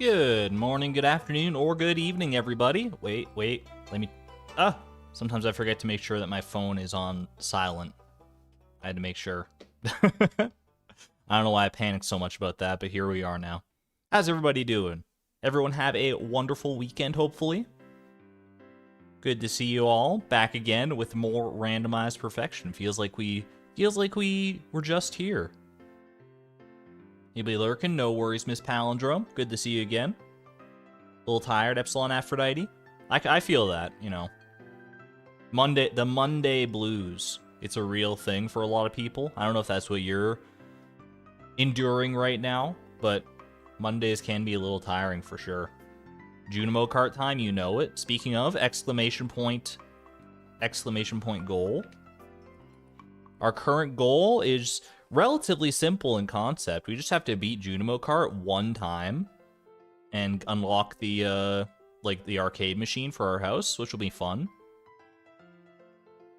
Good morning, good afternoon, or good evening, everybody. Wait, let me... Sometimes I forget to make sure that my phone is on silent. I had to make sure. I don't know why I panicked so much about that, but here we are now. How's everybody doing? Everyone have a wonderful weekend, hopefully. Good to see you all back again with more randomized perfection. Feels like we were just here. Anybody lurking? No worries, Miss Palindrome. Good to see you again. A little tired, Epsilon Aphrodite. I feel that, you know. The Monday blues. It's a real thing for a lot of people. I don't know if that's what you're enduring right now, but Mondays can be a little tiring for sure. Junimo Kart time, you know it. Speaking of, exclamation point goal. Our current goal is relatively simple in concept. We just have to beat Junimo Kart one time and unlock the the arcade machine for our house, which will be fun.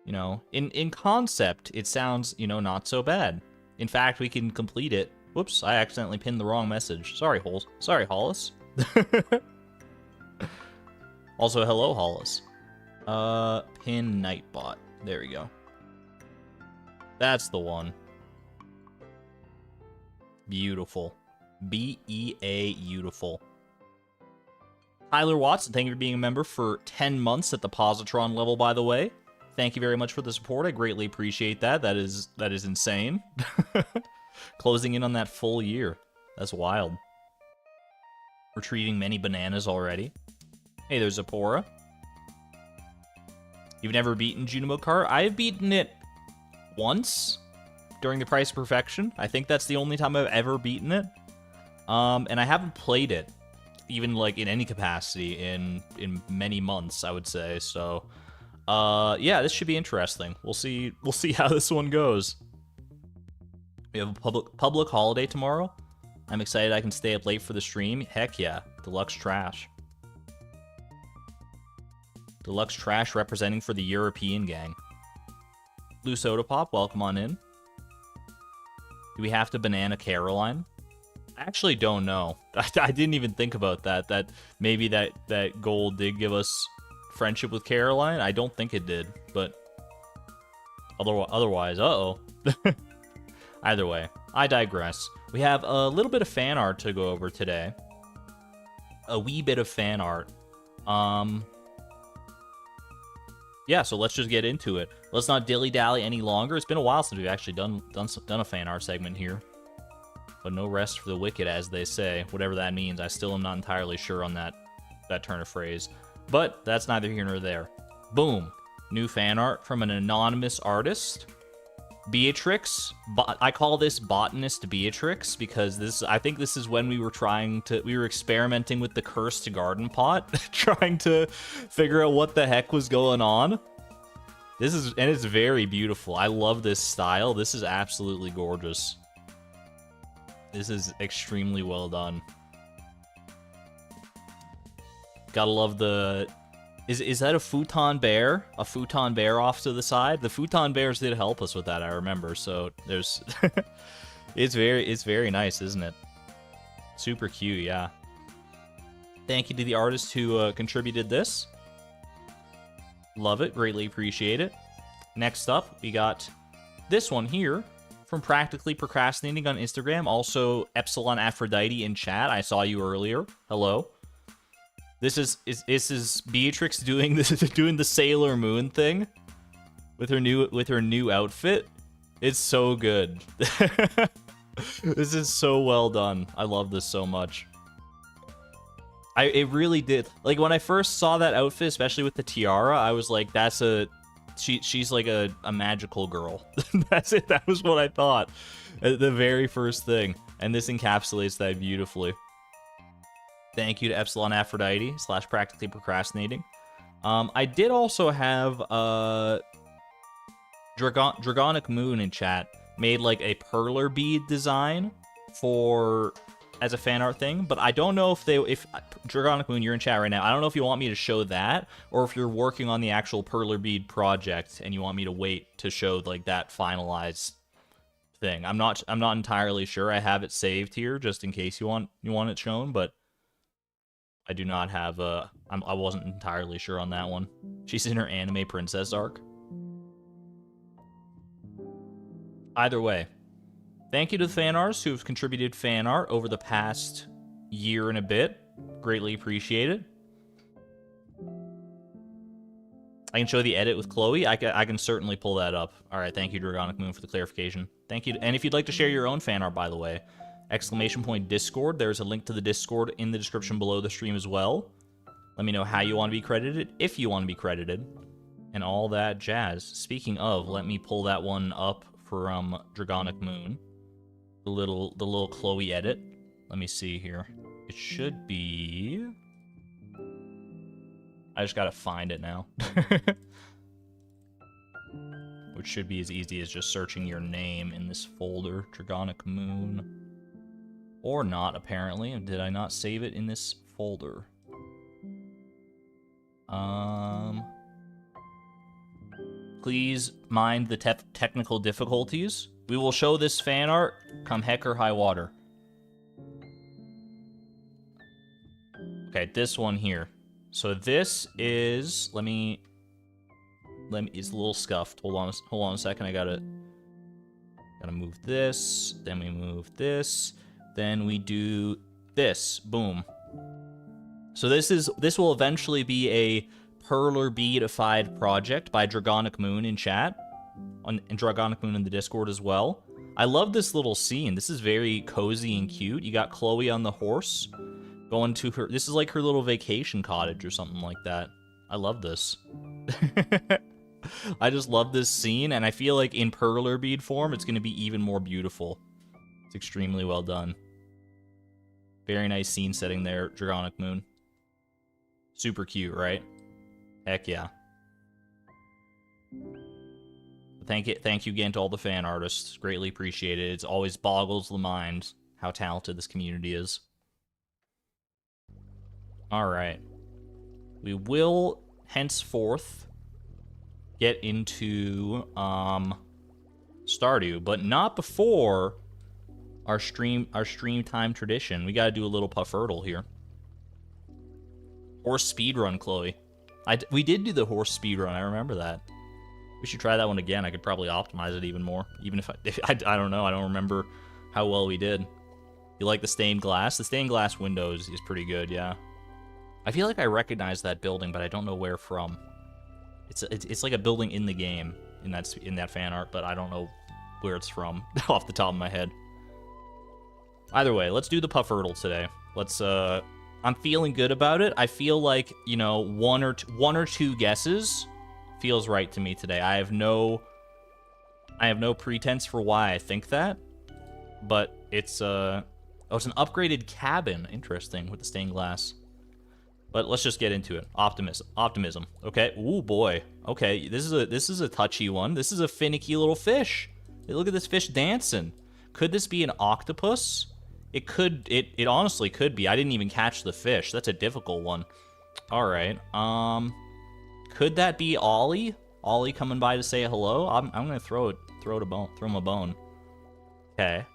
You know, in concept, it sounds, you know, not so bad. In fact, we can complete it. Whoops, I accidentally pinned the wrong message. Sorry, Holes. Sorry, Hollis. Also, hello, Hollis. Pin Nightbot. There we go. That's the one. Beautiful. B-E-A, beautiful. Tyler Watson, thank you for being a member for 10 months at the Positron level, by the way. Thank you very much for the support. I greatly appreciate that. That is insane. Closing in on that full year. That's wild. Retrieving many bananas already. Hey, there's Zipporah. You've never beaten Junimo Kart? I've beaten it once during the Price of Perfection. I think that's the only time I've ever beaten it. And I haven't played it, even like in any capacity, in many months, I would say. So, yeah, this should be interesting. We'll see how this one goes. We have a public holiday tomorrow. I'm excited I can stay up late for the stream. Heck yeah, Deluxe Trash. Deluxe Trash representing for the European gang. Blue Soda Pop, welcome on in. Do we have to banana Caroline? I actually don't know. I didn't even think about that. That maybe that goal did give us friendship with Caroline. I don't think it did, but otherwise, uh-oh. Either way, I digress. We have a little bit of fan art to go over today. A wee bit of fan art. Yeah, so let's just get into it. Let's not dilly-dally any longer. It's been a while since we've actually done a fan art segment here. But no rest for the wicked, as they say. Whatever that means, I still am not entirely sure on that turn of phrase. But that's neither here nor there. Boom. New fan art from an anonymous artist. Beatrix. I call this Botanist Beatrix because I think this is when we were experimenting with the cursed garden pot, trying to figure out what the heck was going on. And it's very beautiful. I love this style. This is absolutely gorgeous. This is extremely well done. Gotta love the... Is that a futon bear? A futon bear off to the side? The futon bears did help us with that, I remember. So there's... it's very nice, isn't it? Super cute, yeah. Thank you to the artist who contributed this. Love it. Greatly appreciate it. Next up, we got this one here from Practically Procrastinating on Instagram. Also, Epsilon Aphrodite in chat. I saw you earlier. Hello. This is Beatrix doing the Sailor Moon thing with her new outfit. It's so good. This is so well done. I love this so much. It really did. Like when I first saw that outfit, especially with the tiara, I was like, she's like a magical girl. That's it. That was what I thought. The very first thing. And this encapsulates that beautifully. Thank you to Epsilon Aphrodite / Practically Procrastinating. I did also have Dragonic Moon in chat made like a perler bead design as a fan art thing, but I don't know if Dragonic Moon, you're in chat right now. I don't know if you want me to show that or if you're working on the actual perler bead project and you want me to wait to show like that finalized thing. I'm not entirely sure. I have it saved here just in case you want it shown, but I do not have a... I wasn't entirely sure on that one. She's in her anime princess arc. Either way, thank you to the fan artists who have contributed fan art over the past year and a bit. Greatly appreciated. I can show the edit with Chloe. I can certainly pull that up. All right, thank you, Dragonic Moon, for the clarification. Thank you. And if you'd like to share your own fan art, by the way, !Discord. There's a link to the Discord in the description below the stream as well. Let me know how you want to be credited, if you want to be credited, and all that jazz. Speaking of, let me pull that one up from Dragonic Moon. The little Chloe edit. Let me see here. It should be... I just gotta find it now. Which should be as easy as just searching your name in this folder. Dragonic Moon. Or not, apparently. Did I not save it in this folder? Please mind the technical difficulties. We will show this fan art come heck or high water. Okay, this one here. So this is, let me, it's a little scuffed. Hold on a second. I gotta move this. Then we move this. Then we do this. Boom. So this will eventually be a Perler Beatified project by Dragonic Moon in chat, and Dragonic Moon in the Discord as well. I love this little scene. This is very cozy and cute. You got Chloe on the horse. Going to her... This is like her little vacation cottage or something like that. I love this. I just love this scene, and I feel like in Perler bead form, it's going to be even more beautiful. It's extremely well done. Very nice scene setting there, Dragonic Moon. Super cute, right? Heck yeah. Thank you again to all the fan artists. Greatly appreciated. It always boggles the mind how talented this community is. Alright. We will henceforth get into Stardew, but not before our stream time tradition. We gotta do a little puff hurdle here. Horse speedrun, Chloe. We did do the horse speedrun, I remember that. We should try that one again. I could probably optimize it even more. Even if I don't know, I don't remember how well we did. You like the stained glass? The stained glass windows is pretty good, yeah. I feel like I recognize that building, but I don't know where from. It's like a building in the game in that fan art, but I don't know where it's from off the top of my head. Either way, let's do the puff hurdle today. Let's I'm feeling good about it. I feel like, you know, one or two guesses feels right to me today. I have no pretense for why I think that, but it's oh, it's an upgraded cabin. Interesting with the stained glass. But let's just get into it. Optimism. Okay. Ooh boy. Okay. This is a touchy one. This is a finicky little fish. Hey, look at this fish dancing. Could this be an octopus? It could. It honestly could be. I didn't even catch the fish. That's a difficult one. All right. Could that be Ollie? Ollie coming by to say hello? I'm gonna throw him a bone. Okay.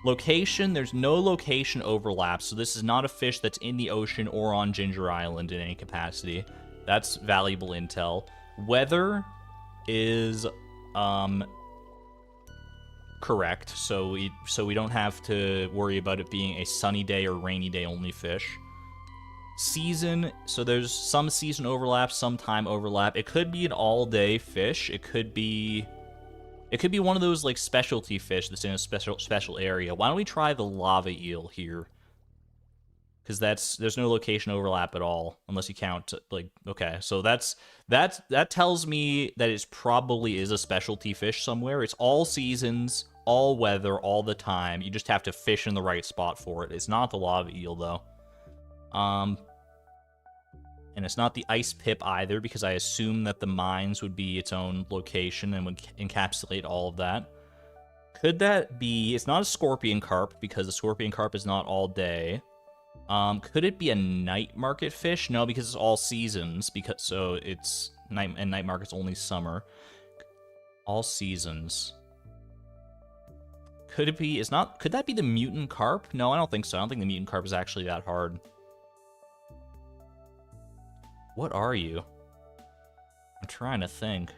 Location, there's no location overlap, so this is not a fish that's in the ocean or on Ginger Island in any capacity. That's valuable intel. Weather is correct, so we don't have to worry about it being a sunny day or rainy day only fish. Season, so there's some season overlap, some time overlap. It could be an all-day fish. It could be one of those like specialty fish that's in a special area. Why don't we try the lava eel here? Because there's no location overlap at all, unless you count like, okay, so that tells me that it probably is a specialty fish somewhere. It's all seasons, all weather, all the time. You just have to fish in the right spot for it. It's not the lava eel though. And it's not the ice pip either, because I assume that the mines would be its own location and would encapsulate all of that. Could that be... It's not a scorpion carp, because the scorpion carp is not all day. Could it be a night market fish? No, because it's all seasons, so it's night, and night market's only summer. All seasons. Could it be? It's not. Could that be the mutant carp? No, I don't think so. I don't think the mutant carp is actually that hard. What are you? I'm trying to think.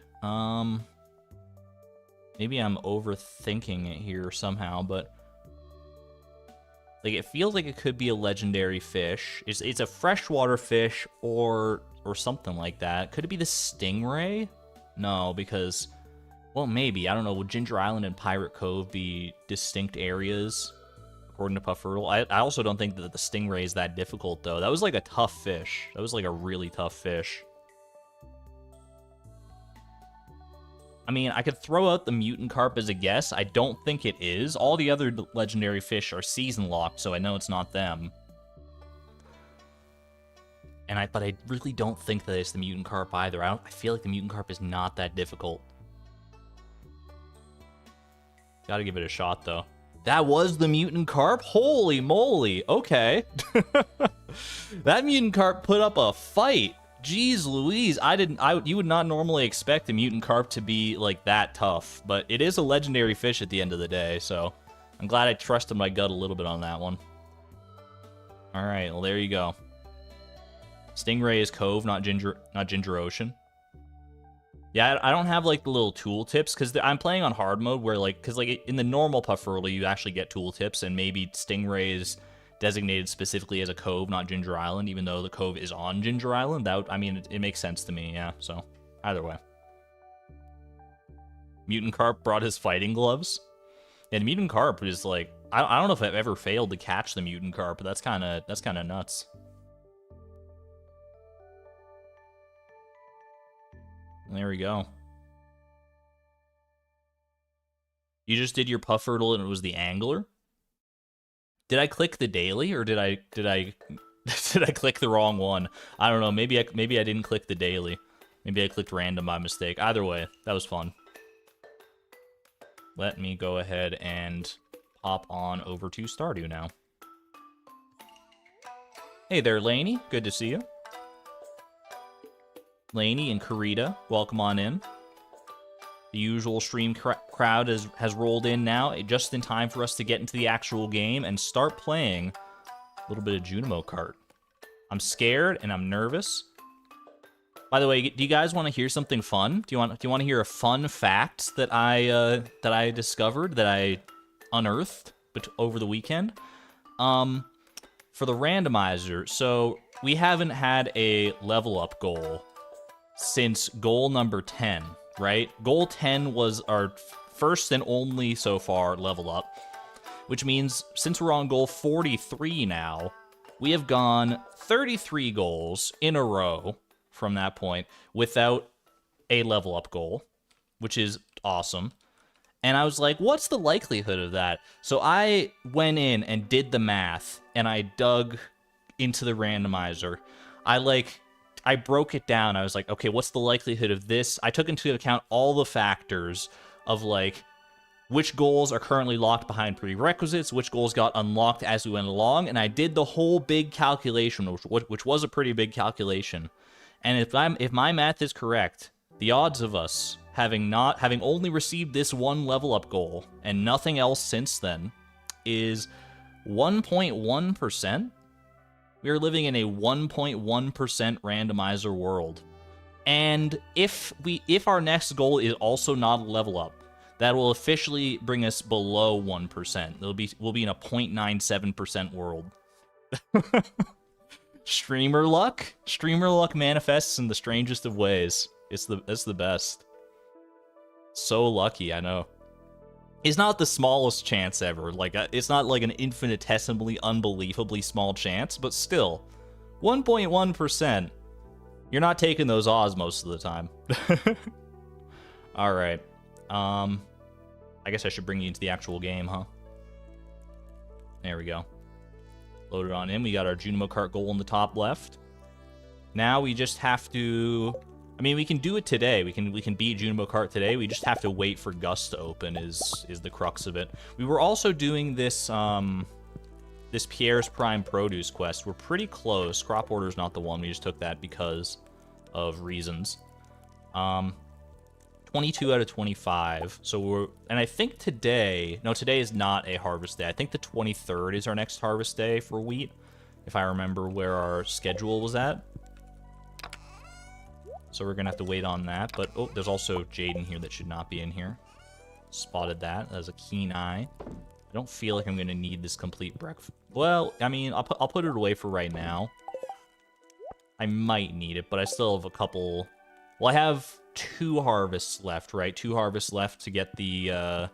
Maybe I'm overthinking it here somehow, but like it feels like it could be a legendary fish. It's a freshwater fish or something like that. Could it be the stingray? No, because, well, maybe. I don't know. Would Ginger Island and Pirate Cove be distinct areas, according to Herdle? I also don't think that the stingray is that difficult, though. That was like a tough fish. That was like a really tough fish. I mean, I could throw out the mutant carp as a guess. I don't think it is. All the other legendary fish are season locked, so I know it's not them. But I really don't think that it's the mutant carp either. I feel like the mutant carp is not that difficult. Gotta give it a shot, though. That was the mutant carp? Holy moly! Okay. That mutant carp put up a fight. Jeez Louise, you would not normally expect a mutant carp to be like that tough, but it is a legendary fish at the end of the day, so I'm glad I trusted my gut a little bit on that one. Alright, well there you go. Stingray is Cove, not Ginger Ocean. Yeah, I don't have like the little tooltips, because I'm playing on hard mode where because in the normal Pufferly you actually get tooltips, and maybe Stingray is designated specifically as a cove, not Ginger Island, even though the cove is on Ginger Island. I mean, it makes sense to me, yeah, so either way. Mutant Carp brought his fighting gloves. And Mutant Carp is like, I don't know if I've ever failed to catch the Mutant Carp, but that's kind of nuts. And there we go. You just did your Puffertle and it was the angler? Did I click the daily, or did I did I click the wrong one? I don't know. Maybe I didn't click the daily. Maybe I clicked random by mistake. Either way, that was fun. Let me go ahead and hop on over to Stardew now. Hey there, Lainey. Good to see you. Lainey and Karita, welcome on in. The usual stream crowd has rolled in now, just in time for us to get into the actual game and start playing a little bit of Junimo Kart. I'm scared and I'm nervous. By the way, do you guys want to hear something fun? Do you want to hear a fun fact that I discovered, that I unearthed over the weekend? For the randomizer, so we haven't had a level up goal since goal number 10. Right? Goal 10 was our first and only so far level up, which means since we're on goal 43 now, we have gone 33 goals in a row from that point without a level up goal, which is awesome. And I was like, what's the likelihood of that? So I went in and did the math, and I dug into the randomizer. I broke it down. I was like, okay, what's the likelihood of this? I took into account all the factors of which goals are currently locked behind prerequisites, which goals got unlocked as we went along, and I did the whole big calculation, which was a pretty big calculation. And if my math is correct, the odds of us having only received this one level up goal and nothing else since then is 1.1%. We are living in a 1.1% randomizer world. And if our next goal is also not a level up, that will officially bring us below 1%. We'll be in a 0.97% world. Streamer luck? Streamer luck manifests in the strangest of ways. It's the best. So lucky, I know. It's not the smallest chance ever. It's not like an infinitesimally, unbelievably small chance, but still, 1.1%. You're not taking those odds most of the time. All right. I guess I should bring you into the actual game, huh? There we go. Load it on in. We got our Junimo Kart goal in the top left. Now we just have to... I mean, we can do it today. We can beat Junimo Kart today. We just have to wait for Gus to open is the crux of it. We were also doing this this Pierre's Prime Produce quest. We're pretty close. Crop Order's not the one. We just took that because of reasons. 20 22 out of 25. So we're, and I think today, no, today is not a harvest day. I think the 23rd is our next harvest day for wheat, if I remember where our schedule was at. So we're gonna have to wait on that. But oh, there's also Jaden here that should not be in here. Spotted that. That was a keen eye. I don't feel like I'm gonna need this complete breakfast. Well, I mean, I'll put it away for right now. I might need it, but I still have a couple. Well, I have 2 harvests left, right? 2 harvests left to get the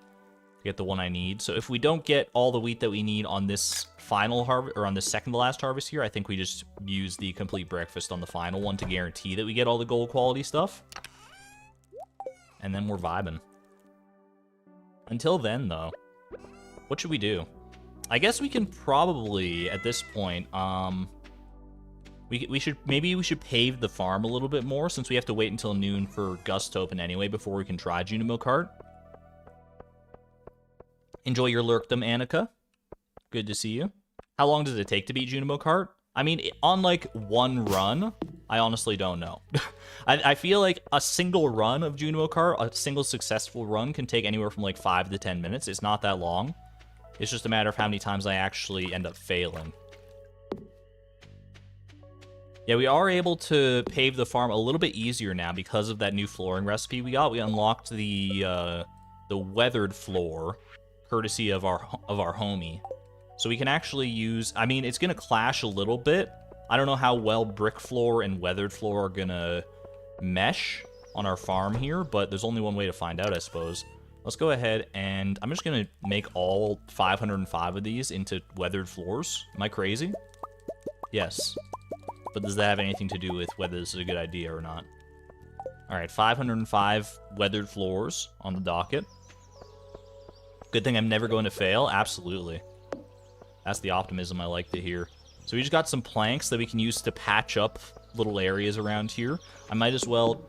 one I need. So if we don't get all the wheat that we need on this final harvest, or on the second to last harvest here, I think we just use the complete breakfast on the final one to guarantee that we get all the gold quality stuff. And then we're vibing. Until then, though, what should we do? I guess we can probably, at this point, we should pave the farm a little bit more, since we have to wait until noon for Gus to open anyway before we can try Junimo Kart. Enjoy your lurkdom, Annika. Good to see you. How long does it take to beat Junimo Kart? I mean, on like one run, I honestly don't know. I feel like a single run of Junimo Kart, a single successful run, can take anywhere from like 5 to 10 minutes. It's not that long. It's just a matter of how many times I actually end up failing. Yeah, we are able to pave the farm a little bit easier now because of that new flooring recipe we got. We unlocked the weathered floor, courtesy of our homie. So we can actually use, I mean, it's going to clash a little bit. I don't know how well brick floor and weathered floor are going to mesh on our farm here, but there's only one way to find out, I suppose. Let's go ahead and I'm just going to make all 505 of these into weathered floors. Am I crazy? Yes. But does that have anything to do with whether this is a good idea or not? Alright, 505 weathered floors on the docket. Good thing I'm never going to fail? Absolutely. That's the optimism I like to hear. So we just got some planks that we can use to patch up little areas around here. I might as well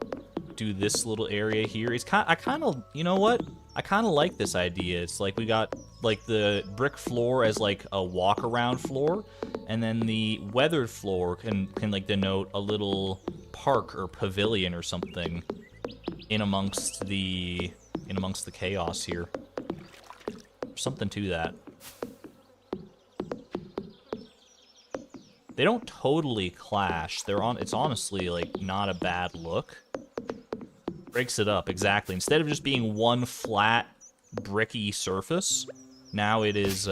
do this little area here. It's I kind of, you know what? I kind of like this idea. It's like we got like the brick floor as like a walk around floor, and then the weathered floor can like denote a little park or pavilion or something in amongst the chaos here. Something to that. They don't totally clash. It's honestly like not a bad look. Breaks it up, exactly. Instead of just being one flat, bricky surface, now it is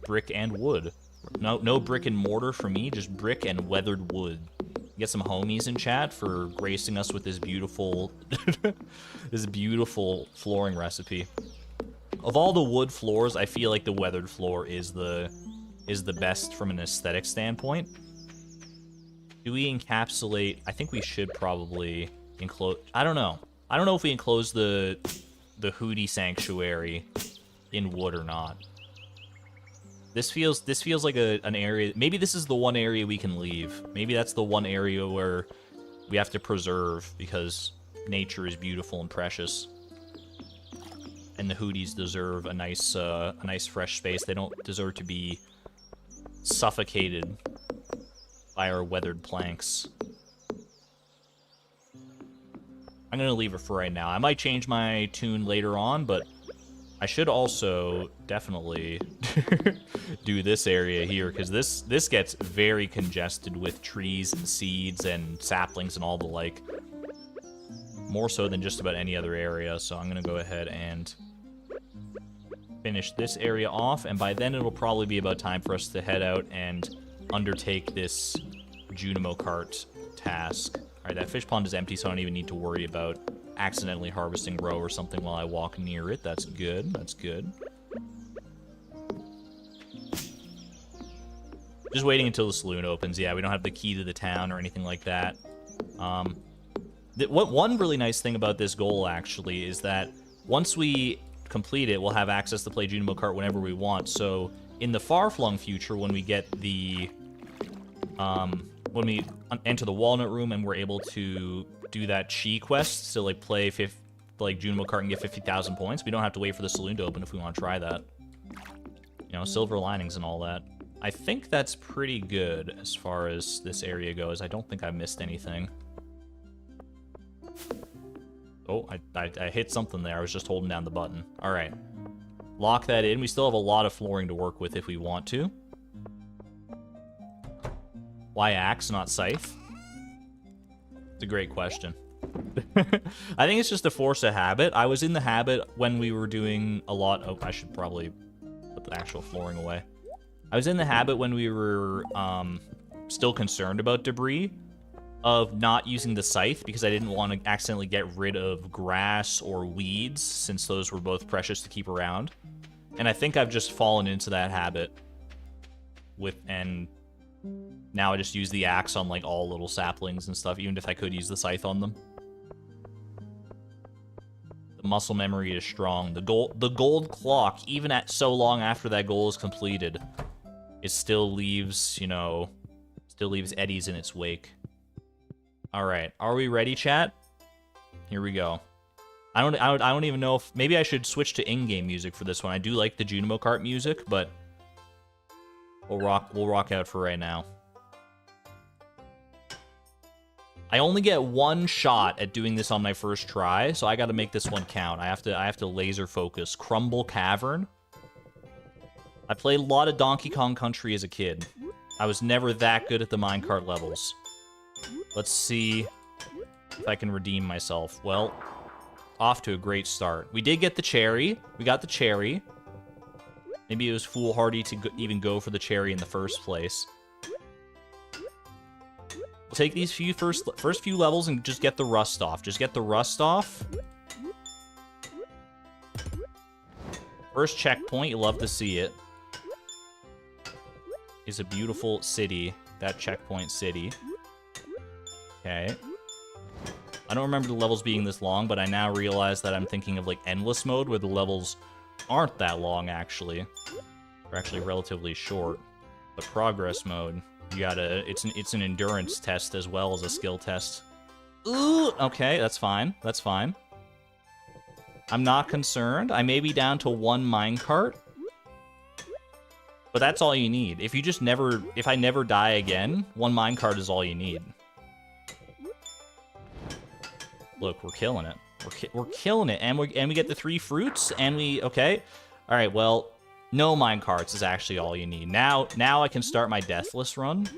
brick and wood. No brick and mortar for me, just brick and weathered wood. Get some homies in chat for gracing us with this beautiful, this beautiful flooring recipe. Of all the wood floors, I feel like the weathered floor is the best from an aesthetic standpoint. Do we encapsulate? I think we should probably enclose. I don't know. I don't know if we enclose the Hootie Sanctuary in wood or not. This feels like an area. Maybe this is the one area we can leave. Maybe that's the one area where we have to preserve because nature is beautiful and precious. And the Hooties deserve a nice fresh space. They don't deserve to be suffocated by our weathered planks. I'm gonna leave it for right now. I might change my tune later on, but I should also definitely do this area here, because this gets very congested with trees and seeds and saplings and all the like. More so than just about any other area, so I'm gonna go ahead and finish this area off, and by then it'll probably be about time for us to head out and undertake this Junimo Kart task. Alright, that fish pond is empty, so I don't even need to worry about accidentally harvesting roe or something while I walk near it. That's good, that's good. Just waiting until the saloon opens. Yeah, we don't have the key to the town or anything like that. One really nice thing about this goal, actually, is that once we complete it, we'll have access to play Junimo Kart whenever we want. So in the far-flung future, when we get the when we enter the Walnut Room and we're able to do that Chi quest to like play Junimo Kart and get 50,000 points, we don't have to wait for the saloon to open if we want to try that. You know, silver linings and all that. I think that's pretty good as far as this area goes. I don't think I missed anything. Oh, I hit something there. I was just holding down the button. All right. Lock that in. We still have a lot of flooring to work with if we want to. Why axe, not scythe? It's a great question. I think it's just a force of habit. I was in the habit when we were doing a lot of... I should probably put the actual flooring away. I was in the habit when we were still concerned about debris of not using the scythe because I didn't want to accidentally get rid of grass or weeds since those were both precious to keep around. And I think I've just fallen into that habit and now I just use the axe on like all little saplings and stuff, even if I could use the scythe on them. The muscle memory is strong. The gold clock, even at so long after that goal is completed, it still leaves, you know, still leaves eddies in its wake. All right, are we ready, chat? Here we go. I don't even know if maybe I should switch to in-game music for this one. I do like the Junimo Kart music, but we'll rock out for right now. I only get one shot at doing this on my first try, so I got to make this one count. I have to laser focus. Crumble Cavern. I played a lot of Donkey Kong Country as a kid. I was never that good at the minecart levels. Let's see if I can redeem myself. Well, off to a great start. We did get the cherry. We got the cherry. Maybe it was foolhardy to even go for the cherry in the first place. We'll take these first few levels and just get the rust off. Just get the rust off. First checkpoint, you love to see it. Is a beautiful city. That checkpoint city. Okay. I don't remember the levels being this long, but I now realize that I'm thinking of like endless mode where the levels aren't that long actually. They're actually relatively short. The progress mode, you gotta, it's an endurance test as well as a skill test. Ooh, okay, that's fine. That's fine. I'm not concerned. I may be down to one minecart. But that's all you need. If you just never, if I never die again, one minecart is all you need. Look, we're killing it. We're killing it, and we get the 3 fruits, and okay. All right, well, no minecarts is actually all you need. Now I can start my deathless run.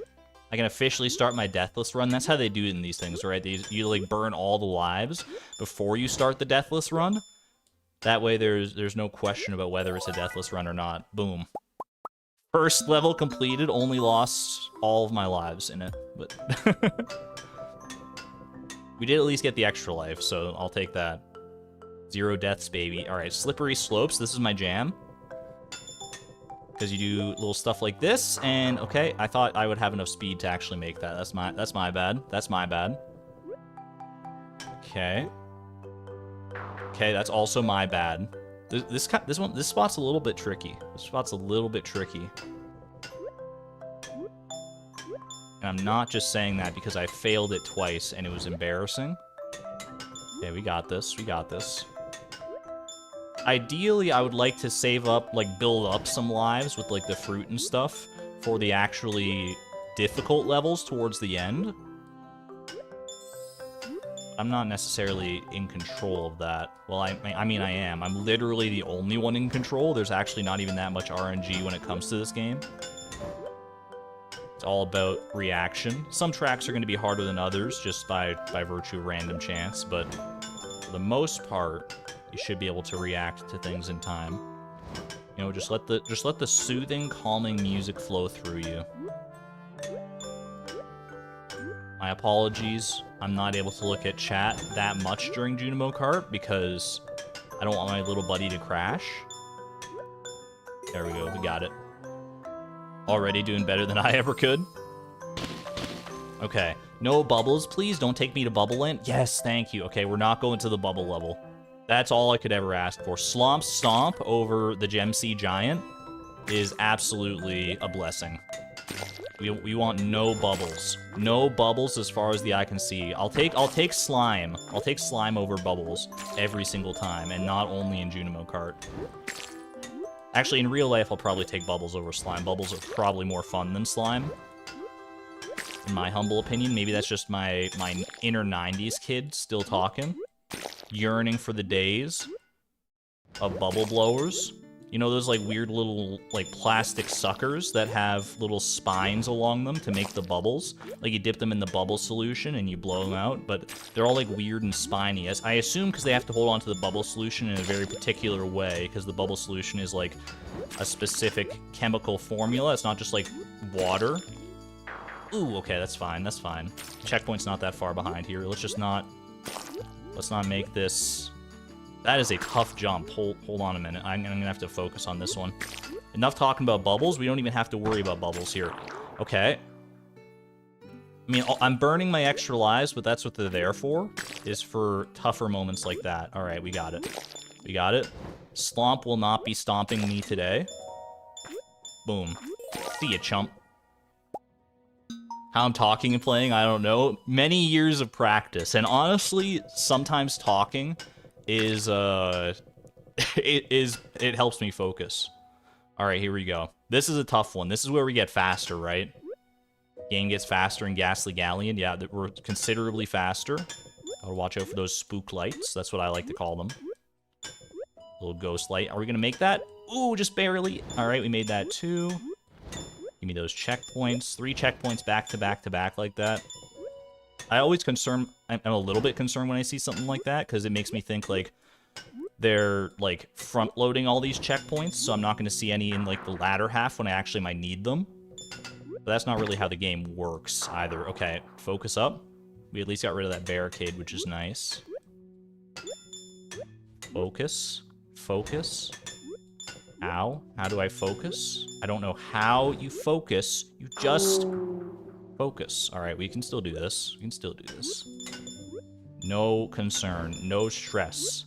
I can officially start my deathless run. That's how they do it in these things, right? You like burn all the lives before you start the deathless run. That way, there's no question about whether it's a deathless run or not. Boom. First level completed. Only lost all of my lives in it, but. We did at least get the extra life, so I'll take that. 0 deaths, baby. All right, slippery slopes. This is my jam. Because you do little stuff like this, and okay, I thought I would have enough speed to actually make that. That's my bad. That's my bad. Okay. Okay, that's also my bad. This spot's a little bit tricky. This spot's a little bit tricky. And I'm not just saying that because I failed it twice and it was embarrassing. Okay, we got this. We got this. Ideally, I would like to save up, like, build up some lives with, like, the fruit and stuff for the actually difficult levels towards the end. I'm not necessarily in control of that. Well, I mean, I am. I'm literally the only one in control. There's actually not even that much RNG when it comes to this game. It's all about reaction. Some tracks are going to be harder than others just by virtue of random chance, but for the most part, you should be able to react to things in time. You know, just let the soothing, calming music flow through you. My apologies. I'm not able to look at chat that much during Junimo Kart because I don't want my little buddy to crash. There we go. We got it. Already doing better than I ever could. Okay. No bubbles, please. Don't take me to Bubble Land. Yes, thank you. Okay, we're not going to the bubble level. That's all I could ever ask for. Slomp Stomp over the Gem Sea Giant is absolutely a blessing. We want no bubbles. No bubbles as far as the eye can see. I'll take slime. I'll take slime over bubbles every single time, and not only in Junimo Kart. Actually, in real life, I'll probably take bubbles over slime. Bubbles are probably more fun than slime. In my humble opinion. Maybe that's just my inner 90s kid still talking. yearning for the days of bubble blowers. You know those like weird little like plastic suckers that have little spines along them to make the bubbles? Like you dip them in the bubble solution and you blow them out, but they're all like weird and spiny. As I assume because they have to hold on to the bubble solution in a very particular way, because the bubble solution is like a specific chemical formula. It's not just like water. Ooh, okay, that's fine, that's fine. Checkpoint's not that far behind here. Let's not make this... That is a tough jump. Hold on a minute. I'm gonna have to focus on this one. Enough talking about bubbles. We don't even have to worry about bubbles here. Okay. I mean, I'm burning my extra lives, but that's what they're there for. Is for tougher moments like that. All right, we got it. We got it. Slomp will not be stomping me today. Boom. See ya, chump. How I'm talking and playing, I don't know. Many years of practice. And honestly, sometimes talking... it helps me focus. All right, here we go. This is a tough one. This is where we get faster, right? Game gets faster in Ghastly Galleon. Yeah, we're considerably faster. Gotta watch out for those spook lights. That's what I like to call them. Little ghost light. Are we gonna make that? Ooh, just barely. All right, we made that too. Give me those checkpoints. 3 checkpoints back to back to back like that. I'm a little bit concerned when I see something like that, because it makes me think, like, they're, like, front-loading all these checkpoints, so I'm not going to see any in, like, the latter half when I actually might need them. But that's not really how the game works, either. Okay, focus up. We at least got rid of that barricade, which is nice. Focus. Focus. Ow. How do I focus? I don't know how you focus. You just... focus. Alright, we can still do this. We can still do this. No concern. No stress.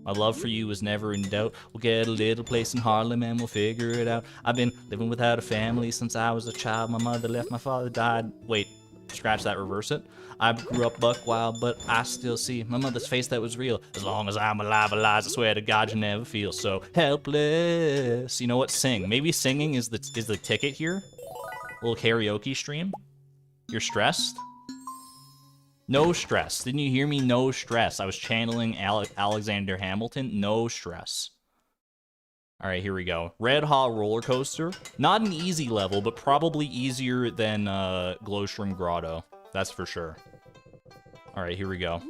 My love for you was never in doubt. We'll get a little place in Harlem and we'll figure it out. I've been living without a family since I was a child. My mother left, my father died. Wait, scratch that, reverse it. I grew up buck wild, but I still see my mother's face that was real. As long as I'm alive, I swear to God you never feel so helpless. You know what? Sing. Maybe singing is the ticket here. A little karaoke stream. You're stressed? No stress. Didn't you hear me? No stress. I was channeling Alexander Hamilton. No stress. All right, here we go. Red Hot Roller Coaster. Not an easy level, but probably easier than Glowstream Grotto. That's for sure. All right, here we go.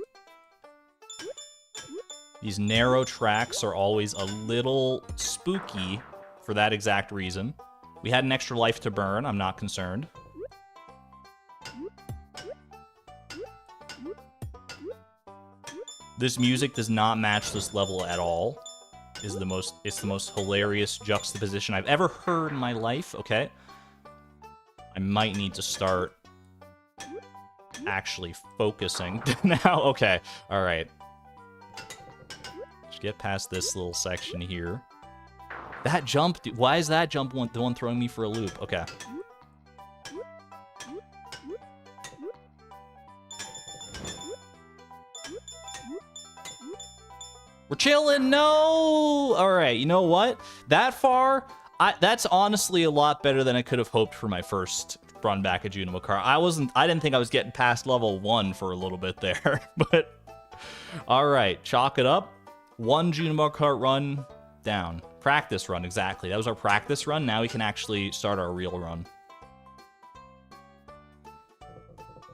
These narrow tracks are always a little spooky for that exact reason. We had an extra life to burn. I'm not concerned. This music does not match this level at all. It's the most hilarious juxtaposition I've ever heard in my life. Okay. I might need to start actually focusing now. Okay. All right. Just get past this little section here. That jump, why is that jump the one throwing me for a loop? Okay. We're chilling. No. All right. You know what? That far, that's honestly a lot better than I could have hoped for my first run back at Junimo Kart. I didn't think I was getting past level 1 for a little bit there, but all right. Chalk it up. 1 Junimo Kart run down. Practice run. Exactly. That was our practice run. Now we can actually start our real run.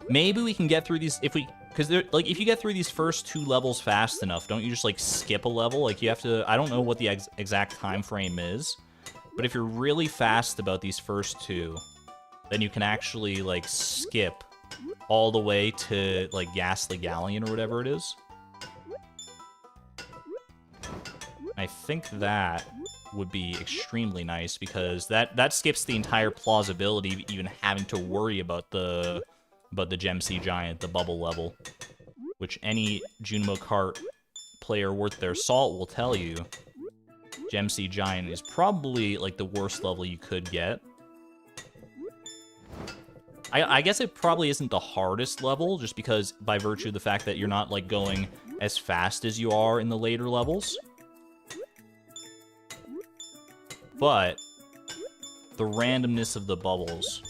Maybe we can get through these if we... Because, like, if you get through these first 2 levels fast enough, don't you just, like, skip a level? Like, you have to... I don't know what the exact time frame is, but if you're really fast about these first 2, then you can actually, like, skip all the way to, like, Ghastly Galleon or whatever it is. I think that would be extremely nice, because that skips the entire plausibility of even having to worry about the Gem Sea Giant, the bubble level, which any Junimo Kart player worth their salt will tell you. Gem Sea Giant is probably, like, the worst level you could get. I guess it probably isn't the hardest level, just because by virtue of the fact that you're not, like, going as fast as you are in the later levels. But the randomness of the bubbles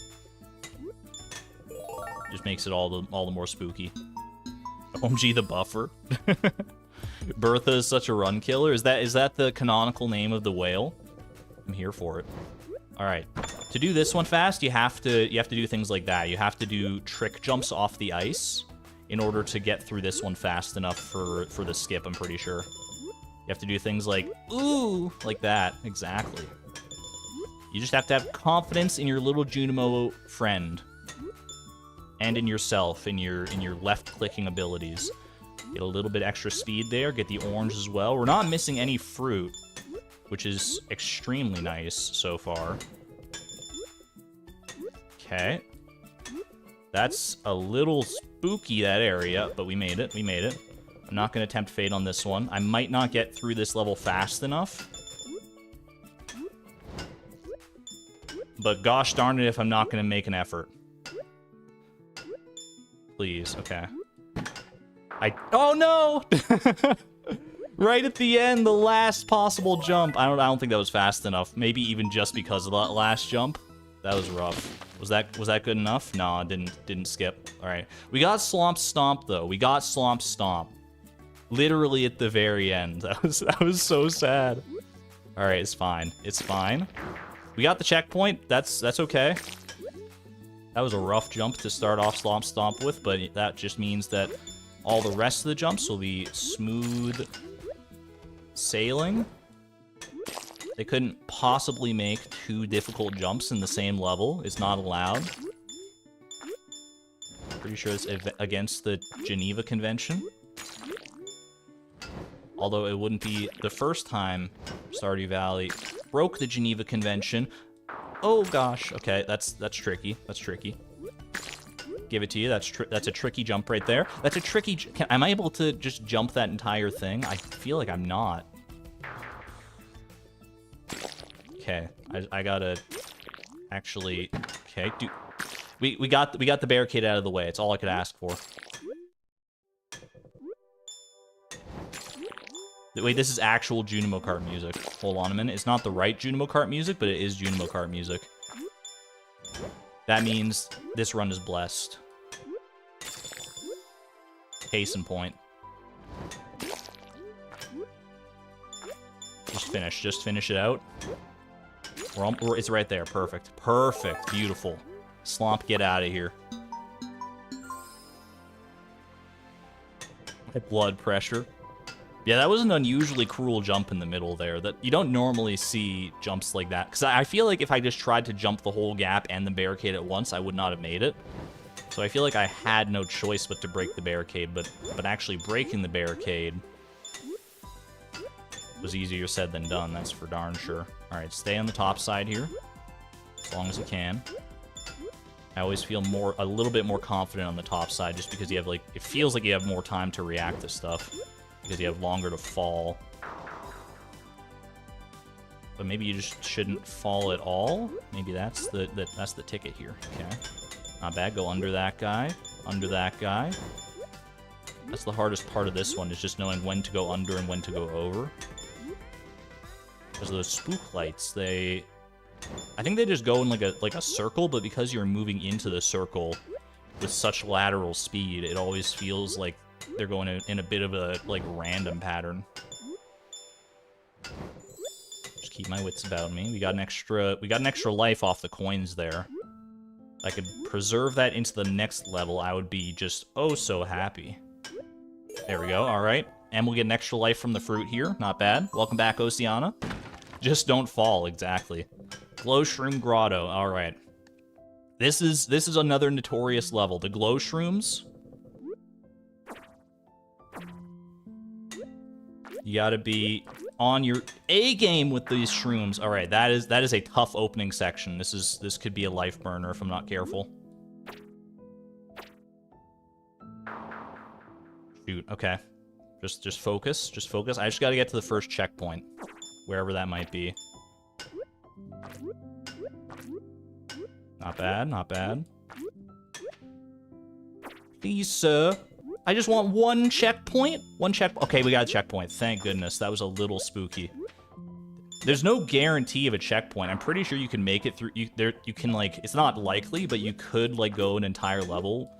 just makes it all the more spooky. OMG, the buffer. Bertha is such a run killer. Is that the canonical name of the whale? I'm here for it. All right. To do this one fast, you have to do things like that. You have to do trick jumps off the ice in order to get through this one fast enough for the skip, I'm pretty sure. You have to do things like, ooh, like that. Exactly. You just have to have confidence in your little Junimo friend. And in yourself, in your left-clicking abilities. Get a little bit extra speed there. Get the orange as well. We're not missing any fruit, which is extremely nice so far. Okay. That's a little spooky, that area, but we made it. We made it. I'm not going to attempt Fade on this one. I might not get through this level fast enough. But gosh darn it if I'm not going to make an effort. Please, okay. Oh no! Right at the end, the last possible jump. I don't think that was fast enough. Maybe even just because of that last jump. That was rough. Was that good enough? No, it didn't skip. All right. We got Slomp Stomp though. We got Slomp Stomp. Literally at the very end. That was so sad. All right, it's fine. It's fine. We got the checkpoint. That's okay. That was a rough jump to start off Slomp Stomp with, but that just means that all the rest of the jumps will be smooth sailing. They couldn't possibly make 2 difficult jumps in the same level. It's not allowed. Pretty sure it's against the Geneva Convention. Although it wouldn't be the first time Stardew Valley broke the Geneva Convention. Oh gosh, okay, that's tricky. That's tricky. Give it to you. That's a tricky jump right there. That's a tricky. Am I able to just jump that entire thing? I feel like I'm not. Okay, I gotta actually. Okay, we got the barricade out of the way. It's all I could ask for. Wait, this is actual Junimo Kart music. Hold on a minute. It's not the right Junimo Kart music, but it is Junimo Kart music. That means this run is blessed. Case in point. Just finish it out. It's right there. Perfect. Perfect. Beautiful. Slomp, get out of here. Blood pressure. Yeah, that was an unusually cruel jump in the middle there. That you don't normally see jumps like that. Because I feel like if I just tried to jump the whole gap and the barricade at once, I would not have made it. So I feel like I had no choice but to break the barricade. But actually breaking the barricade was easier said than done. That's for darn sure. All right, stay on the top side here. As long as you can. I always feel a little bit more confident on the top side just because you have, like, it feels like you have more time to react to stuff. Because you have longer to fall. But maybe you just shouldn't fall at all. Maybe that's the ticket here. Okay. Not bad. Go under that guy. Under that guy. That's the hardest part of this one, is just knowing when to go under and when to go over. Because those spook lights, I think they just go in like a circle, but because you're moving into the circle with such lateral speed, it always feels like they're going in a bit of a, like, random pattern. Just keep my wits about me. We got an extra life off the coins there. If I could preserve that into the next level, I would be just oh so happy. There we go, alright. And we'll get an extra life from the fruit here. Not bad. Welcome back, Oceana. Just don't fall, exactly. Glow Shroom Grotto, alright. This is another notorious level. The glow shrooms. You gotta be on your A game with these shrooms. All right, that is a tough opening section. This could be a life burner if I'm not careful. Shoot. Okay. Just focus. Just focus. I just gotta get to the first checkpoint, wherever that might be. Not bad. Not bad. Please, sir. I just want one checkpoint. Okay, we got a checkpoint. Thank goodness. That was a little spooky. There's no guarantee of a checkpoint. I'm pretty sure you can make it through. You can, like, it's not likely, but you could, like, go an entire level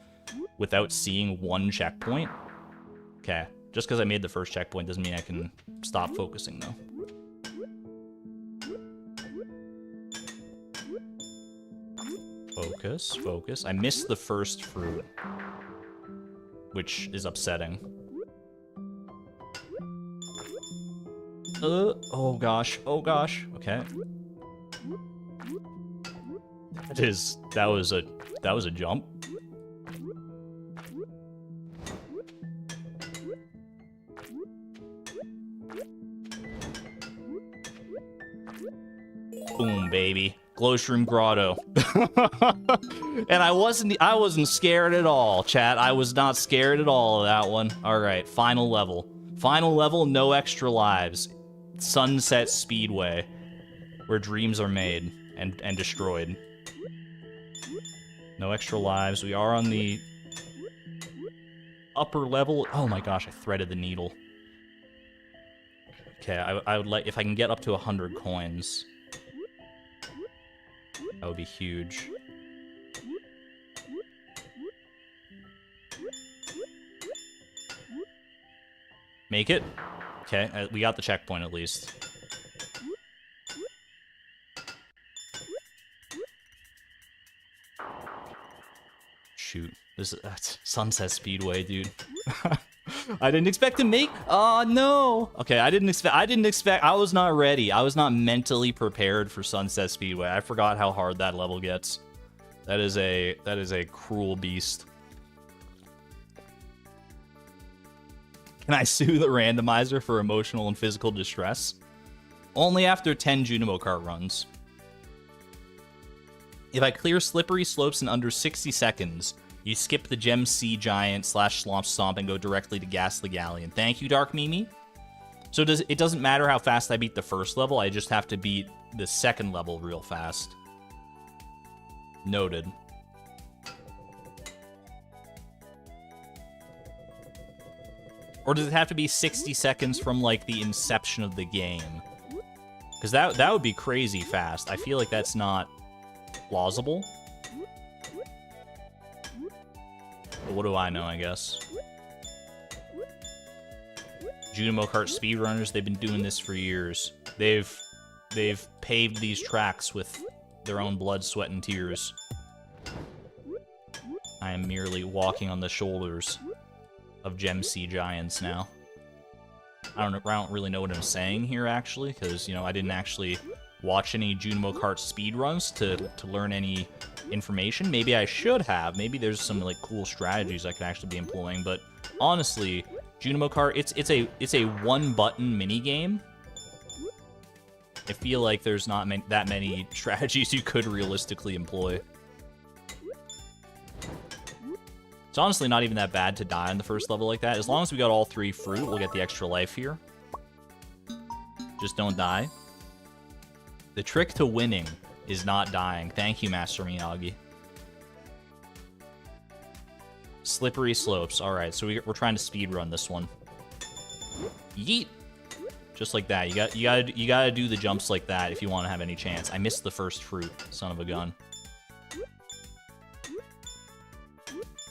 without seeing one checkpoint. Okay. Just because I made the first checkpoint doesn't mean I can stop focusing, though. Focus, focus. I missed the first fruit, which is upsetting. Oh gosh, oh gosh. Okay. That was a jump. Boom, baby. Glowshroom Grotto. And I wasn't scared at all, chat. I was not scared at all of that one. Alright, final level. Final level, no extra lives. Sunset Speedway. Where dreams are made and destroyed. No extra lives. We are on the upper level. Oh my gosh, I threaded the needle. Okay, I would like, if I can get up to 100 coins. That would be huge. Make it? Okay, we got the checkpoint at least. Shoot. That's Sunset Speedway, dude. I didn't expect to make. Oh no. Okay, I didn't expect. I was not ready. I was not mentally prepared for Sunset Speedway. I forgot how hard that level gets. That is a cruel beast. Can I sue the randomizer for emotional and physical distress? Only after 10 Junimo Kart runs. If I clear slippery slopes in under 60 seconds, you skip the Gem Sea Giant / Slomp Stomp and go directly to Ghastly Galleon. Thank you, Dark Mimi. So it doesn't matter how fast I beat the first level, I just have to beat the second level real fast. Noted. Or does it have to be 60 seconds from, like, the inception of the game? Because that would be crazy fast. I feel like that's not plausible. But what do I know, I guess? Junimo Kart speedrunners, they've been doing this for years. They've paved these tracks with their own blood, sweat, and tears. I am merely walking on the shoulders of Gem Sea Giants now. I don't really know what I'm saying here, actually, because, you know, I didn't actually watch any Junimo Kart speedruns to learn any information. Maybe I should have. Maybe there's some, like, cool strategies I could actually be employing, but honestly, Junimo Kart, it's a one-button minigame. I feel like there's not that many strategies you could realistically employ. It's honestly not even that bad to die on the first level like that. As long as we got all 3 fruit, we'll get the extra life here. Just don't die. The trick to winning is not dying. Thank you, Master Miyagi. Slippery slopes. Alright, so we're trying to speedrun this one. Yeet! Just like that. You gotta do the jumps like that if you want to have any chance. I missed the first fruit, son of a gun.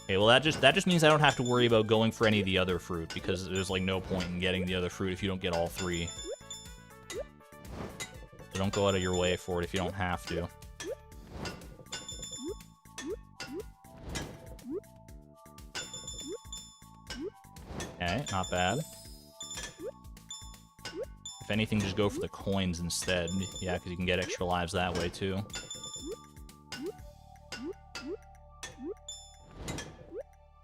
Okay, well that just means I don't have to worry about going for any of the other fruit, because there's like no point in getting the other fruit if you don't get all 3. So don't go out of your way for it if you don't have to. Okay, not bad. If anything, just go for the coins instead. Yeah, because you can get extra lives that way too.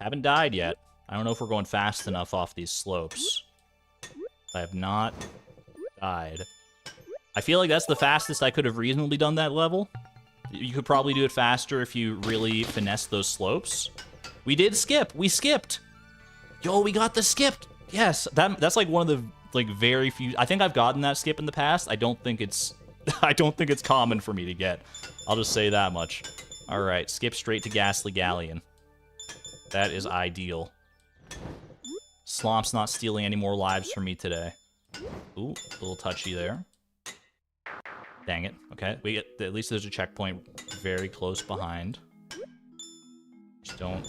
Haven't died yet. I don't know if we're going fast enough off these slopes. I have not died. I feel like that's the fastest I could have reasonably done that level. You could probably do it faster if you really finesse those slopes. We did skip. We skipped. Yo, we got the skipped. Yes, that's like one of the like very few. I think I've gotten that skip in the past. I don't think it's common for me to get. I'll just say that much. All right, skip straight to Ghastly Galleon. That is ideal. Slomp's not stealing any more lives from me today. Ooh, a little touchy there. Dang it. Okay, at least there's a checkpoint very close behind. Just don't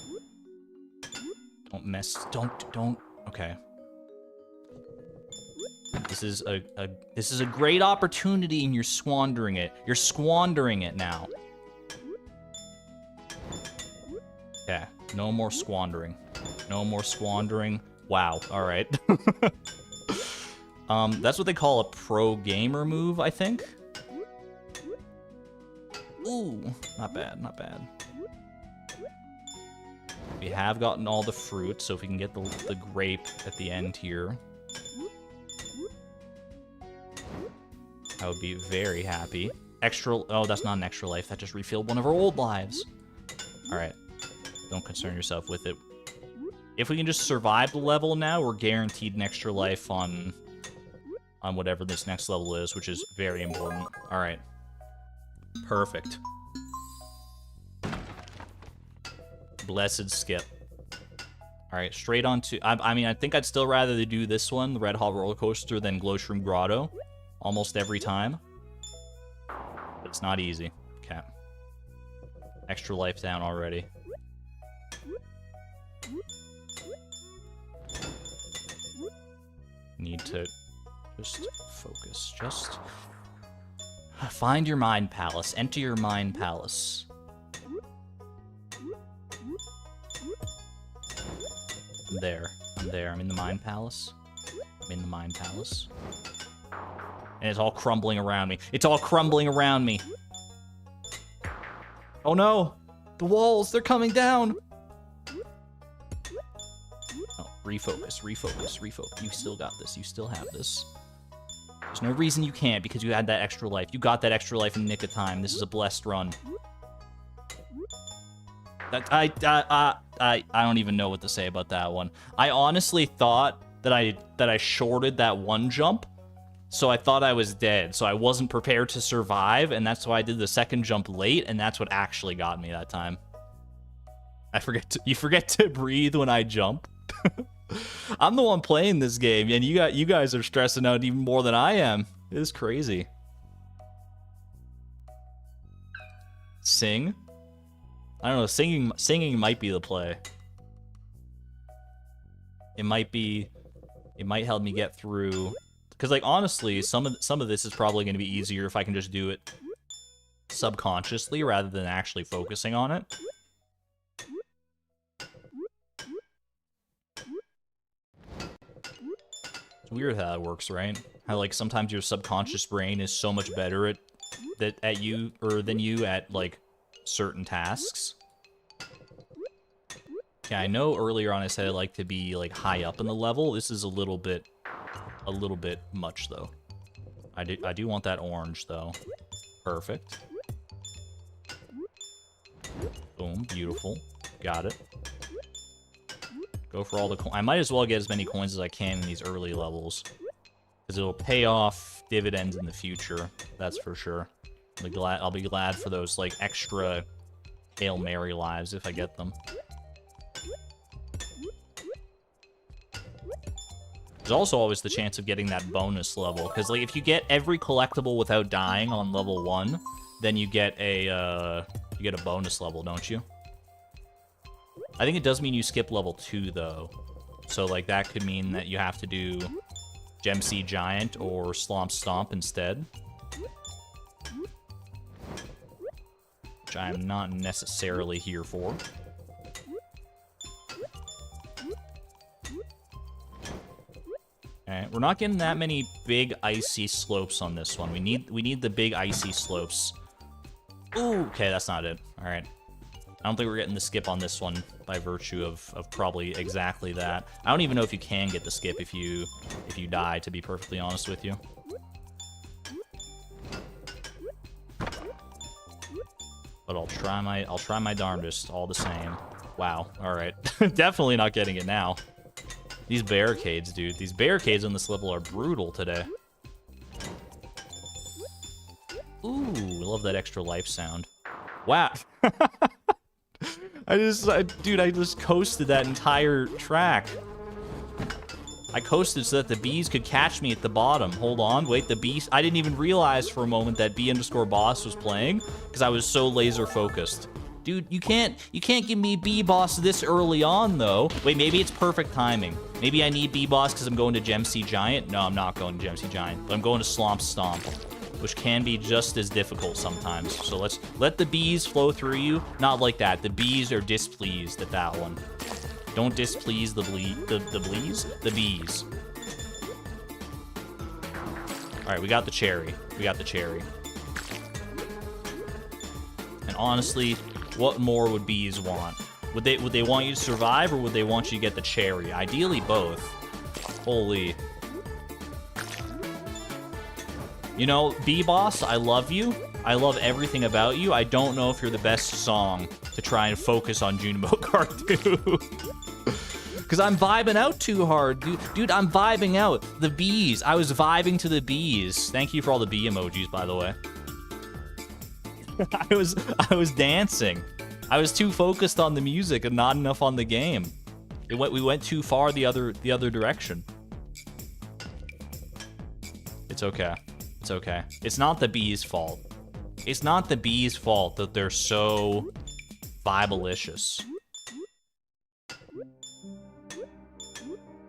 mess. Don't. Okay. This is a great opportunity, and you're squandering it. You're squandering it now. Okay, no more squandering. No more squandering. Wow. All right. That's what they call a pro gamer move, I think. Ooh, not bad, not bad. We have gotten all the fruit, so if we can get the grape at the end here, I would be very happy. Extra, oh, that's not an extra life. That just refilled one of our old lives. All right, don't concern yourself with it. If we can just survive the level now, we're guaranteed an extra life on whatever this next level is, which is very important. All right. Perfect. Blessed skip. All right, straight on to... I mean, I think I'd still rather do this one, the Red Hot Roller Coaster, than Glowshroom Grotto. Almost every time. But it's not easy. Okay. Extra life down already. Need to just focus. Just... find your mind palace. Enter your mind palace. I'm there. I'm there. I'm in the mind palace. I'm in the mind palace. And it's all crumbling around me. It's all crumbling around me. Oh no! The walls, they're coming down! Oh, refocus, refocus, refocus. You still got this. You still have this. There's no reason you can't, because you had that extra life. You got that extra life in the nick of time. This is a blessed run. I don't even know what to say about that one. I honestly thought that I shorted that one jump, so I thought I was dead. So I wasn't prepared to survive, and that's why I did the second jump late, and that's what actually got me that time. You forget to breathe when I jump. I'm the one playing this game, and you guys are stressing out even more than I am. It is crazy. Sing? I don't know, singing might be the play. It might help me get through, because like honestly, some of this is probably going to be easier if I can just do it subconsciously rather than actually focusing on it. It's weird how that works, right? How like sometimes your subconscious brain is so much better than you at like certain tasks. Yeah, I know earlier on I said I like to be like high up in the level. This is a little bit much though. I do want that orange though. Perfect. Boom, beautiful. Got it. Go for all the coins. I might as well get as many coins as I can in these early levels, because it'll pay off dividends in the future. That's for sure. I'll be glad for those like extra Hail Mary lives if I get them. There's also always the chance of getting that bonus level, because like if you get every collectible without dying on level 1, then you get a bonus level, don't you? I think it does mean you skip level 2 though. So like that could mean that you have to do Gem Sea Giant or Slomp Stomp instead. Which I am not necessarily here for. Alright, we're not getting that many big icy slopes on this one. We need the big icy slopes. Ooh, okay, that's not it. Alright. I don't think we're getting the skip on this one by virtue of probably exactly that. I don't even know if you can get the skip if you die, to be perfectly honest with you. But I'll try my darndest all the same. Wow, alright. Definitely not getting it now. These barricades, dude. These barricades on this level are brutal today. Ooh, I love that extra life sound. Wow. Dude, I just coasted that entire track. I coasted so that the bees could catch me at the bottom. Hold on, wait, the bees... I didn't even realize for a moment that B_boss was playing, because I was so laser focused. Dude, you can't give me B-Boss this early on, though. Wait, maybe it's perfect timing. Maybe I need B-Boss because I'm going to Gem Sea Giant. No, I'm not going to Gem Sea Giant, but I'm going to Slomp Stomp, which can be just as difficult sometimes. So let's let the bees flow through you. Not like that. The bees are displeased at that one. Don't displease the bees. All right, we got the cherry. We got the cherry. And honestly, what more would bees want? Would they want you to survive, or would they want you to get the cherry? Ideally, both. Holy. You know, B-Boss, I love you. I love everything about you. I don't know if you're the best song to try and focus on Junimo Kart 2. Because I'm vibing out too hard, dude. Dude, I'm vibing out. The bees. I was vibing to the bees. Thank you for all the bee emojis, by the way. I was dancing. I was too focused on the music and not enough on the game. We went too far the other direction. It's okay. It's okay. It's not the bees' fault. It's not the bees' fault that they're so vibalicious.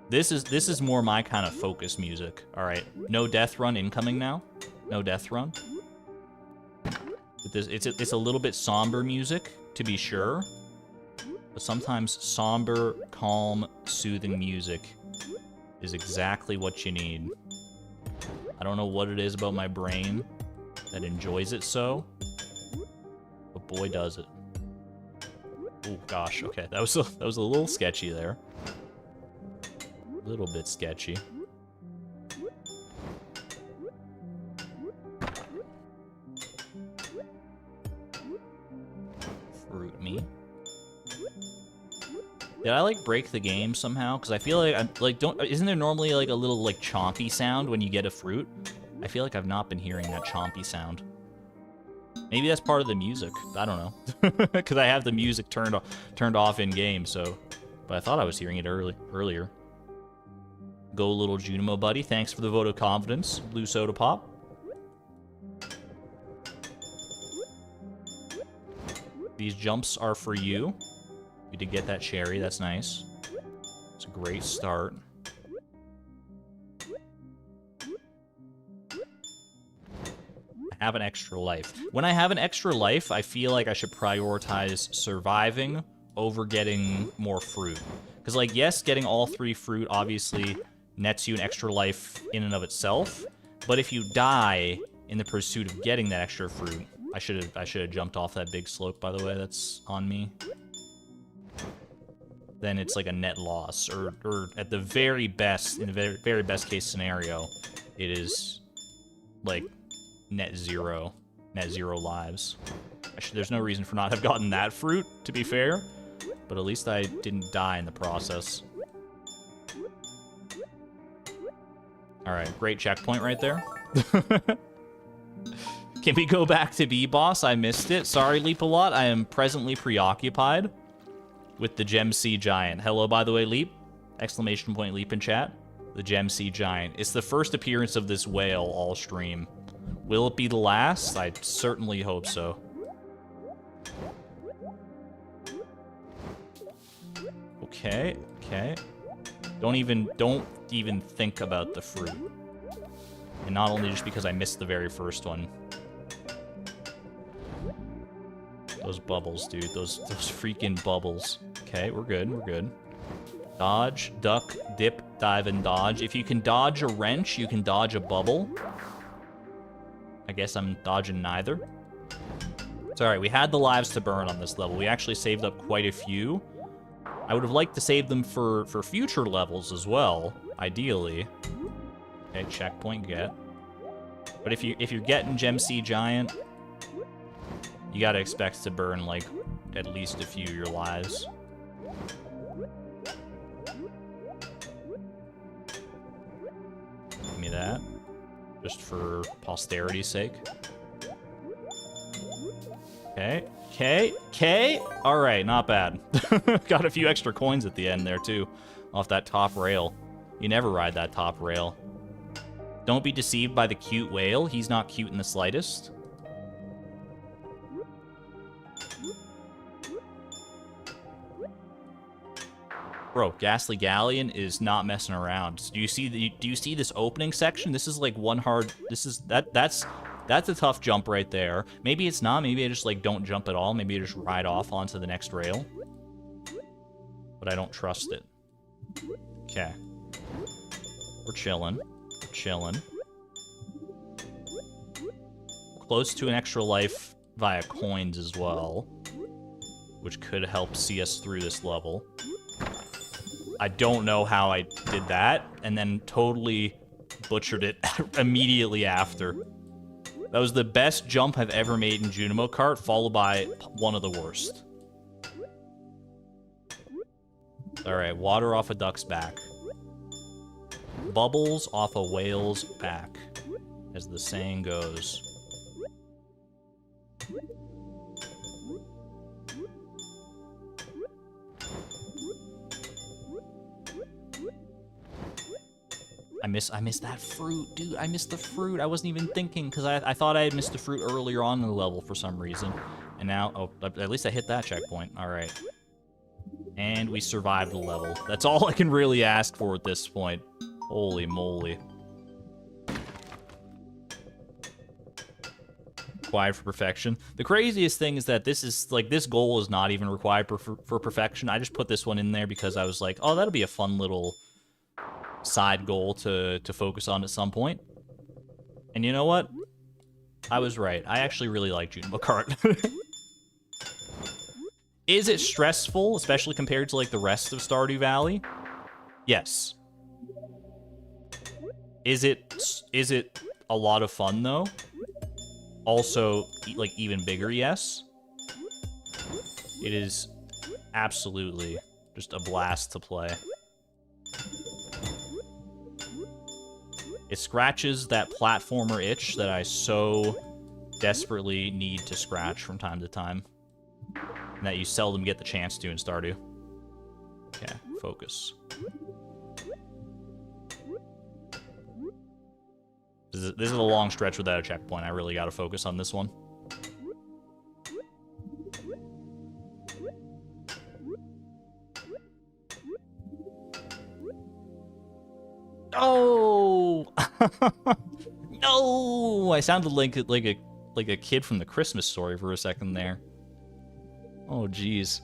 This is more my kind of focus music. All right, no death run incoming now. No death run. It's a little bit somber music, to be sure, but sometimes somber, calm, soothing music is exactly what you need. I don't know what it is about my brain that enjoys it so, but boy does it. Oh gosh, okay, that was a little sketchy there. A little bit sketchy. Fruit me. Did I like break the game somehow? Because I feel like I'm like isn't there normally like a little like chompy sound when you get a fruit? I feel like I've not been hearing that chompy sound. Maybe that's part of the music. I don't know. Because I have the music turned off in game, so but I thought I was hearing it earlier. Go little Junimo buddy. Thanks for the vote of confidence. Blue soda pop. These jumps are for you. We did get that cherry. That's nice. It's a great start. I have an extra life. When I have an extra life, I feel like I should prioritize surviving over getting more fruit. Because, like, yes, getting all 3 fruit obviously nets you an extra life in and of itself. But if you die in the pursuit of getting that extra fruit, I should have jumped off that big slope, by the way. That's on me. Then it's like a net loss, or at the very best, in the very best case scenario, it is like net zero lives. There's no reason for not to have gotten that fruit, to be fair, but at least I didn't die in the process. All right, great checkpoint right there. Can we go back to B-Boss? I missed it. Sorry, Leap-A-Lot. I am presently preoccupied with the Gem Sea Giant. Hello, by the way, Leap. Exclamation point Leap in chat. The Gem Sea Giant. It's the first appearance of this whale all stream. Will it be the last? I certainly hope so. Okay, okay. Don't even think about the fruit. And not only just because I missed the very first one. Those bubbles, dude. Those freaking bubbles. Okay, we're good. We're good. Dodge, duck, dip, dive, and dodge. If you can dodge a wrench, you can dodge a bubble. I guess I'm dodging neither. It's alright. We had the lives to burn on this level. We actually saved up quite a few. I would have liked to save them for future levels as well, ideally. Okay, checkpoint get. But if you're getting Gem Sea Giant, you gotta expect to burn, like, at least a few of your lives. Give me that. Just for posterity's sake. Okay. Okay. Alright, not bad. Got a few extra coins at the end there, too. Off that top rail. You never ride that top rail. Don't be deceived by the cute whale. He's not cute in the slightest. Bro, Ghastly Galleon is not messing around. Do you see this opening section? This is like one hard. That's a tough jump right there. Maybe it's not. Maybe I just like don't jump at all. Maybe I just ride off onto the next rail. But I don't trust it. Okay. We're chilling. We're chilling. Close to an extra life via coins as well, which could help see us through this level. I don't know how I did that, and then totally butchered it immediately after. That was the best jump I've ever made in Junimo Kart, followed by one of the worst. Alright, water off a duck's back. Bubbles off a whale's back, as the saying goes. I missed that fruit, dude. I missed the fruit. I wasn't even thinking, because I thought I had missed the fruit earlier on in the level for some reason. And now, oh, at least I hit that checkpoint. All right. And we survived the level. That's all I can really ask for at this point. Holy moly. Required for perfection. The craziest thing is that this goal is not even required for perfection. I just put this one in there because I was like, oh, that'll be a fun little side goal to focus on at some point. And you know what? I was right. I actually really like Junimo Kart. Is it stressful, especially compared to like the rest of Stardew Valley? Yes. Is it a lot of fun though? Also, like even bigger, yes. It is absolutely just a blast to play. It scratches that platformer itch that I so desperately need to scratch from time to time. And that you seldom get the chance to in Stardew. Okay, focus. This is a long stretch without a checkpoint. I really gotta focus on this one. No! No! I sounded like a kid from the Christmas Story for a second there. Oh, jeez.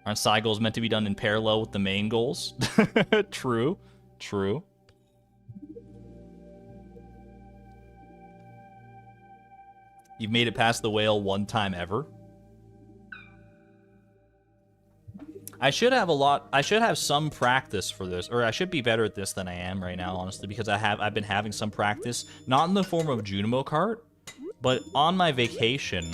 Aren't side goals meant to be done in parallel with the main goals? True. True. You've made it past the whale one time ever? I should have some practice for this, or I should be better at this than I am right now, honestly, because I've been having some practice, not in the form of Junimo Kart, but on my vacation,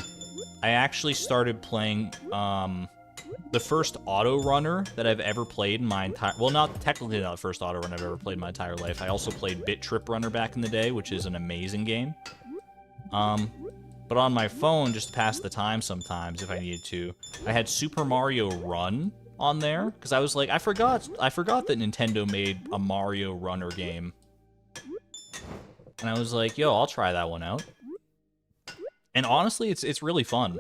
I actually started playing the first auto runner that I've ever played in my entire, well, not technically not the first auto runner I've ever played in my entire life. I also played Bit Trip Runner back in the day, which is an amazing game. But on my phone, just to pass the time sometimes if I needed to, I had Super Mario Run on there, because I was like, I forgot that Nintendo made a Mario Runner game. And I was like, yo, I'll try that one out. And honestly, it's really fun.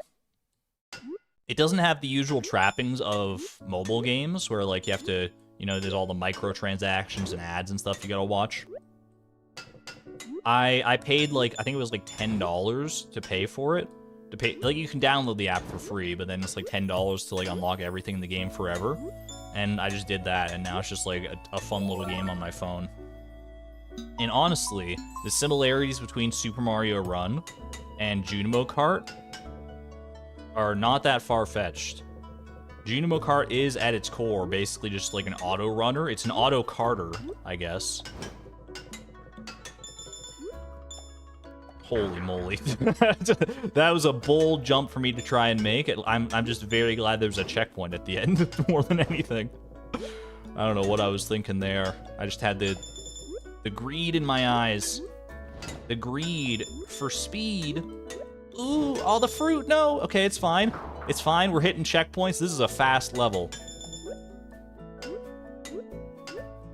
It doesn't have the usual trappings of mobile games, where like you have to, you know, there's all the microtransactions and ads and stuff you gotta watch. I paid like, I think it was like $10 to pay for it. To pay, like, you can download the app for free, but then it's like $10 to like unlock everything in the game forever. And I just did that, and now it's just like a fun little game on my phone. And honestly, the similarities between Super Mario Run and Junimo Kart are not that far-fetched. Junimo Kart is at its core basically just like an auto runner. It's an auto karter, I guess. Holy moly. That was a bold jump for me to try and make. I'm just very glad there's a checkpoint at the end, more than anything. I don't know what I was thinking there. I just had the greed in my eyes. The greed for speed. Ooh, all the fruit, no! Okay, it's fine. It's fine, we're hitting checkpoints. This is a fast level.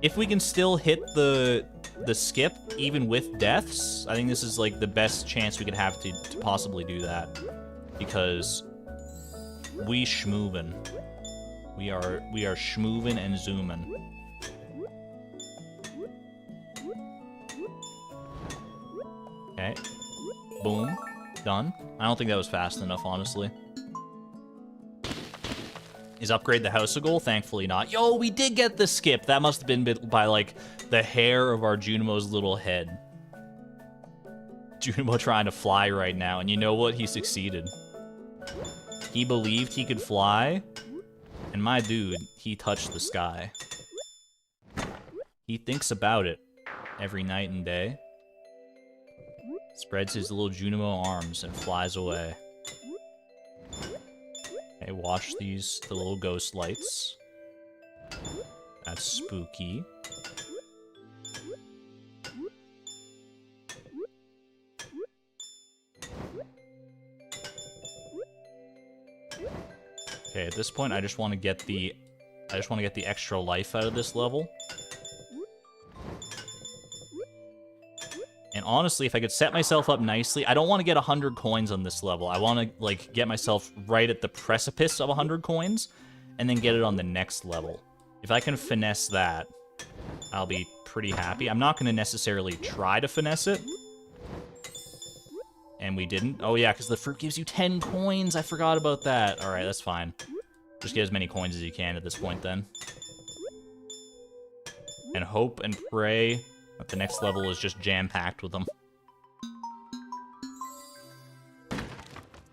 If we can still hit the skip, even with deaths, I think this is like the best chance we could have to possibly do that. Because we schmoovin'. We are schmoovin' and zooming. Okay. Boom. Done. I don't think that was fast enough, honestly. Is upgrade the house a goal? Thankfully not. Yo, we did get the skip. That must have been by, like, the hair of our Junimo's little head. Junimo trying to fly right now, and you know what? He succeeded. He believed he could fly, and my dude, he touched the sky. He thinks about it every night and day. Spreads his little Junimo arms and flies away. Okay, watch the little ghost lights. That's spooky. Okay, at this point, I just want to get the extra life out of this level. And honestly, if I could set myself up nicely, I don't want to get 100 coins on this level. I want to, like, get myself right at the precipice of 100 coins, and then get it on the next level. If I can finesse that, I'll be pretty happy. I'm not going to necessarily try to finesse it. And we didn't. Oh, yeah, because the fruit gives you 10 coins. I forgot about that. All right, that's fine. Just get as many coins as you can at this point, then. And hope and pray that the next level is just jam-packed with them.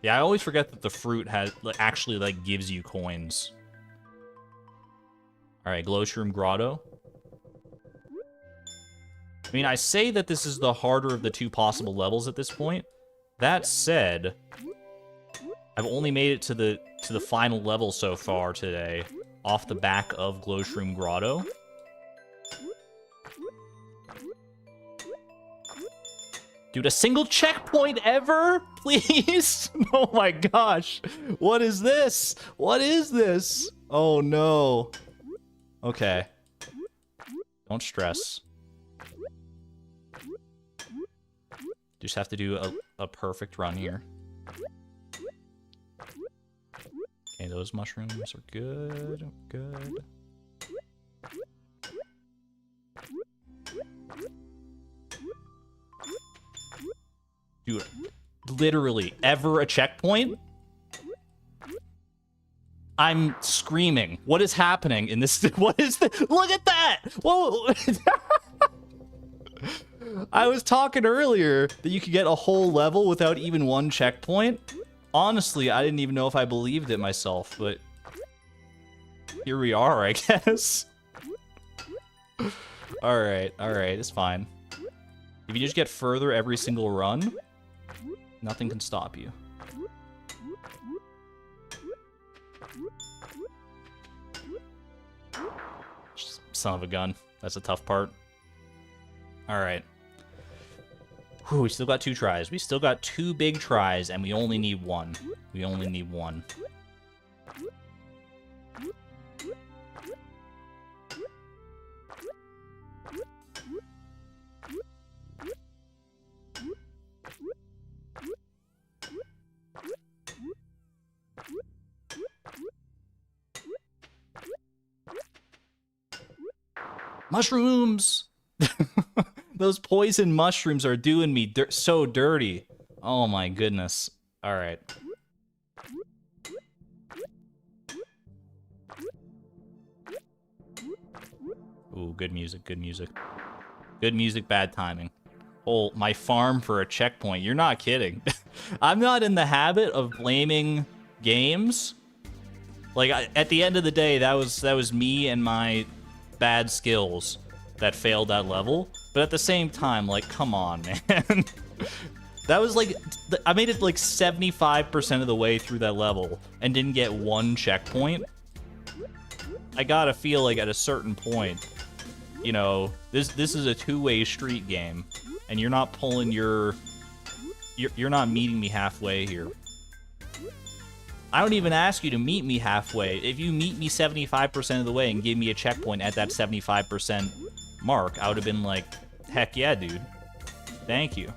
Yeah, I always forget that the fruit has actually, like, gives you coins. Alright, Glowshroom Grotto. I mean, I say that this is the harder of the two possible levels at this point. That said, I've only made it to the final level so far today, off the back of Glowshroom Grotto. Dude, a single checkpoint ever? Please? Oh my gosh. What is this? What is this? Oh no. Okay. Don't stress. Just have to do a perfect run here. Okay, those mushrooms are good. Good. Dude, literally, ever a checkpoint? I'm screaming. What is happening in this? What is this? Look at that! Whoa! I was talking earlier that you could get a whole level without even one checkpoint. Honestly, I didn't even know if I believed it myself, but here we are, I guess. Alright, it's fine. If you just get further every single run, nothing can stop you. Son of a gun. That's a tough part. Alright. Whew, we still got 2 tries. We still got 2 big tries, and we only need 1. We only need 1. Mushrooms! Those poison mushrooms are doing me so dirty. Oh my goodness. Alright. Ooh, good music, good music. Good music, bad timing. Oh, my farm for a checkpoint. You're not kidding. I'm not in the habit of blaming games. Like, at the end of the day, that was me and my bad skills that failed that level. But at the same time, like, come on, man. That was like, I made it like 75% of the way through that level and didn't get 1 checkpoint. I gotta feel like at a certain point, you know, this is a 2-way street game, and you're not pulling you're not meeting me halfway here. I don't even ask you to meet me halfway. If you meet me 75% of the way and give me a checkpoint at that 75% mark, I would have been like, heck yeah, dude. Thank you.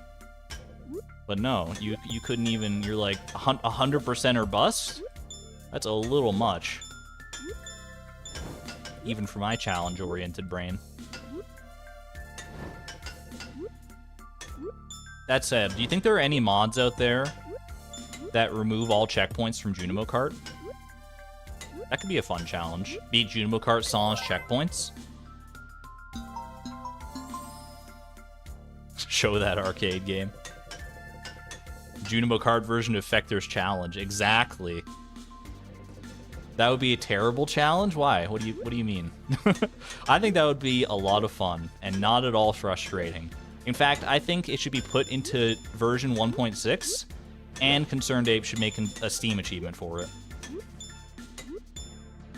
But no, you couldn't even, you're like 100% or bust? That's a little much. even for my challenge-oriented brain. That said, do you think there are any mods out there that remove all checkpoints from Junimo Kart? That could be a fun challenge. Beat Junimo Kart sans checkpoints. Show that arcade game. Junimo Kart version of Fechter's challenge. Exactly. That would be a terrible challenge? Why? What do you mean? I think that would be a lot of fun and not at all frustrating. In fact, I think it should be put into version 1.6, and Concerned Ape should make a Steam achievement for it.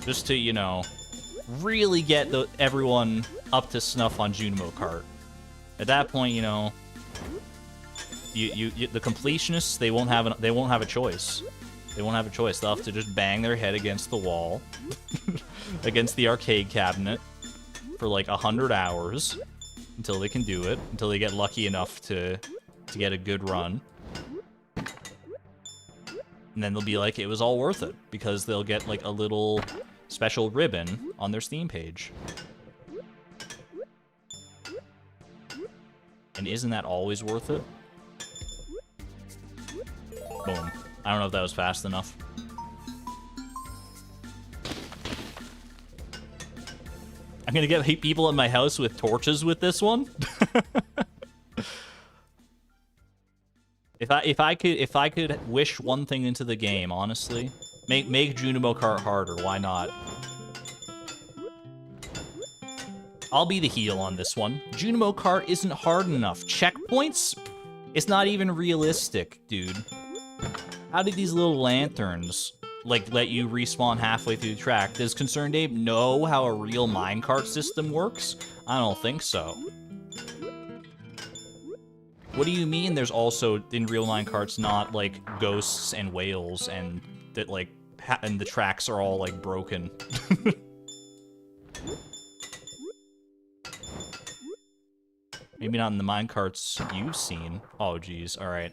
Just to, you know, really get everyone up to snuff on Junimo Kart. At that point, you know, the completionists, they won't have a choice. They won't have a choice. They'll have to just bang their head against the wall, against the arcade cabinet, for like 100 hours. Until they can do it, until they get lucky enough to get a good run. And then they'll be like, it was all worth it, because they'll get like a little special ribbon on their Steam page. And isn't that always worth it? Boom. I don't know if that was fast enough. I'm gonna get people in my house with torches with this one. If I could wish one thing into the game, honestly, make Junimo Kart harder. Why not? I'll be the heel on this one. Junimo Kart isn't hard enough. Checkpoints? It's not even realistic, dude. How did these little lanterns, like, let you respawn halfway through the track? Does Concerned Ape know how a real minecart system works? I don't think so. What do you mean there's also, in real minecarts, not, like, ghosts and whales, and that, like, and the tracks are all, like, broken? Maybe not in the minecarts you've seen. Oh, geez. All right.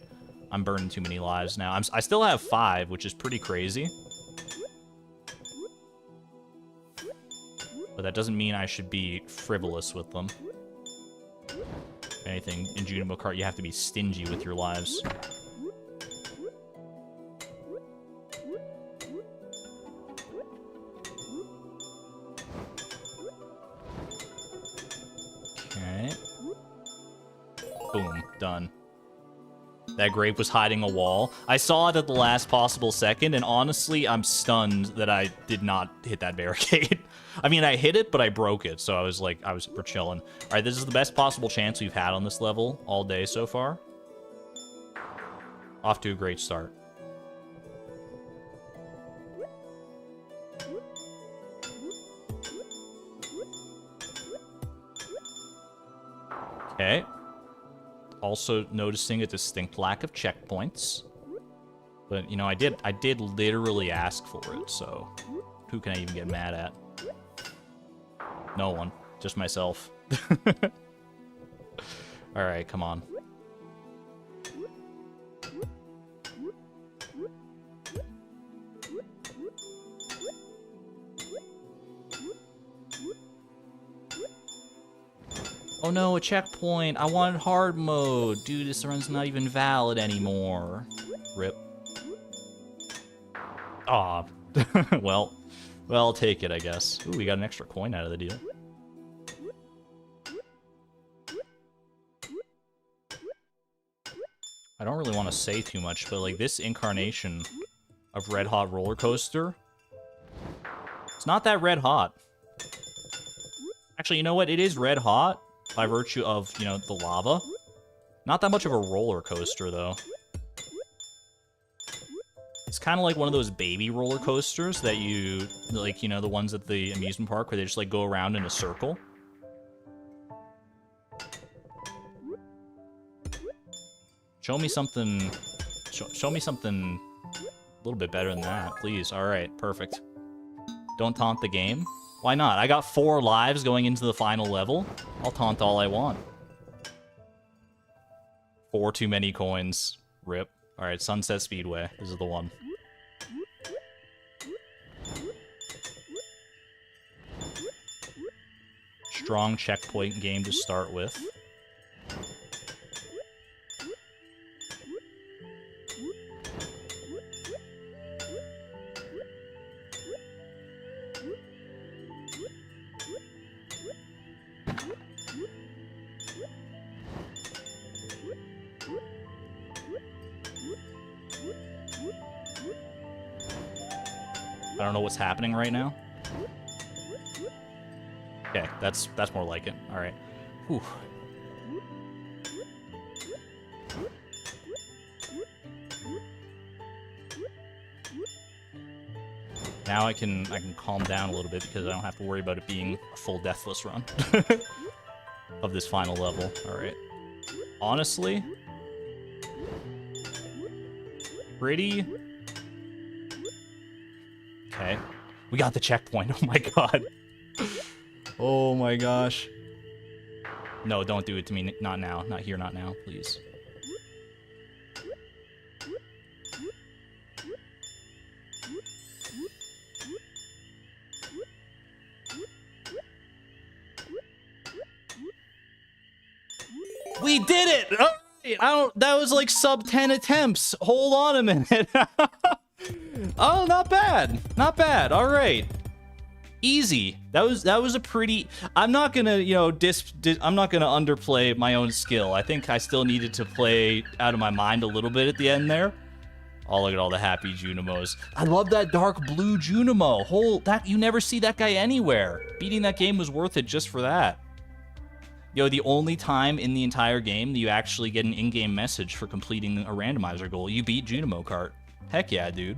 I'm burning too many lives now. I still have 5, which is pretty crazy. But that doesn't mean I should be frivolous with them. If anything, in Junimo Kart, you have to be stingy with your lives. Okay. Boom. Done. That grape was hiding a wall. I saw it at the last possible second, and honestly, I'm stunned that I did not hit that barricade. I mean, I hit it, but I broke it, so I was like, we're chilling. All right, this is the best possible chance we've had on this level all day so far. Off to a great start. Okay. Also noticing a distinct lack of checkpoints. But, you know, I did literally ask for it, so who can I even get mad at? No one. Just myself. Alright, come on. Oh no, a checkpoint. I wanted hard mode. Dude, this run's not even valid anymore. Rip. Aw. Well, I'll take it, I guess. Ooh, we got an extra coin out of the deal. I don't really want to say too much, but like this incarnation of Red Hot Roller Coaster, it's not that red hot. Actually, you know what? It is red hot by virtue of, you know, the lava. Not that much of a roller coaster, though. It's kind of like one of those baby roller coasters that you, like, you know, the ones at the amusement park where they just, like, go around in a circle. Show me something... Show me something a little bit better than that, please. Alright, perfect. Don't taunt the game. Why not? I got 4 lives going into the final level. I'll taunt all I want. 4 too many coins. Rip. Alright, Sunset Speedway. This is the one. strong checkpoint game to start with. I don't know what's happening right now. Okay, that's more like it. All right. Whew. Now I can calm down a little bit because I don't have to worry about it being a full deathless run of this final level. All right. Honestly, pretty. Okay. We got the checkpoint. Oh my god. Oh my gosh. No, don't do it to me. Not now. Not here, not now, please. We did it! Oh, that was like sub 10 attempts. Hold on a minute. Oh, not bad. Not bad. All right. Easy. That was a pretty... I'm not gonna, you know, I'm not gonna underplay my own skill. I think I still needed to play out of my mind a little bit at the end there. Oh, look at all the happy Junimos. I love that dark blue Junimo. You never see that guy anywhere. Beating that game was worth it just for that. Yo, the only time in the entire game that you actually get an in-game message for completing a randomizer goal, you beat Junimo Kart. Heck yeah, dude.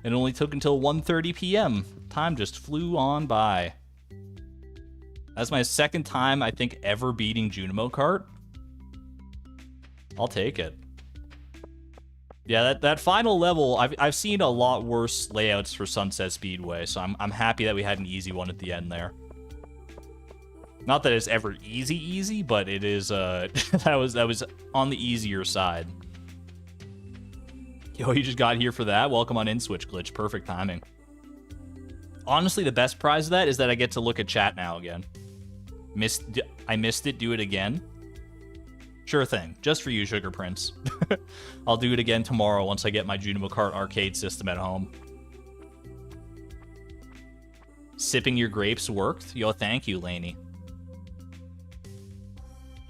It only took until 1:30 p.m. Time just flew on by. That's my second time, I think, ever beating Junimo Kart. I'll take it. Yeah, that final level, I've seen a lot worse layouts for Sunset Speedway, so I'm happy that we had an easy one at the end there. Not that it's ever easy, but it is, that was on the easier side. Yo, you just got here for that? Welcome on in, Switch Glitch. Perfect timing. Honestly, the best prize of that is that I get to look at chat now again. I missed it, do it again. Sure thing. Just for you, Sugar Prince. I'll do it again tomorrow once I get my Junimo Kart arcade system at home. Sipping your grapes worked? Yo, thank you, Laney.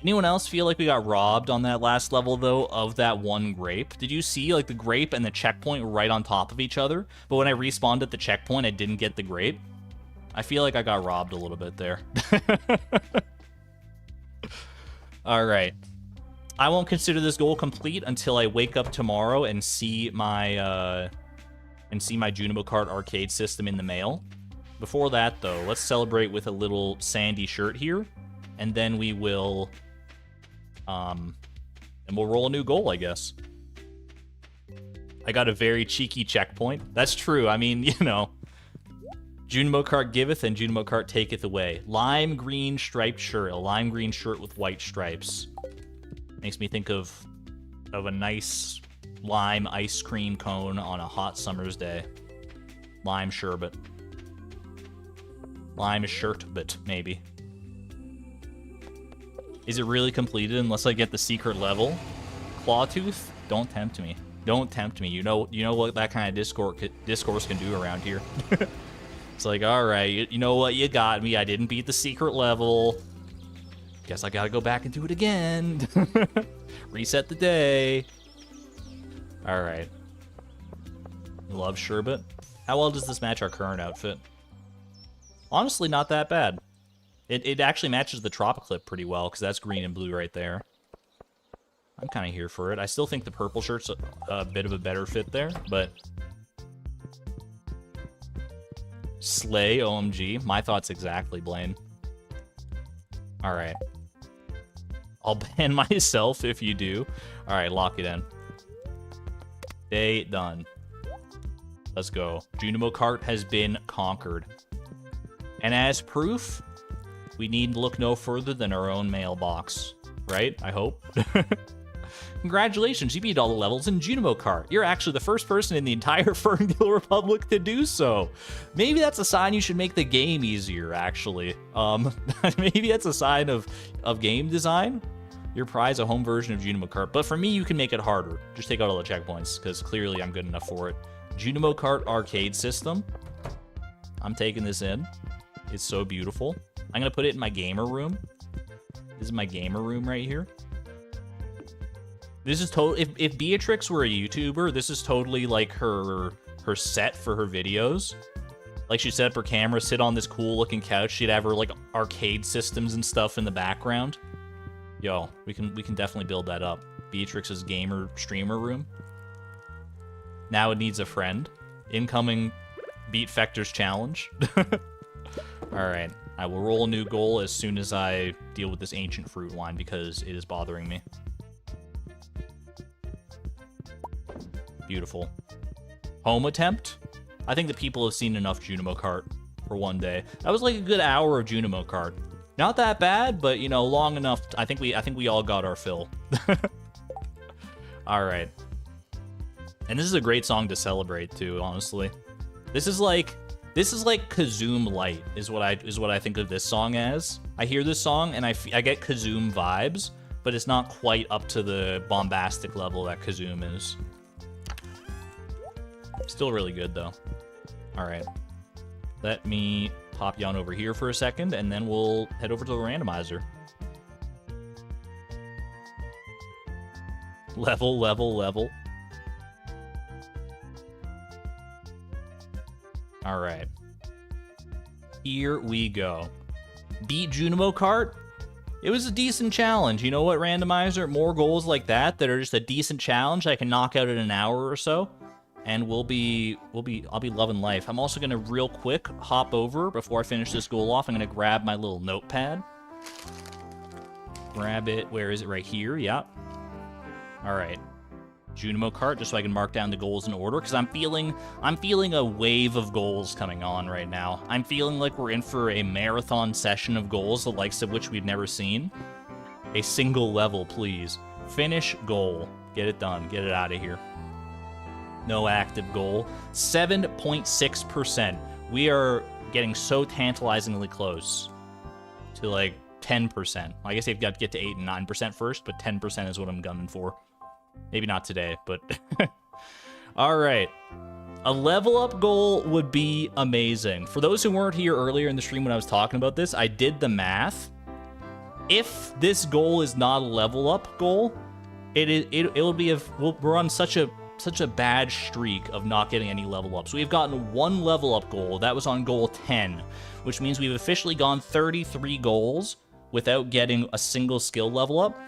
Anyone else feel like we got robbed on that last level, though, of that one grape? Did you see, like, the grape and the checkpoint were right on top of each other? But when I respawned at the checkpoint, I didn't get the grape? I feel like I got robbed a little bit there. Alright. I won't consider this goal complete until I wake up tomorrow and see my Junimo Kart arcade system in the mail. Before that, though, let's celebrate with a little Sandy shirt here. And then we will... and we'll roll a new goal, I guess. I got a very cheeky checkpoint. That's true. I mean, you know, Junimo Kart giveth and Junimo Kart taketh away. Lime green striped shirt. A lime green shirt with white stripes. Makes me think of a nice lime ice cream cone on a hot summer's day. Lime sherbet. Lime sherbet, maybe. Is it really completed unless I get the secret level? Clawtooth? Don't tempt me. Don't tempt me. You know what that kind of discourse can do around here. It's like, all right, you know what? You got me. I didn't beat the secret level. Guess I gotta go back and do it again. Reset the day. All right. Love sherbet. How well does this match our current outfit? Honestly, not that bad. It actually matches the Tropiclip pretty well, because that's green and blue right there. I'm kind of here for it. I still think the purple shirt's a bit of a better fit there, but... Slay, OMG. My thoughts exactly, Blaine. Alright. I'll ban myself if you do. Alright, lock it in. Day done. Let's go. Junimo Kart has been conquered. And as proof... We need look no further than our own mailbox, right? I hope. Congratulations, you beat all the levels in Junimo Kart. You're actually the first person in the entire Ferngale Republic to do so. Maybe that's a sign you should make the game easier, actually. Maybe that's a sign of game design. Your prize, a home version of Junimo Kart. But for me, you can make it harder. Just take out all the checkpoints, because clearly I'm good enough for it. Junimo Kart arcade system. I'm taking this in. It's so beautiful. I'm going to put it in my gamer room. This is my gamer room right here. This is total. If Beatrix were a YouTuber, this is totally like her set for her videos. Like, she'd set up her camera, sit on this cool looking couch. She'd have her like arcade systems and stuff in the background. Yo, we can definitely build that up. Beatrix's gamer streamer room. Now it needs a friend. Incoming Beat Fector's challenge. All right, I will roll a new goal as soon as I deal with this ancient fruit wine because it is bothering me. Beautiful. Home attempt? I think the people have seen enough Junimo Kart for one day. That was like a good hour of Junimo Kart. Not that bad, but you know, long enough. I think we all got our fill. All right. And this is a great song to celebrate too, honestly. This is like Kazoom Light is what I think of this song as. I hear this song and I get Kazoom vibes, but it's not quite up to the bombastic level that Kazoom is. Still really good though. All right. Let me pop you on over here for a second, and then we'll head over to the randomizer. Level, level, level. All right. Here we go. Beat Junimo Kart? It was a decent challenge. You know what, randomizer? More goals like that are just a decent challenge I can knock out in an hour or so. And I'll be loving life. I'm also gonna real quick hop over before I finish this goal off. I'm gonna grab my little notepad. Grab it. Where is it? Right here. Yep. All right. Junimo Kart, just so I can mark down the goals in order, because I'm feeling a wave of goals coming on right now. I'm feeling like we're in for a marathon session of goals, the likes of which we've never seen. A single level, please. Finish goal. Get it done. Get it out of here. No active goal. 7.6%. We are getting so tantalizingly close to like 10%. I guess they've got to get to 8 and 9% first, but 10% is what I'm gunning for. Maybe not today, but all right. A level up goal would be amazing. For those who weren't here earlier in the stream when I was talking about this, I did the math. If this goal is not a level up goal, it'll be we're on such a bad streak of not getting any level ups. We've gotten one level up goal. That was on goal 10, which means we've officially gone 33 goals without getting a single skill level up.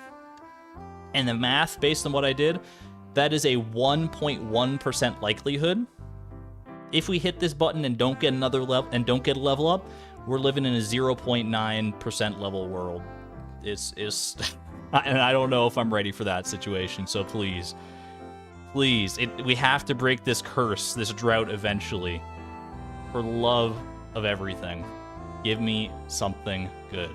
And the math, based on what I did, that is a 1.1% likelihood. If we hit this button and don't get another level and don't get a level up, we're living in a 0.9% level world. It's and I don't know if I'm ready for that situation. So please, we have to break this curse, this drought eventually. For the love of everything, give me something good.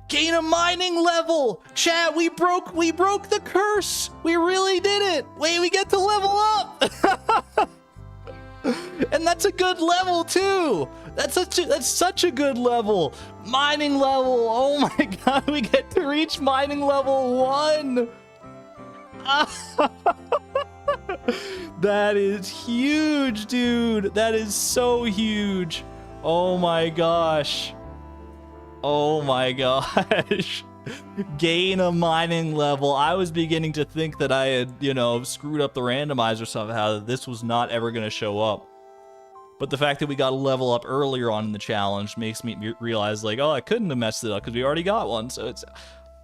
Gain a mining level! Chat, we broke the curse! We really did it! Wait, we get to level up! And that's a good level too! That's such a good level! Mining level! Oh my god, we get to reach mining level 1! That is huge, dude! That is so huge! Oh my gosh! Oh my gosh. Gain a mining level. I was beginning to think that I had, screwed up the randomizer somehow, that this was not ever going to show up. But the fact that we got a level up earlier on in the challenge makes me realize, like, oh, I couldn't have messed it up because we already got one. So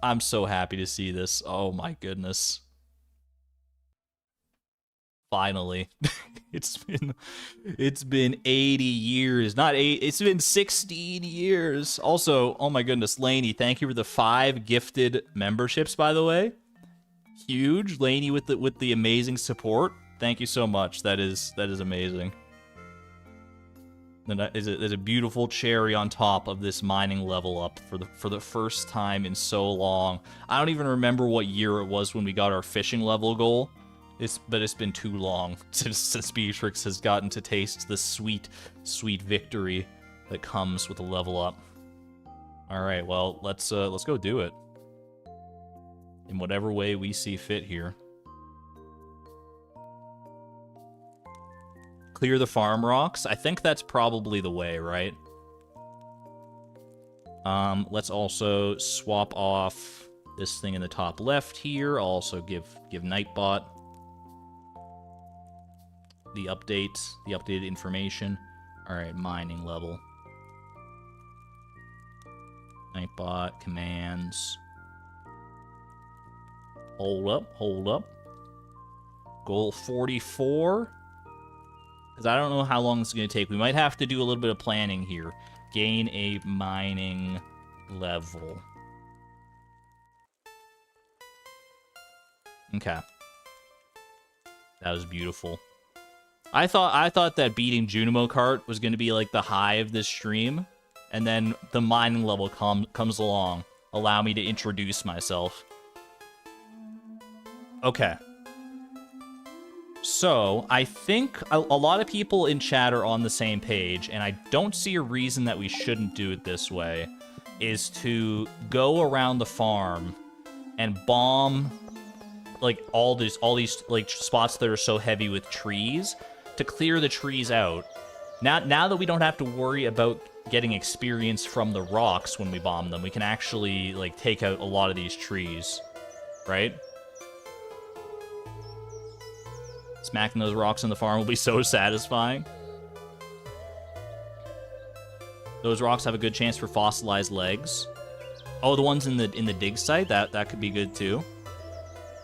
I'm so happy to see this. Oh my goodness. Finally. It's been 80 years. Not 8, it's been 16 years. Also, oh my goodness, Lainey, thank you for the 5 gifted memberships, by the way. Huge. Lainey with the amazing support. Thank you so much. That is amazing. There's a beautiful cherry on top of this mining level up for the first time in so long. I don't even remember what year it was when we got our fishing level goal. But it's been too long since Beatrix has gotten to taste the sweet, sweet victory that comes with a level up. All right, well, let's go do it in whatever way we see fit here. Clear the farm rocks. I think that's probably the way, right? Let's also swap off this thing in the top left here. I'll also give Nightbot the updated information. All right, mining level. Nightbot commands. Hold up. Goal 44. Because I don't know how long this is going to take. We might have to do a little bit of planning here. Gain a mining level. Okay. That was beautiful. I thought that beating Junimo Kart was going to be like the high of this stream, and then the mining level comes along. Allow me to introduce myself. Okay. So, I think a lot of people in chat are on the same page, and I don't see a reason that we shouldn't do it this way, is to go around the farm and bomb like all these like spots that are so heavy with trees to clear the trees out. Now that we don't have to worry about getting experience from the rocks when we bomb them, we can actually like take out a lot of these trees, right? Smacking those rocks on the farm will be so satisfying. Those rocks have a good chance for fossilized legs. Oh, the ones in the dig site? That could be good too.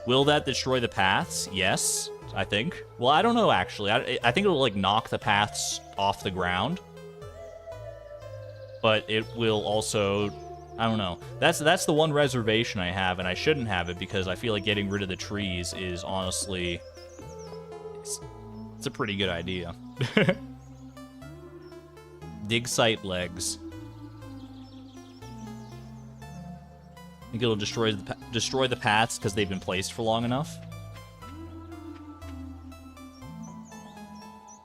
Will that destroy the paths? Yes, I think. Well, I don't know, actually. I think it'll, like, knock the paths off the ground. But it will also... I don't know. That's the one reservation I have, and I shouldn't have it because I feel like getting rid of the trees is honestly... It's a pretty good idea. Dig site legs. I think it'll destroy the paths because they've been placed for long enough.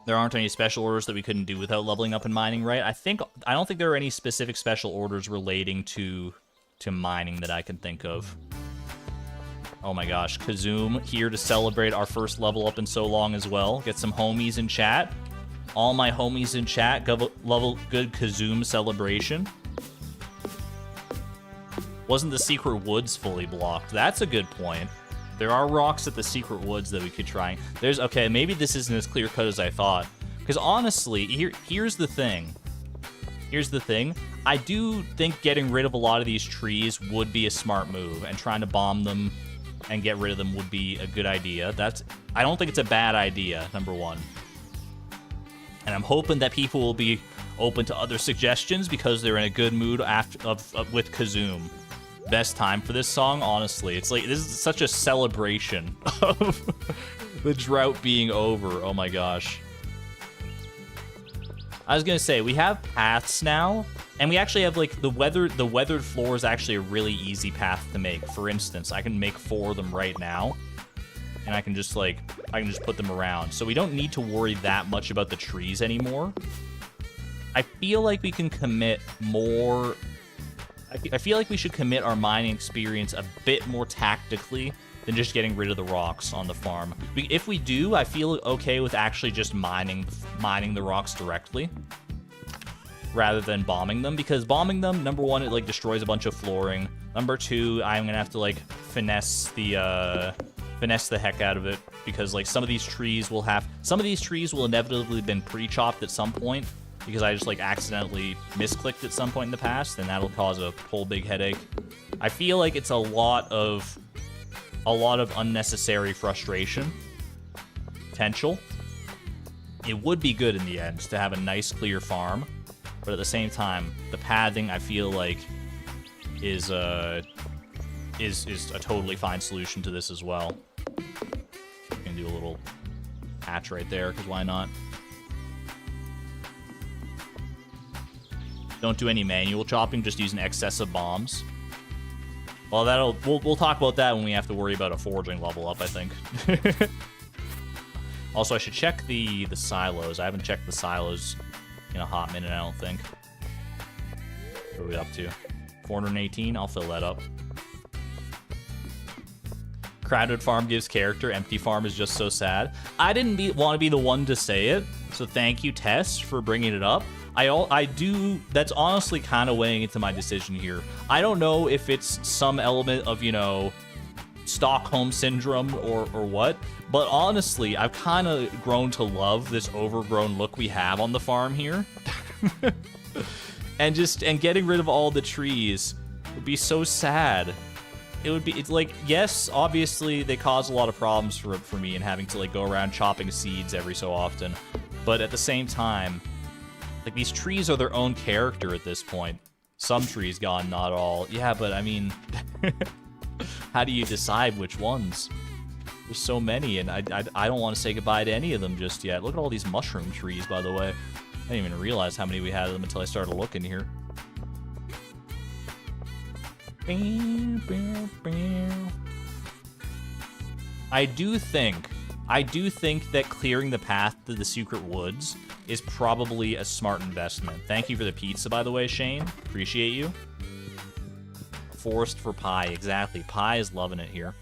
There aren't any special orders that we couldn't do without leveling up and mining, right? I don't think there are any specific special orders relating to mining that I can think of. Oh my gosh, Kazoom here to celebrate our first level up in so long as well. Get some homies in chat. All my homies in chat, level good Kazoom celebration. Wasn't the secret woods fully blocked? That's a good point. There are rocks at the secret woods that we could try. Okay, maybe this isn't as clear-cut as I thought. Because honestly, here's the thing. Here's the thing. I do think getting rid of a lot of these trees would be a smart move, and trying to bomb them and get rid of them would be a good idea. I don't think it's a bad idea, number one. And I'm hoping that people will be open to other suggestions because they're in a good mood with Kazoom. Best time for this song, honestly. It's like, this is such a celebration of the drought being over. Oh my gosh. I was gonna say, we have paths now, and we actually have, like, the weathered floor is actually a really easy path to make. For instance, I can make 4 of them right now, and I can just put them around. So we don't need to worry that much about the trees anymore. I feel like we can commit more... I feel like we should commit our mining experience a bit more tactically than just getting rid of the rocks on the farm. If we do, I feel okay with actually just mining the rocks directly rather than bombing them, because bombing them, number one, it like destroys a bunch of flooring. Number two, I'm gonna have to like finesse the heck out of it, because like some of these trees will inevitably have been pre-chopped at some point, because I just like accidentally misclicked at some point in the past, and that'll cause a whole big headache. I feel like it's a lot of unnecessary frustration potential. It would be good in the end to have a nice clear farm, but at the same time, the pathing I feel like is a totally fine solution to this as well. We can do a little patch right there, because why not? Don't do any manual chopping, just use an excess of bombs. Well, we'll talk about that when we have to worry about a foraging level up, I think. Also, I should check the silos. I haven't checked the silos in a hot minute, I don't think. What are we up to? 418? I'll fill that up. Crowded farm gives character. Empty farm is just so sad. I didn't want to be the one to say it, so thank you, Tess, for bringing it up. I do, that's honestly kind of weighing into my decision here. I don't know if it's some element of, you know, Stockholm syndrome or what, but honestly, I've kind of grown to love this overgrown look we have on the farm here. and getting rid of all the trees would be so sad. It's like, yes, obviously they cause a lot of problems for me and having to like go around chopping seeds every so often, but at the same time, like, these trees are their own character at this point. Some trees gone, not all. Yeah, but I mean, how do you decide which ones? There's so many, and I don't want to say goodbye to any of them just yet. Look at all these mushroom trees, by the way. I didn't even realize how many we had of them until I started looking here. I do think that clearing the path to the secret woods is probably a smart investment. Thank you for the pizza, by the way, Shane. Appreciate you. Forest for Pie, exactly. Pie is loving it here.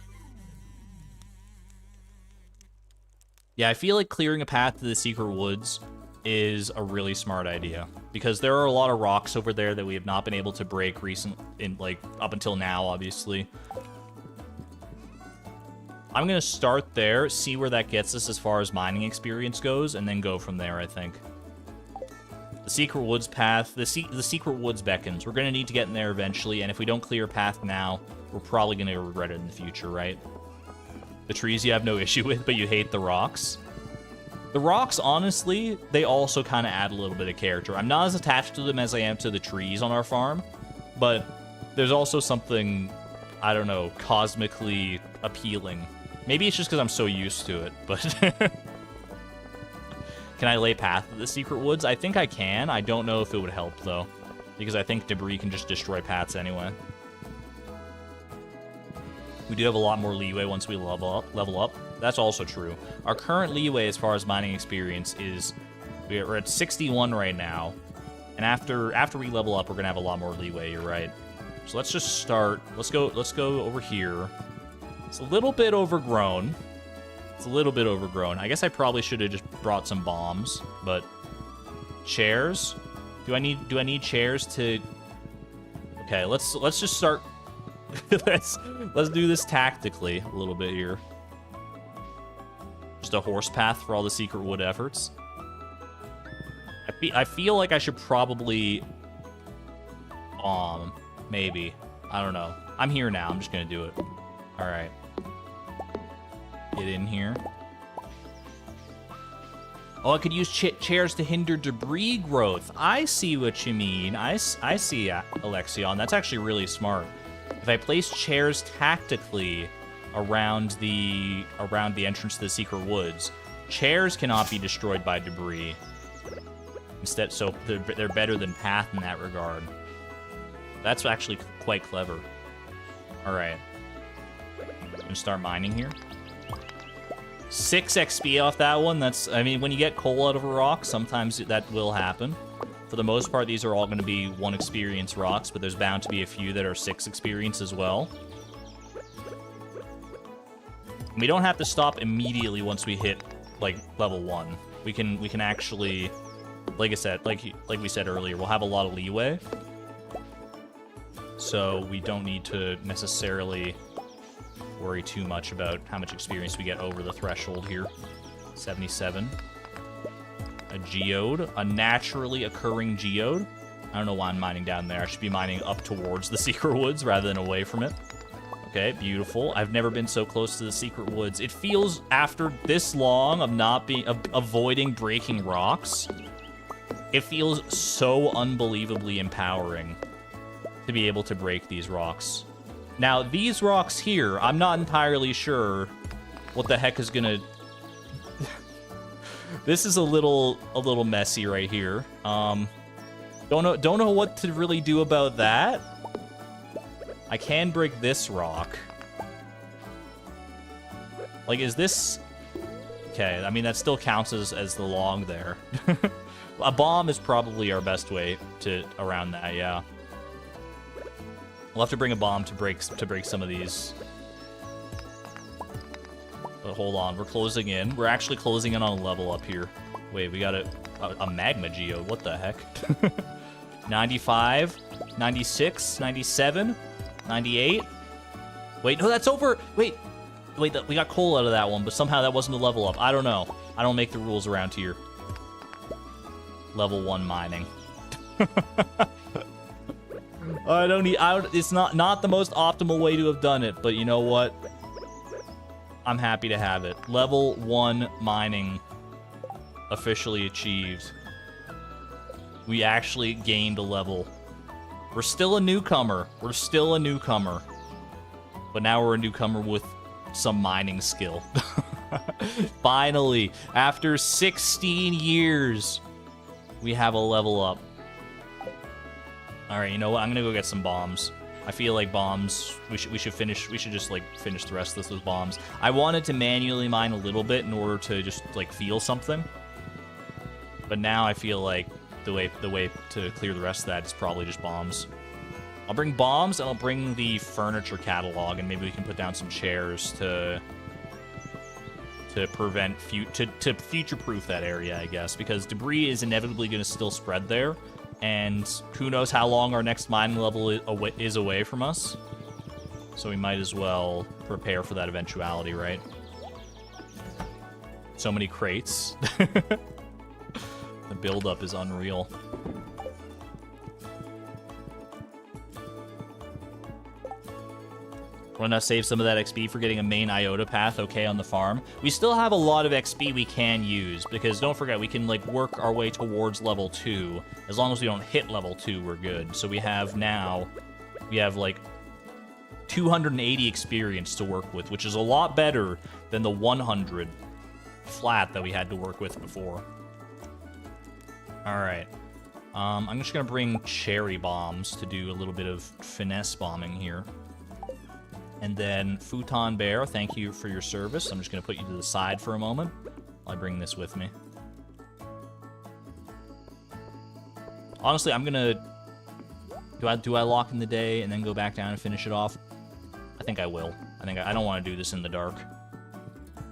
Yeah, I feel like clearing a path to the secret woods is a really smart idea, because there are a lot of rocks over there that we have not been able to break up until now, obviously. I'm going to start there, see where that gets us as far as mining experience goes, and then go from there, I think. The Secret Woods path, the Secret Woods beckons. We're going to need to get in there eventually, and if we don't clear a path now, we're probably going to regret it in the future, right? The trees you have no issue with, but you hate the rocks. The rocks, honestly, they also kind of add a little bit of character. I'm not as attached to them as I am to the trees on our farm, but there's also something, I don't know, cosmically appealing. Maybe it's just because I'm so used to it, but... Can I lay path to the Secret Woods? I think I can. I don't know if it would help, though, because I think debris can just destroy paths anyway. We do have a lot more leeway once we level up. That's also true. Our current leeway as far as mining experience is... We're at 61 right now, and after we level up, we're going to have a lot more leeway, you're right. So let's just start. Let's go over here. It's a little bit overgrown. I guess I probably should have just brought some bombs, but chairs? Do I need chairs to... Okay, let's just start. let's do this tactically a little bit here. Just a horse path for all the secret wood efforts. I feel like I should probably maybe. I don't know. I'm here now. I'm just gonna do it. All right. Get in here. Oh, I could use chairs to hinder debris growth. I see what you mean. I see, Alexion. That's actually really smart. If I place chairs tactically around the entrance to the secret woods, chairs cannot be destroyed by debris. Instead, so they're better than path in that regard. That's actually quite clever. All right. I'm gonna start mining here. 6 XP off that one. I mean, when you get coal out of a rock, sometimes that will happen. For the most part, these are all going to be 1 experience rocks, but there's bound to be a few that are 6 experience as well. We don't have to stop immediately once we hit, like, level 1. We can actually, like I said, like we said earlier, we'll have a lot of leeway. So we don't need to necessarily worry too much about how much experience we get over the threshold here. 77. A geode. A naturally occurring geode. I don't know why I'm mining down there. I should be mining up towards the secret woods rather than away from it. Okay, beautiful. I've never been so close to the secret woods. It feels, after this long of avoiding breaking rocks, it feels so unbelievably empowering to be able to break these rocks. Now, these rocks here, I'm not entirely sure what the heck is gonna... This is a little messy right here. Don't know what to really do about that. I can break this rock. Like, is this... Okay, I mean, that still counts as the log there. A bomb is probably our best way to around that, yeah. We'll have to bring a bomb to break some of these. But hold on, we're closing in. We're actually closing in on a level up here. Wait, we got a magma geode. What the heck? 95, 96, 97, 98. Wait, no, that's over. Wait, we got coal out of that one, but somehow that wasn't a level up. I don't know. I don't make the rules around here. Level 1 mining. It's not the most optimal way to have done it, but you know what? I'm happy to have it. Level 1 mining officially achieved. We actually gained a level. We're still a newcomer. We're still a newcomer. But now we're a newcomer with some mining skill. Finally, after 16 years, we have a level up. All right, you know what? I'm gonna go get some bombs. I feel like bombs. We should just like finish the rest of this with bombs. I wanted to manually mine a little bit in order to just like feel something. But now I feel like the way to clear the rest of that is probably just bombs. I'll bring bombs and I'll bring the furniture catalog, and maybe we can put down some chairs to prevent to future-proof that area, I guess, because debris is inevitably going to still spread there, and who knows how long our next mining level is away from us. So we might as well prepare for that eventuality, right? So many crates. The buildup is unreal. Want to save some of that XP for getting a main iota path, okay, on the farm. We still have a lot of XP we can use, because don't forget, we can, like, work our way towards level 2. As long as we don't hit level 2, we're good. So we have, like, 280 experience to work with, which is a lot better than the 100 flat that we had to work with before. Alright. I'm just going to bring cherry bombs to do a little bit of finesse bombing here. And then Futon Bear, thank you for your service. I'm just going to put you to the side for a moment while I bring this with me. Honestly, I'm going to... Do I lock in the day and then go back down and finish it off? I think I will. I don't want to do this in the dark.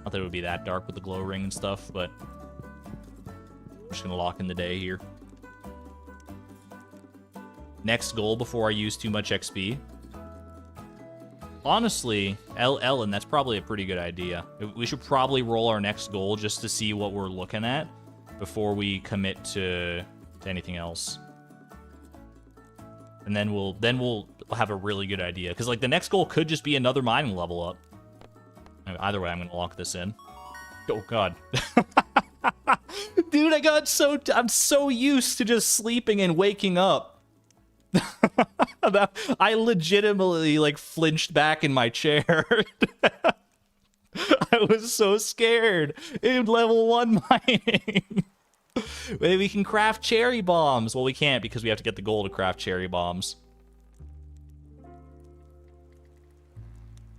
Not that it would be that dark with the glow ring and stuff, but... I'm just going to lock in the day here. Next goal before I use too much XP. Honestly, Ellen, that's probably a pretty good idea. We should probably roll our next goal just to see what we're looking at before we commit to anything else. And then we'll have a really good idea. Because, like, the next goal could just be another mining level up. Either way, I'm going to lock this in. Oh, God. Dude, I'm so used to just sleeping and waking up. I legitimately, like, flinched back in my chair. I was so scared. In level 1 mining. Maybe we can craft cherry bombs. Well, we can't because we have to get the gold to craft cherry bombs.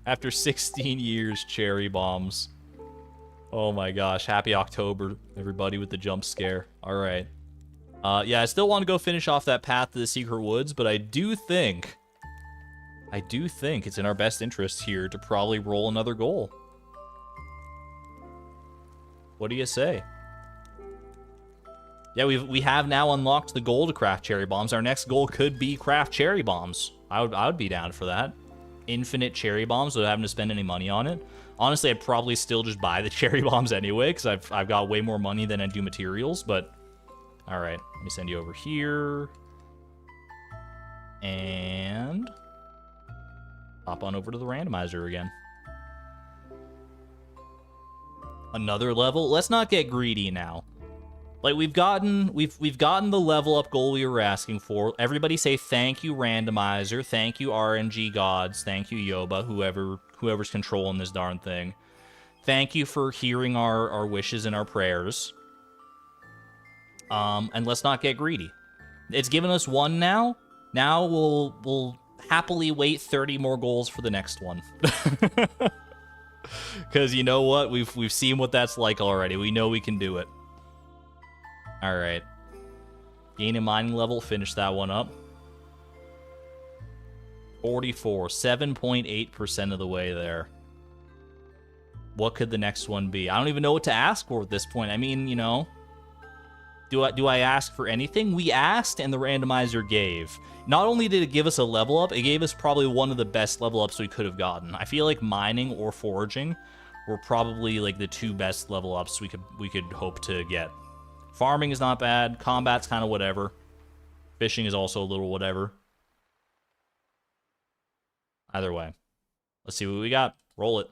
After 16 years, cherry bombs. Oh my gosh. Happy October, everybody, with the jump scare. All right. Yeah, I still want to go finish off that path to the secret woods, but I do think it's in our best interest here to probably roll another goal. What do you say? Yeah, we have now unlocked the goal to craft cherry bombs. Our next goal could be craft cherry bombs. I would be down for that. Infinite cherry bombs without having to spend any money on it. Honestly, I'd probably still just buy the cherry bombs anyway, because I've got way more money than I do materials, but... Alright, let me send you over here. And... hop on over to the randomizer again. Another level? Let's not get greedy now. Like, we've gotten the level up goal we were asking for. Everybody say thank you, randomizer. Thank you, RNG gods. Thank you, Yoba, whoever's controlling this darn thing. Thank you for hearing our wishes and our prayers. And let's not get greedy. It's given us 1 now. Now we'll happily wait 30 more goals for the next one. Because you know what? We've seen what that's like already. We know we can do it. All right. Gain a mining level. Finish that one up. 44. 7.8% of the way there. What could the next one be? I don't even know what to ask for at this point. I mean, you know, do I ask for anything? We asked, and the randomizer gave. Not only did it give us a level up, it gave us probably one of the best level ups we could have gotten. I feel like mining or foraging were probably like the 2 best level ups we could hope to get. Farming is not bad. Combat's kind of whatever. Fishing is also a little whatever. Either way. Let's see what we got. Roll it.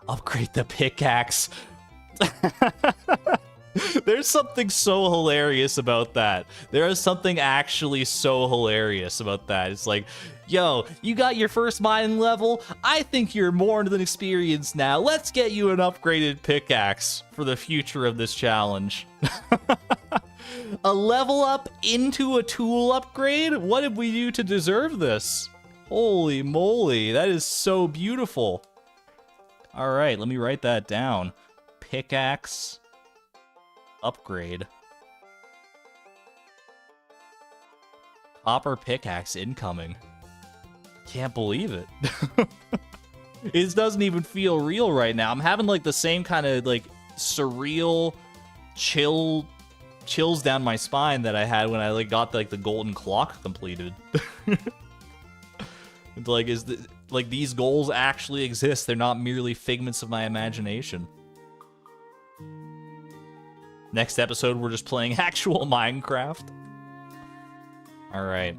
Upgrade the pickaxe. There's something so hilarious about that. There is something actually so hilarious about that. It's like, yo, you got your first mining level. I think you're more than experienced now. Let's get you an upgraded pickaxe for the future of this challenge. A level up into a tool upgrade? What did we do to deserve this? Holy moly, that is so beautiful. All right, let me write that down. Pickaxe upgrade. Copper pickaxe incoming. Can't believe it. It doesn't even feel real right now. I'm having like the same kind of like surreal chills down my spine that I had when I like got like the golden clock completed. It's like, like these goals actually exist. They're not merely figments of my imagination. Next episode, we're just playing actual Minecraft. All right.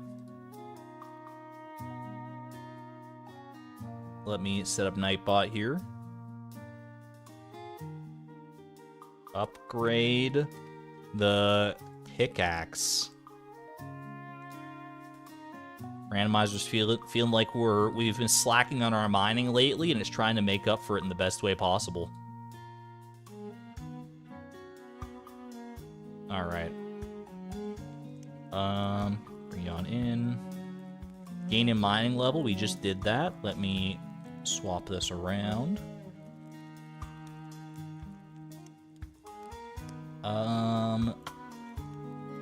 Let me set up Nightbot here. Upgrade the pickaxe. Randomizer's feeling like we've been slacking on our mining lately, and it's trying to make up for it in the best way possible. All right. Bring you on in. Gain in mining level. We just did that. Let me swap this around.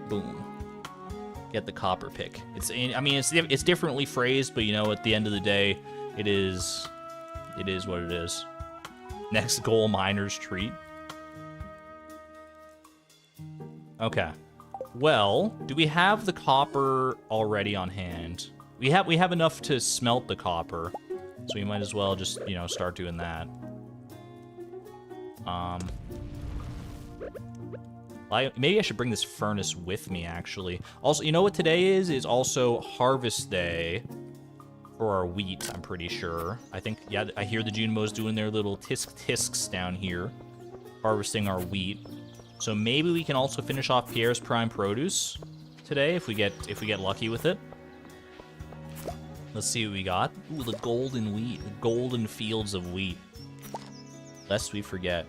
Boom. Get the copper pick. I mean, it's differently phrased, but you know, at the end of the day, it is what it is. Next goal, miner's treat. Okay. Well, do we have the copper already on hand? We have enough to smelt the copper, so we might as well just, you know, start doing that. Maybe I should bring this furnace with me, actually. Also, you know what today is? Is also harvest day for our wheat, I'm pretty sure. I think, yeah, I hear the Junimos doing their little tisks down here, harvesting our wheat. So maybe we can also finish off Pierre's prime produce today if we get lucky with it. Let's see what we got. Ooh, the golden wheat, the golden fields of wheat. Lest we forget.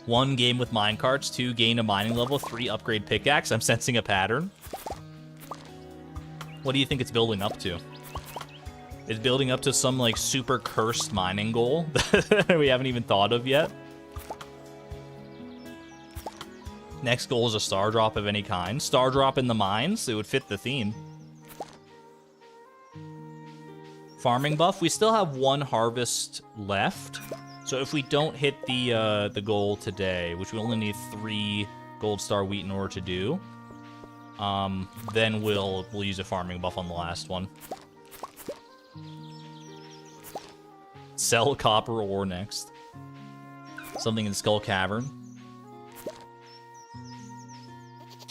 1, game with minecarts. 2, gain a mining level. 3, upgrade pickaxe. I'm sensing a pattern. What do you think it's building up to? It's building up to some, like, super cursed mining goal that we haven't even thought of yet. Next goal is a star drop of any kind. Star drop in the mines. It would fit the theme. Farming buff. We still have 1 harvest left. So if we don't hit the goal today, which we only need 3 gold star wheat in order to do, then we'll use a farming buff on the last one. Sell copper ore next. Something in Skull Cavern.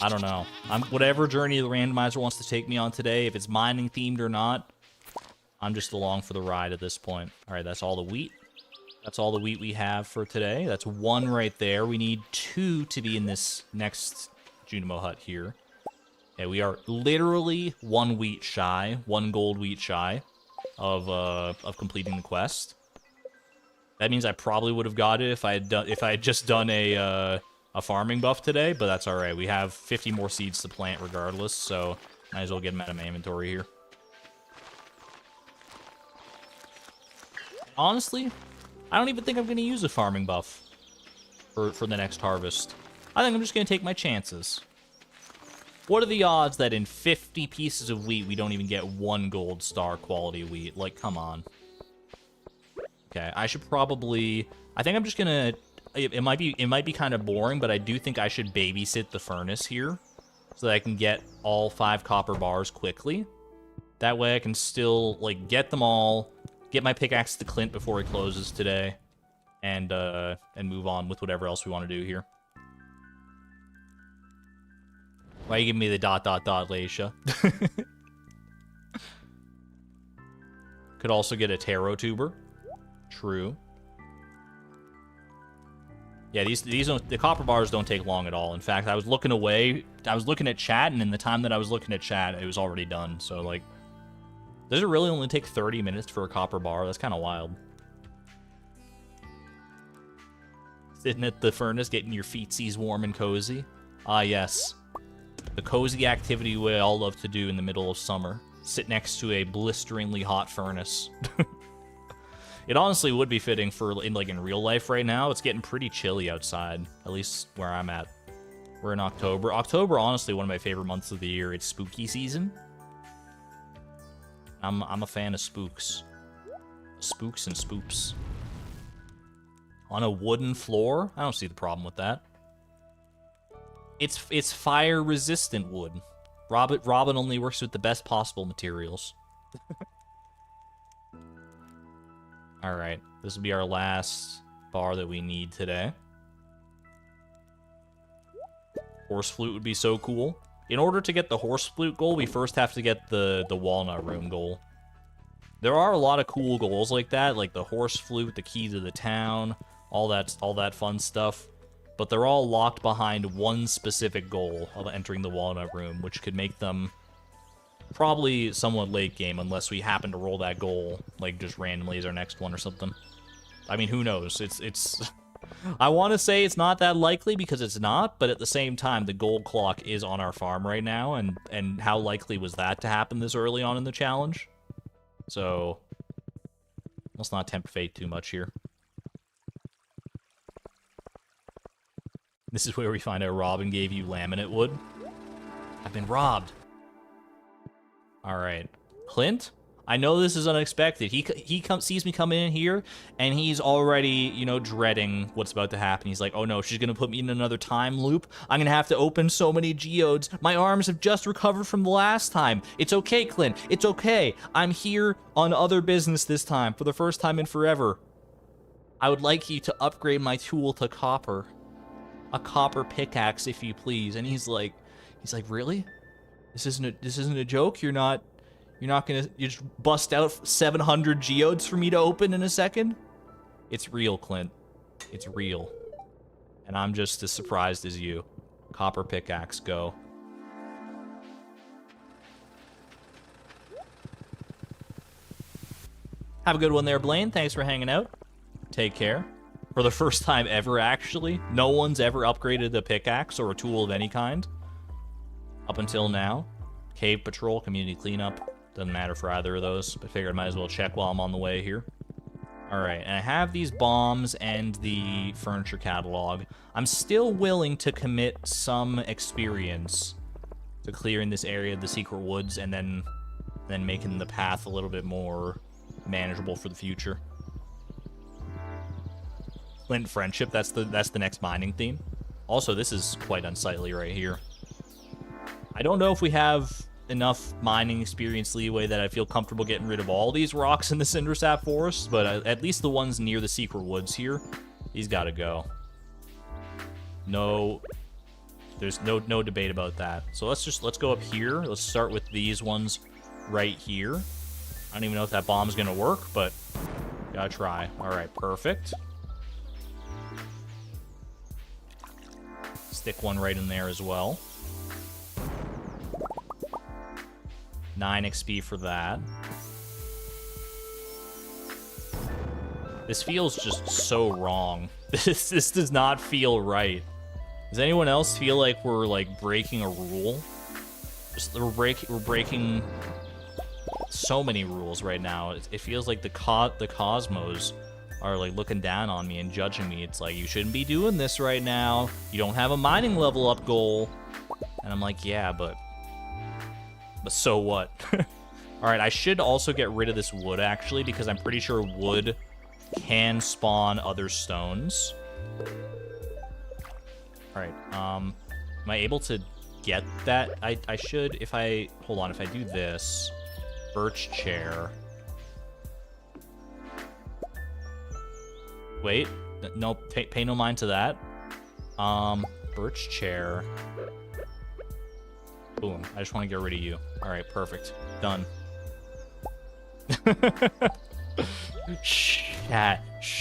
I don't know. Whatever journey the randomizer wants to take me on today, if it's mining themed or not, I'm just along for the ride at this point. All right, that's all the wheat. That's all the wheat we have for today. That's 1 right there. We need 2 to be in this next Junimo hut here. Okay, we are literally 1 wheat shy, 1 gold wheat shy of completing the quest. That means I probably would have got it if I had just done a a farming buff today, but that's all right. We have 50 more seeds to plant regardless, so might as well get them out of my inventory here. Honestly, I don't even think I'm going to use a farming buff for the next harvest. I think I'm just going to take my chances. What are the odds that in 50 pieces of wheat we don't even get 1 gold star quality wheat? Like, come on. Okay, I should probably... I think I'm just going to... It might be kind of boring, but I do think I should babysit the furnace here so that I can get all 5 copper bars quickly. That way I can still, like, get them all, get my pickaxe to Clint before he closes today, and move on with whatever else we want to do here. Why are you giving me the ... Laisha? Could also get a taro tuber. True. Yeah, the copper bars don't take long at all. In fact, I was looking away. I was looking at chat, and in the time that I was looking at chat, it was already done. So, like, does it really only take 30 minutes for a copper bar? That's kind of wild. Sitting at the furnace, getting your feetsies warm and cozy. Ah, yes. The cozy activity we all love to do in the middle of summer. Sit next to a blisteringly hot furnace. It honestly would be fitting for, in real life right now. It's getting pretty chilly outside, at least where I'm at. We're in October. October, honestly, one of my favorite months of the year. It's spooky season. I'm a fan of spooks. Spooks and spoops. On a wooden floor? I don't see the problem with that. It's fire-resistant wood. Robin only works with the best possible materials. Alright, this will be our last bar that we need today. Horse flute would be so cool. In order to get the horse flute goal, we first have to get the walnut room goal. There are a lot of cool goals like that, like the horse flute, the key to the town, all that fun stuff. But they're all locked behind one specific goal of entering the walnut room, which could make them probably somewhat late game unless we happen to roll that goal, like, just randomly as our next one or something. I mean, who knows? It's I want to say it's not that likely because it's not, but at the same time, the gold clock is on our farm right now, and how likely was that to happen this early on in the challenge? So, let's not tempt fate too much here. This is where we find out Robin gave you laminate wood. I've been robbed. Alright. Clint? I know this is unexpected. He sees me coming in here, and he's already, you know, dreading what's about to happen. He's like, oh no, she's gonna put me in another time loop. I'm gonna have to open so many geodes. My arms have just recovered from the last time. It's okay, Clint. It's okay. I'm here on other business this time, for the first time in forever. I would like you to upgrade my tool to copper. A copper pickaxe, if you please. And he's like, really? This isn't a joke? You're not gonna just bust out 700 geodes for me to open in a second? It's real, Clint. It's real. And I'm just as surprised as you. Copper pickaxe, go. Have a good one there, Blaine. Thanks for hanging out. Take care. For the first time ever, actually, no one's ever upgraded a pickaxe or a tool of any kind. Up until now. Cave patrol, community cleanup. Doesn't matter for either of those, but figured I might as well check while I'm on the way here. Alright, and I have these bombs and the furniture catalog. I'm still willing to commit some experience to clearing this area of the secret woods and then making the path a little bit more manageable for the future. Flint friendship, that's the next mining theme. Also, this is quite unsightly right here. I don't know if we have enough mining experience leeway that I feel comfortable getting rid of all these rocks in the Cindersap Forest, but at least the ones near the secret woods here, these gotta go. No, there's no debate about that. So let's go up here. Let's start with these ones right here. I don't even know if that bomb's gonna work, but gotta try. All right, perfect. Stick one right in there as well. 9 XP for that. This feels just so wrong. This does not feel right. Does anyone else feel like we're like breaking a rule? We're breaking so many rules right now. It feels like the cosmos are like looking down on me and judging me. It's like, you shouldn't be doing this right now. You don't have a mining level up goal. And I'm like, yeah, but so what? All right, I should also get rid of this wood actually, because I'm pretty sure wood can spawn other stones. All right, am I able to get that? I should, if I, hold on, if I do this, birch chair. Wait, no, pay no mind to that. Birch chair. Boom, I just want to get rid of you. All right, perfect, done. Shh,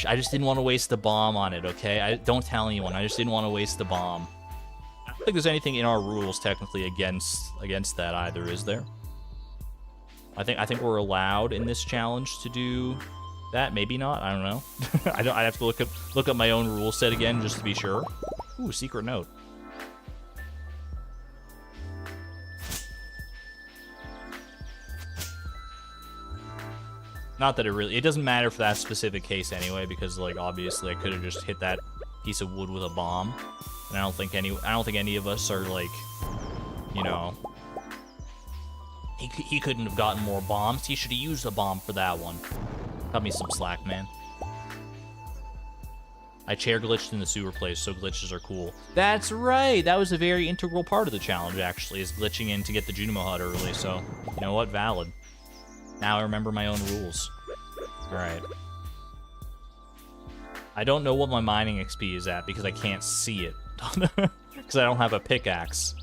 I just didn't want to waste the bomb on it, okay? Don't tell anyone. I just didn't want to waste the bomb. I don't think there's anything in our rules technically against that either, is there? I think we're allowed in this challenge to do that. Maybe not. I don't know. I have to look up my own rule set again just to be sure. Ooh, secret note. Not that it doesn't matter for that specific case anyway, because like obviously I could have just hit that piece of wood with a bomb, and I don't think any of us are like, you know, he couldn't have gotten more bombs. He should have used a bomb for that one. Cut me some slack, man. I chair glitched in the sewer place, so glitches are cool. That's right. That was a very integral part of the challenge actually, is glitching in to get the Junimo hut early. So you know what, valid. Now I remember my own rules. Alright. I don't know what my mining XP is at because I can't see it. Because I don't have a pickaxe.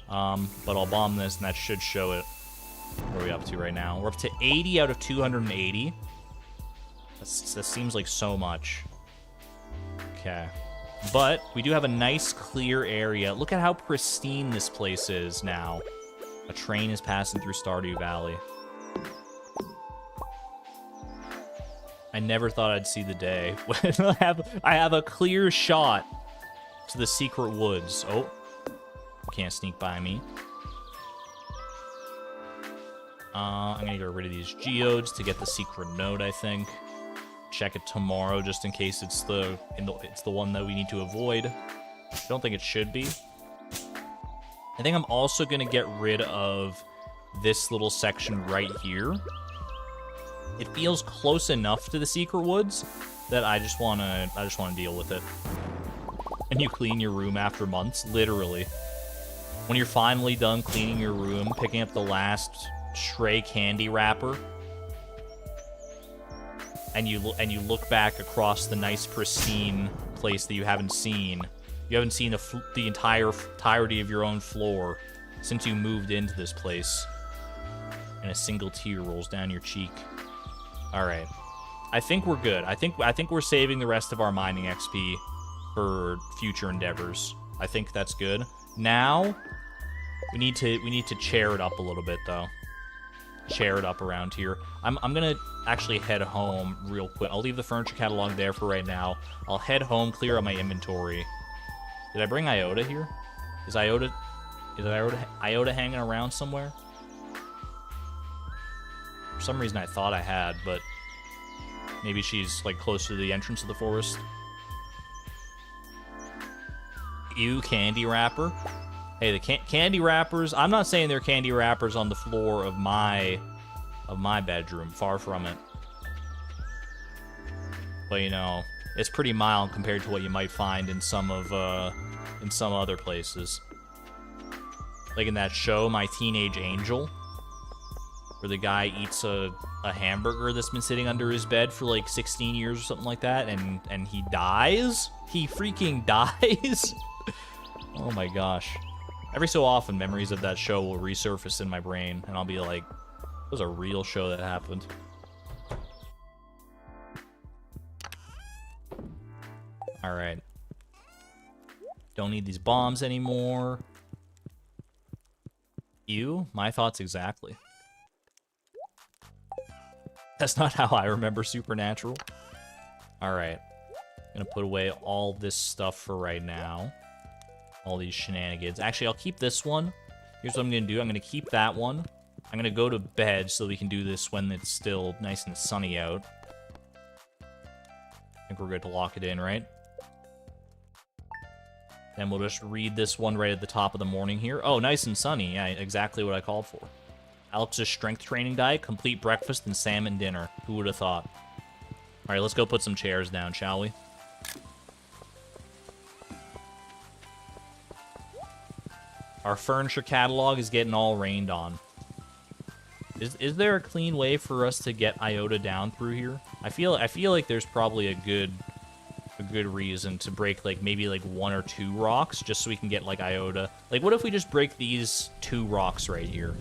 But I'll bomb this and that should show it. What are we up to right now? We're up to 80 out of 280. That seems like so much. Okay. But we do have a nice clear area. Look at how pristine this place is now. A train is passing through Stardew Valley. I never thought I'd see the day when I have a clear shot to the secret woods. Oh, can't sneak by me. I'm gonna get rid of these geodes to get the secret node, I think. Check it tomorrow just in case it's the one that we need to avoid. I don't think it should be. I think I'm also gonna get rid of this little section right here. It feels close enough to the secret woods that I just wanna deal with it. And you clean your room after months, literally. When you're finally done cleaning your room, picking up the last stray candy wrapper, and you look back across the nice pristine place that you haven't seen. You haven't seen the entirety of your own floor since you moved into this place, and a single tear rolls down your cheek. All right, I think we're good. I think we're saving the rest of our mining XP for future endeavors. I think that's good. Now we need to chair it up a little bit though. Chair it up around here. I'm gonna actually head home real quick. I'll leave the furniture catalog there for right now. I'll head home, clear out my inventory. Did I bring Iota here? Is Iota hanging around somewhere? For some reason I thought I had, but maybe she's like close to the entrance of the forest. Ew, candy wrapper. Hey, the candy wrappers, I'm not saying they're candy wrappers on the floor of my bedroom, far from it. But you know, it's pretty mild compared to what you might find in some other places. Like in that show, My Teenage Angel, where the guy eats a hamburger that's been sitting under his bed for like 16 years or something like that, and he dies? He freaking dies? Oh my gosh. Every so often, memories of that show will resurface in my brain, and I'll be like, it was a real show that happened. Alright. Don't need these bombs anymore. Ew, my thoughts exactly. That's not how I remember Supernatural. Alright. Gonna put away all this stuff for right now. all these shenanigans. Actually, I'll keep this one. Here's what I'm going to do. I'm going to keep that one. I'm going to go to bed so we can do this when it's still nice and sunny out. I think we're good to lock it in, right? Then we'll just read this one right at the top of the morning here. Oh, nice and sunny. Yeah, exactly what I called for. Alex's strength training diet, complete breakfast, and salmon dinner. Who would have thought? All right, let's go put some chairs down, shall we? Our furniture catalog is getting all rained on. Is there a clean way for us to get iota down through here? I feel like there's probably a good reason to break like maybe like 1 or 2 rocks just so we can get like iota. Like what if we just break these 2 rocks right here?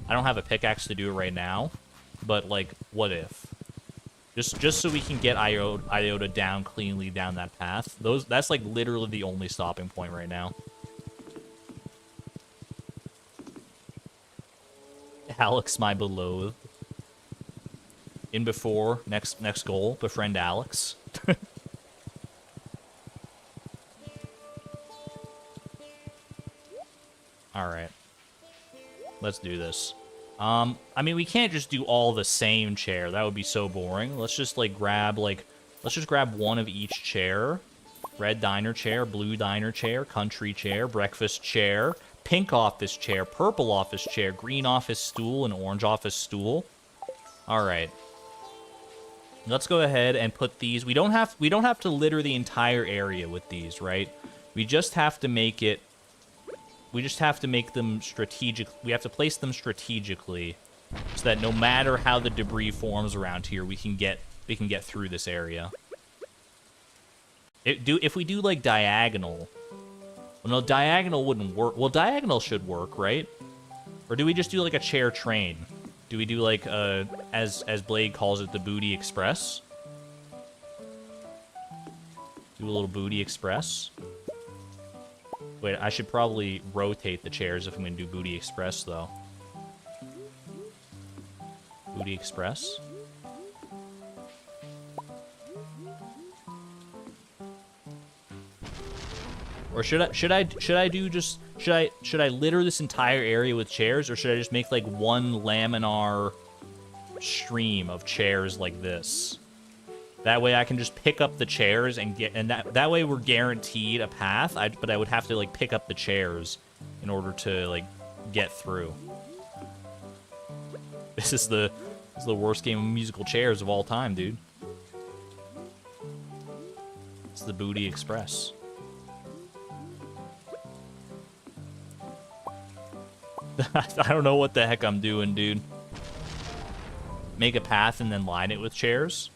I don't have a pickaxe to do it right now, but like what if? Just so we can get iota down cleanly down that path. That's like literally the only stopping point right now. Alex, my beloved. In before, next goal, befriend Alex. Alright. Let's do this. I mean, we can't just do all the same chair. That would be so boring. Let's just, like, let's just grab one of each chair. Red diner chair, blue diner chair, country chair, breakfast chair, pink office chair, purple office chair, green office stool, and orange office stool. Alright. Let's go ahead and put these. We don't have to litter the entire area with these, right? We just have to make it. We just have to make them strategic. We have to place them strategically so that no matter how the debris forms around here, we can get through this area. If we do like diagonal. Well, no, diagonal wouldn't work. Well, diagonal should work, right? Or do we just do like a chair train? Do we do like as Blade calls it, the booty express? Do a little booty express. Wait, I should probably rotate the chairs if I'm gonna do booty express though. Booty express. Or should I litter this entire area with chairs, or should I just make like one laminar stream of chairs like this? That way I can just pick up the chairs and that way we're guaranteed a path. But I would have to like pick up the chairs in order to like get through. This is the worst game of musical chairs of all time, dude. It's the Booty Express. I don't know what the heck I'm doing, dude. Make a path and then line it with chairs.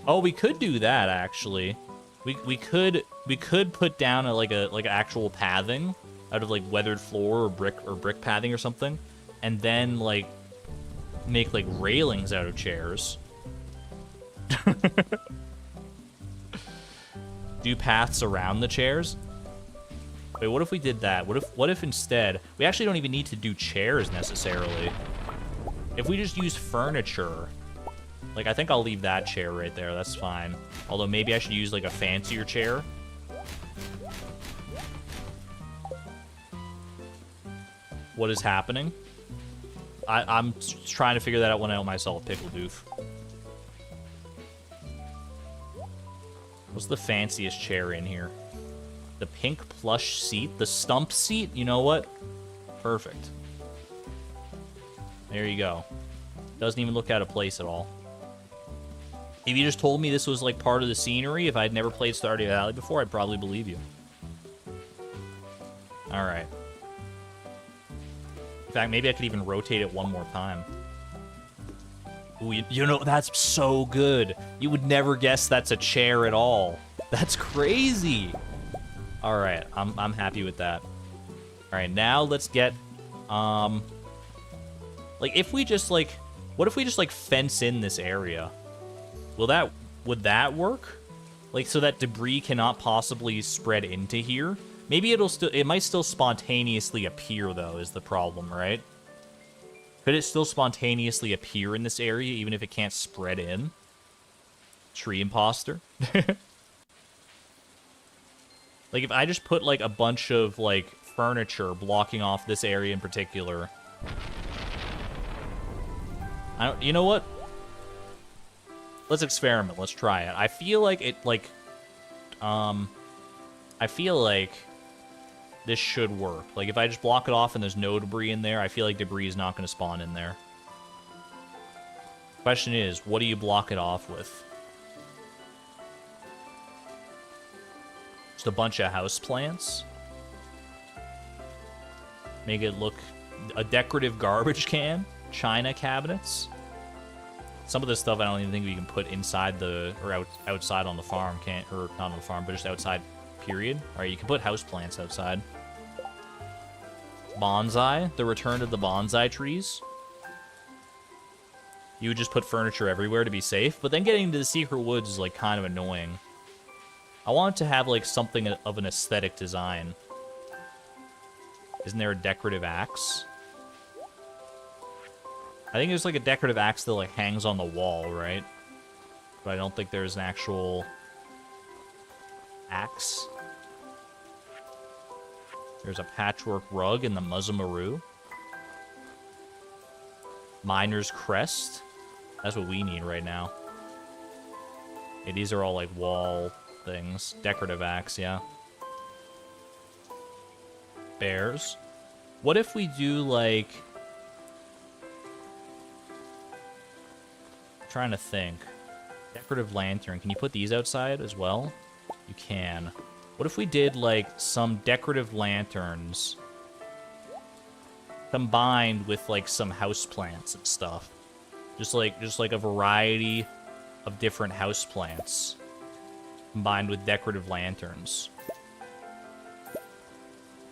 Oh, we could do that actually. We could put down like actual pathing out of like weathered floor or brick pathing or something, and then like make like railings out of chairs. Do paths around the chairs. Wait, what if we did that? What if instead we actually don't even need to do chairs necessarily? If we just use furniture. Like, I think I'll leave that chair right there. That's fine. Although maybe I should use, like, a fancier chair. What is happening? I'm trying to figure that out when I owe myself, Pickle Doof. What's the fanciest chair in here? The pink plush seat? The stump seat? You know what? Perfect. There you go. Doesn't even look out of place at all. If you just told me this was like part of the scenery, if I'd never played Stardew Valley before, I'd probably believe you. Alright. In fact, maybe I could even rotate it one more time. Ooh, you know, that's so good. You would never guess that's a chair at all. That's crazy. Alright, I'm happy with that. Alright, now let's get, like, if we just, like, what if we just, like, fence in this area? Would that work? Like, so that debris cannot possibly spread into here? Maybe it might still spontaneously appear, though, is the problem, right? Could it still spontaneously appear in this area, even if it can't spread in? Tree imposter? Like, if I just put, like, a bunch of, like, furniture blocking off this area in particular... You know what? Let's experiment. Let's try it. I feel like it, like... I feel like this should work. Like, if I just block it off and there's no debris in there, I feel like debris is not going to spawn in there. Question is, what do you block it off with? Just a bunch of houseplants? Make it look... A decorative garbage can? China cabinets? Some of this stuff I don't even think we can put inside the... Or outside on the farm, can't... Or not on the farm, but just outside, period. Alright, you can put houseplants outside. Bonsai. The return of the bonsai trees. You would just put furniture everywhere to be safe, but then getting into the secret woods is, like, kind of annoying. I want it to have, like, something of an aesthetic design. Isn't there a decorative axe? I think there's, like, a decorative axe that, like, hangs on the wall, right? But I don't think there's an actual axe. There's a patchwork rug in the Muzumaru. Miner's crest. That's what we need right now. Yeah, these are all, like, wall things. Decorative axe, yeah. Bears. What if we do, like... I'm trying to think. Decorative lantern. Can you put these outside as well? You can. What if we did, like, some decorative lanterns combined with, like, some houseplants and stuff? Just like a variety of different houseplants combined with decorative lanterns.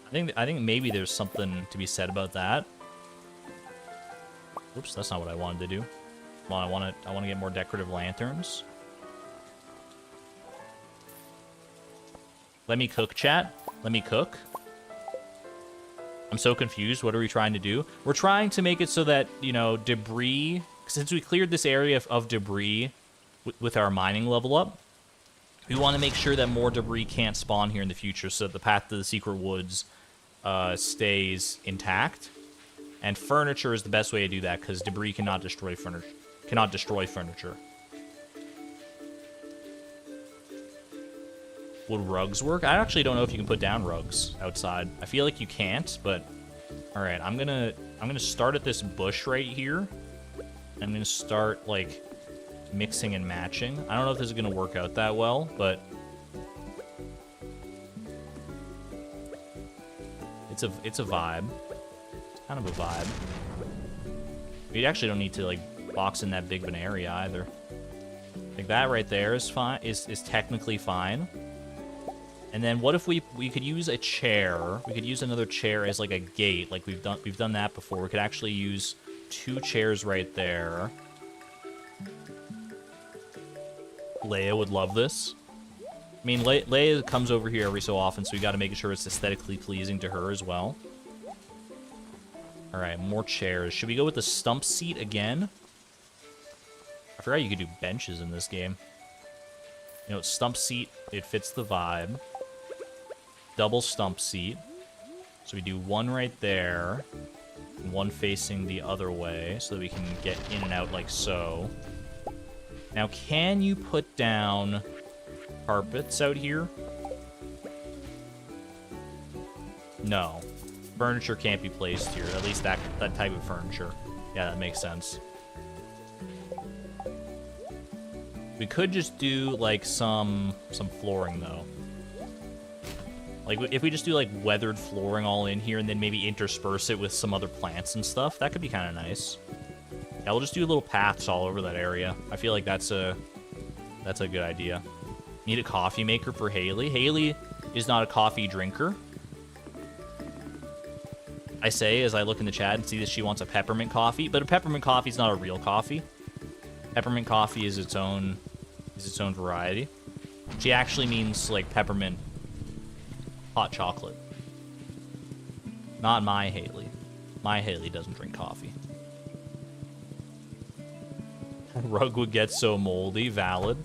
I think maybe there's something to be said about that. Oops, that's not what I wanted to do. Well, I want to get more decorative lanterns. Let me cook, chat. Let me cook. I'm so confused. What are we trying to do? We're trying to make it so that, you know, debris... Since we cleared this area of debris with our mining level up, we want to make sure that more debris can't spawn here in the future so that the path to the secret woods stays intact. And furniture is the best way to do that because debris cannot destroy furniture. Would rugs work? I actually don't know if you can put down rugs outside. I feel like you can't, but all right, I'm gonna start at this bush right here. I'm gonna start like mixing and matching. I don't know if this is gonna work out that well, but it's a vibe. It's kind of a vibe. You actually don't need to like box in that big of an area either. Like that right there is fine. Is technically fine. And then what if we could use a chair? We could use another chair as like a gate, like we've done that before. We could actually use 2 chairs right there. Leia would love this. I mean, Leia comes over here every so often, so we got to make sure it's aesthetically pleasing to her as well. All right, more chairs. Should we go with the stump seat again? I forgot you could do benches in this game. You know, stump seat, it fits the vibe. Double stump seat. So we do one right there, and one facing the other way, so that we can get in and out like so. Now, can you put down carpets out here? No. Furniture can't be placed here, at least that type of furniture. Yeah, that makes sense. We could just do, like, some flooring, though. Like, if we just do, like, weathered flooring all in here and then maybe intersperse it with some other plants and stuff, that could be kind of nice. Yeah, we'll just do little paths all over that area. I feel like that's a good idea. Need a coffee maker for Haley. Haley is not a coffee drinker. I say as I look in the chat and see that she wants a peppermint coffee, but a peppermint coffee is not a real coffee. Peppermint coffee is its own variety. She actually means like peppermint hot chocolate. Not my Haley. My Haley doesn't drink coffee. Rug would get so moldy. Valid.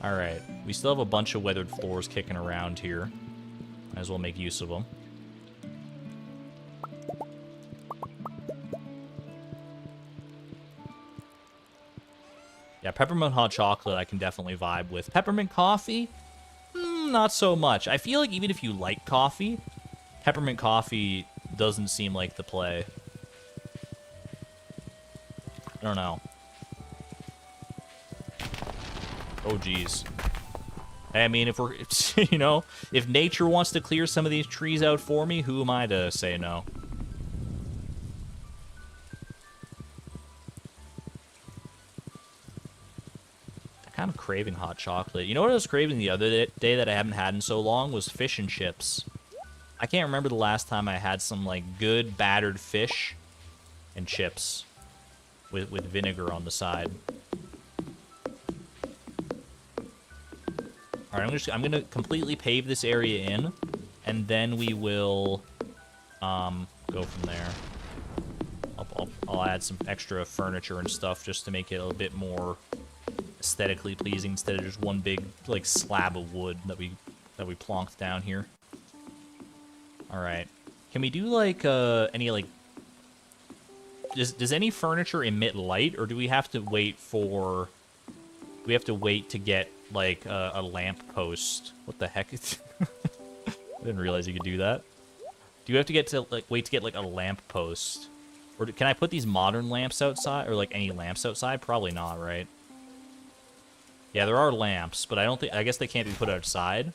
All right. We still have a bunch of weathered floors kicking around here. Might as well make use of them. Yeah, peppermint hot chocolate I can definitely vibe with. Peppermint coffee? Not so much. I feel like even if you like coffee, peppermint coffee doesn't seem like the play. I don't know. Oh, geez. I mean, if we're, you know, if nature wants to clear some of these trees out for me, who am I to say no? Kind of craving hot chocolate. You know what I was craving the other day that I haven't had in so long was fish and chips. I can't remember the last time I had some like good battered fish and chips with vinegar on the side. All right, I'm gonna completely pave this area in, and then we will go from there. I'll add some extra furniture and stuff just to make it a bit more aesthetically pleasing instead of just one big like slab of wood that we plonked down here. All right, can we do like any like does any furniture emit light, or do we have to wait for to get like a lamp post? What the heck? I didn't realize you could do that. Do you have to get to like wait to get like a lamp post, or can I put these modern lamps outside, or like any lamps outside? Probably not, right? Yeah, there are lamps, but I guess they can't be put outside.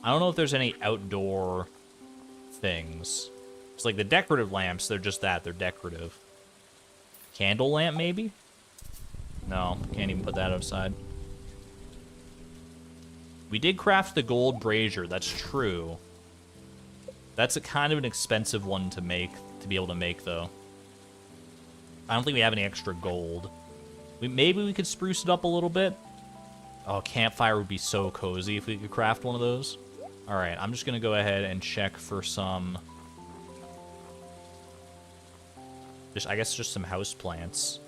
I don't know if there's any outdoor things. It's like the decorative lamps, they're just that, they're decorative. Candle lamp, maybe? No, can't even put that outside. We did craft the gold brazier, that's true. That's a kind of an expensive one to make, to be able to make, though. I don't think we have any extra gold. Maybe we could spruce it up a little bit. Oh, campfire would be so cozy if we could craft one of those. All right, I'm just gonna go ahead and check for some. I guess just some house plants.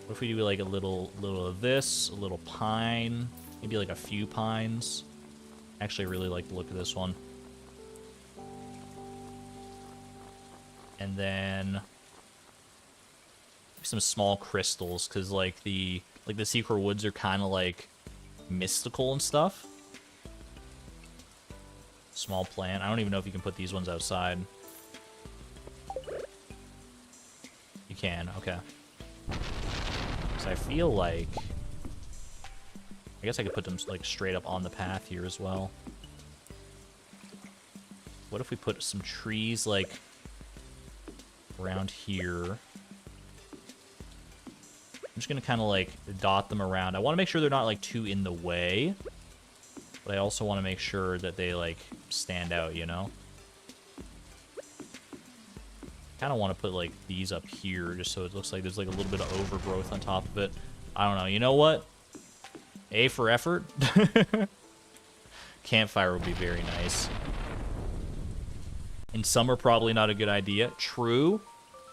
What if we do like a little of this, a little pine, maybe like a few pines. Actually, I really like the look of this one. And then some small crystals, because like the secret woods are kind of like mystical and stuff. Small plant. I don't even know if you can put these ones outside. You can, okay. So I feel like I guess I could put them like straight up on the path here as well. What if we put some trees like around here? I'm just gonna kind of like dot them around. I want to make sure they're not like too in the way, but I also want to make sure that they like stand out, you know? Kind of want to put like these up here just so it looks like there's like a little bit of overgrowth on top of it. I don't know. You know what? A for effort. Campfire would be very nice. In summer, probably not a good idea. True.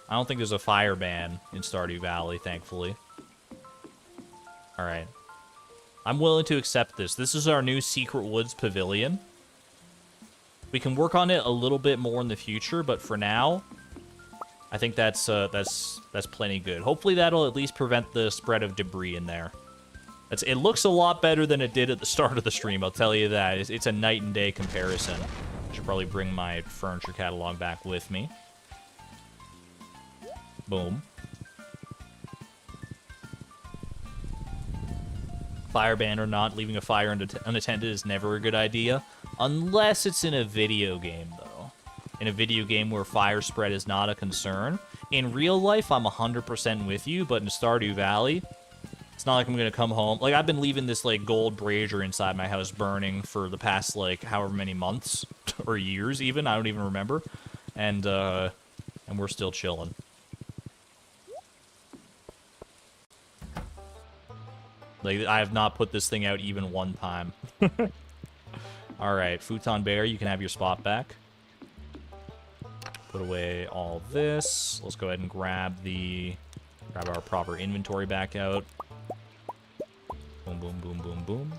I don't think there's a fire ban in Stardew Valley, thankfully. Alright. I'm willing to accept this. This is our new Secret Woods Pavilion. We can work on it a little bit more in the future, but for now, I think that's plenty good. Hopefully that'll at least prevent the spread of debris in there. It looks a lot better than it did at the start of the stream, I'll tell you that. It's a night and day comparison. I should probably bring my furniture catalog back with me. Boom. Fire ban or not, leaving a fire unattended is never a good idea. Unless it's in a video game, though. In a video game where fire spread is not a concern. In real life, I'm 100% with you, but in Stardew Valley, it's not like I'm gonna come home. Like, I've been leaving this, like, gold brazier inside my house burning for the past, like, however many months, or years even, I don't even remember. And we're still chilling. Like, I have not put this thing out even one time. Alright, Futon Bear, you can have your spot back. Put away all this. Let's go ahead and grab our proper inventory back out. Boom, boom, boom, boom, boom.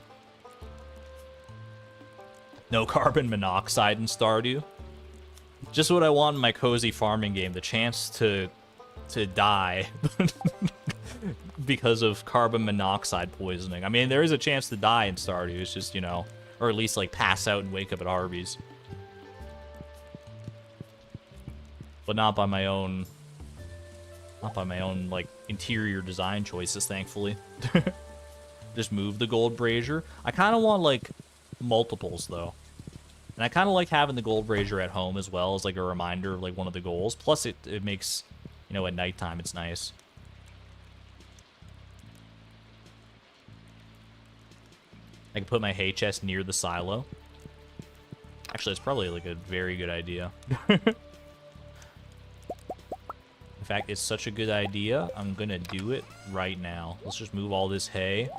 No carbon monoxide in Stardew. Just what I want in my cozy farming game, the chance to die because of carbon monoxide poisoning. I mean, there is a chance to die in Stardew, it's just, you know, or at least, like, pass out and wake up at Harvey's. But not by my own, like, interior design choices, thankfully. Just move the gold brazier. I kind of want, like, multiples, though. And I kind of like having the gold brazier at home as well as, like, a reminder of, like, one of the goals. Plus, it makes, you know, at nighttime, it's nice. I can put my hay chest near the silo. Actually, it's probably, like, a very good idea. In fact, it's such a good idea, I'm gonna do it right now. Let's just move all this hay.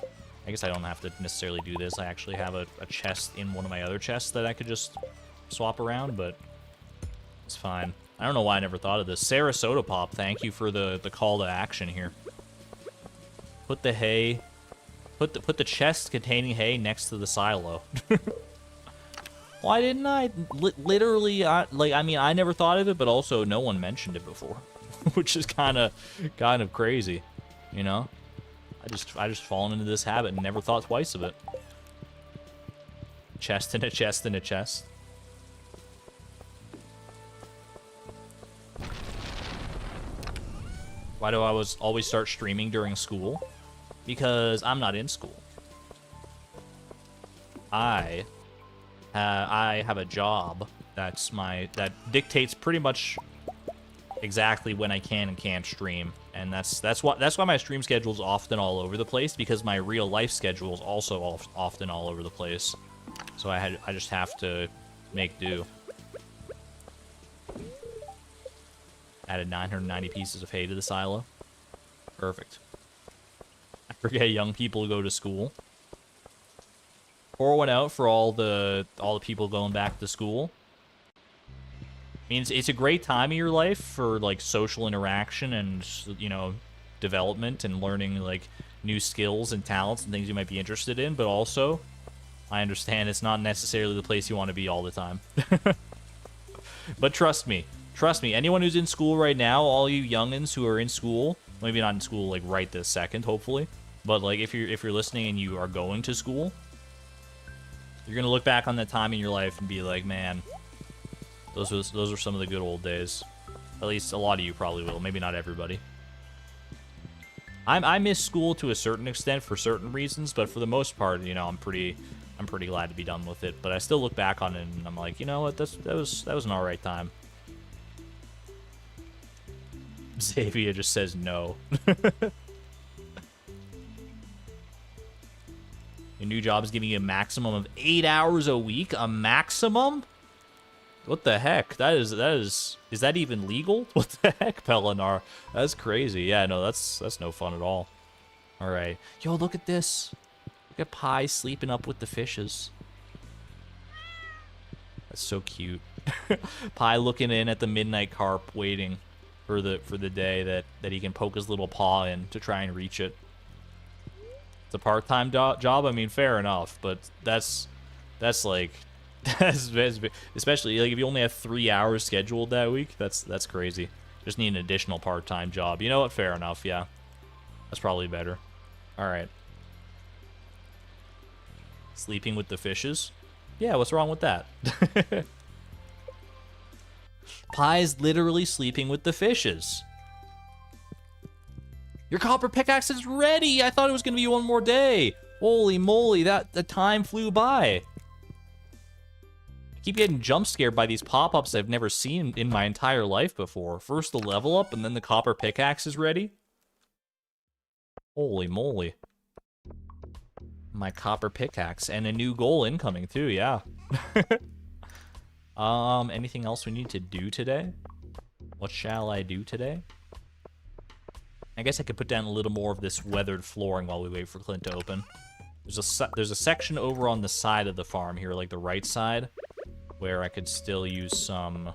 I guess I don't have to necessarily do this. I actually have a chest in one of my other chests that I could just swap around, but it's fine. I don't know why I never thought of this. Sarasota Pop, thank you for the call to action here. Put the hay... Put the chest containing hay next to the silo. Why didn't I? Literally, I mean, I never thought of it, but also no one mentioned it before. Which is kind of crazy, you know? I just fallen into this habit and never thought twice of it. Chest in a chest in a chest. Why do I always start streaming during school? Because I'm not in school. I have a job that dictates pretty much exactly when I can and can't stream, and that's why my stream schedule is often all over the place, because my real life schedule is also often all over the place. So I just have to make do. Added 990 pieces of hay to the silo. Perfect. I forget young people go to school. Pour one out for all the people going back to school. I mean, it's a great time of your life for, like, social interaction and, you know, development and learning, like, new skills and talents and things you might be interested in, but also, I understand it's not necessarily the place you want to be all the time. But trust me, anyone who's in school right now, all you youngins who are in school, maybe not in school, like, right this second, hopefully, but, like, if you're listening and you are going to school, you're gonna look back on that time in your life and be like, man, those were some of the good old days. At least a lot of you probably will. Maybe not everybody. I miss school to a certain extent for certain reasons, but for the most part, you know, I'm pretty glad to be done with it. But I still look back on it and I'm like, you know what, that was an alright time. Xavier just says no. Your new job is giving you a maximum of 8 hours a week. A maximum? What the heck? Is that even legal? What the heck, Pelinar? That's crazy. Yeah, no, that's no fun at all. All right. Yo, look at this. Look at Pie sleeping up with the fishes. That's so cute. Pie looking in at the midnight carp, waiting for the day that he can poke his little paw in to try and reach it. It's a part-time job. I mean, fair enough, but that's like, especially like if you only have 3 hours scheduled that week. That's crazy. Just need an additional part-time job. You know what? Fair enough. Yeah, that's probably better. All right. Sleeping with the fishes. Yeah, what's wrong with that? Pie's literally sleeping with the fishes. Your copper pickaxe is ready! I thought it was gonna be one more day! Holy moly, the time flew by. I keep getting jump scared by these pop-ups I've never seen in my entire life before. First the level up, and then the copper pickaxe is ready. Holy moly. My copper pickaxe, and a new goal incoming too, yeah. Anything else we need to do today? What shall I do today? I guess I could put down a little more of this weathered flooring while we wait for Clint to open. There's a section over on the side of the farm here, like the right side, where I could still use some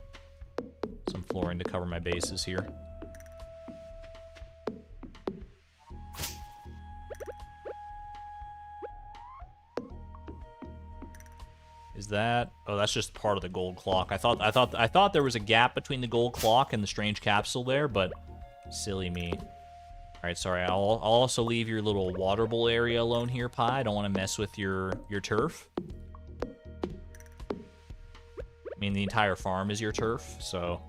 flooring to cover my bases here. Is that... Oh, that's just part of the gold clock. I thought there was a gap between the gold clock and the strange capsule there, but silly me. All right, sorry. I'll also leave your little water bowl area alone here, Pie. I don't want to mess with your turf. I mean, the entire farm is your turf, so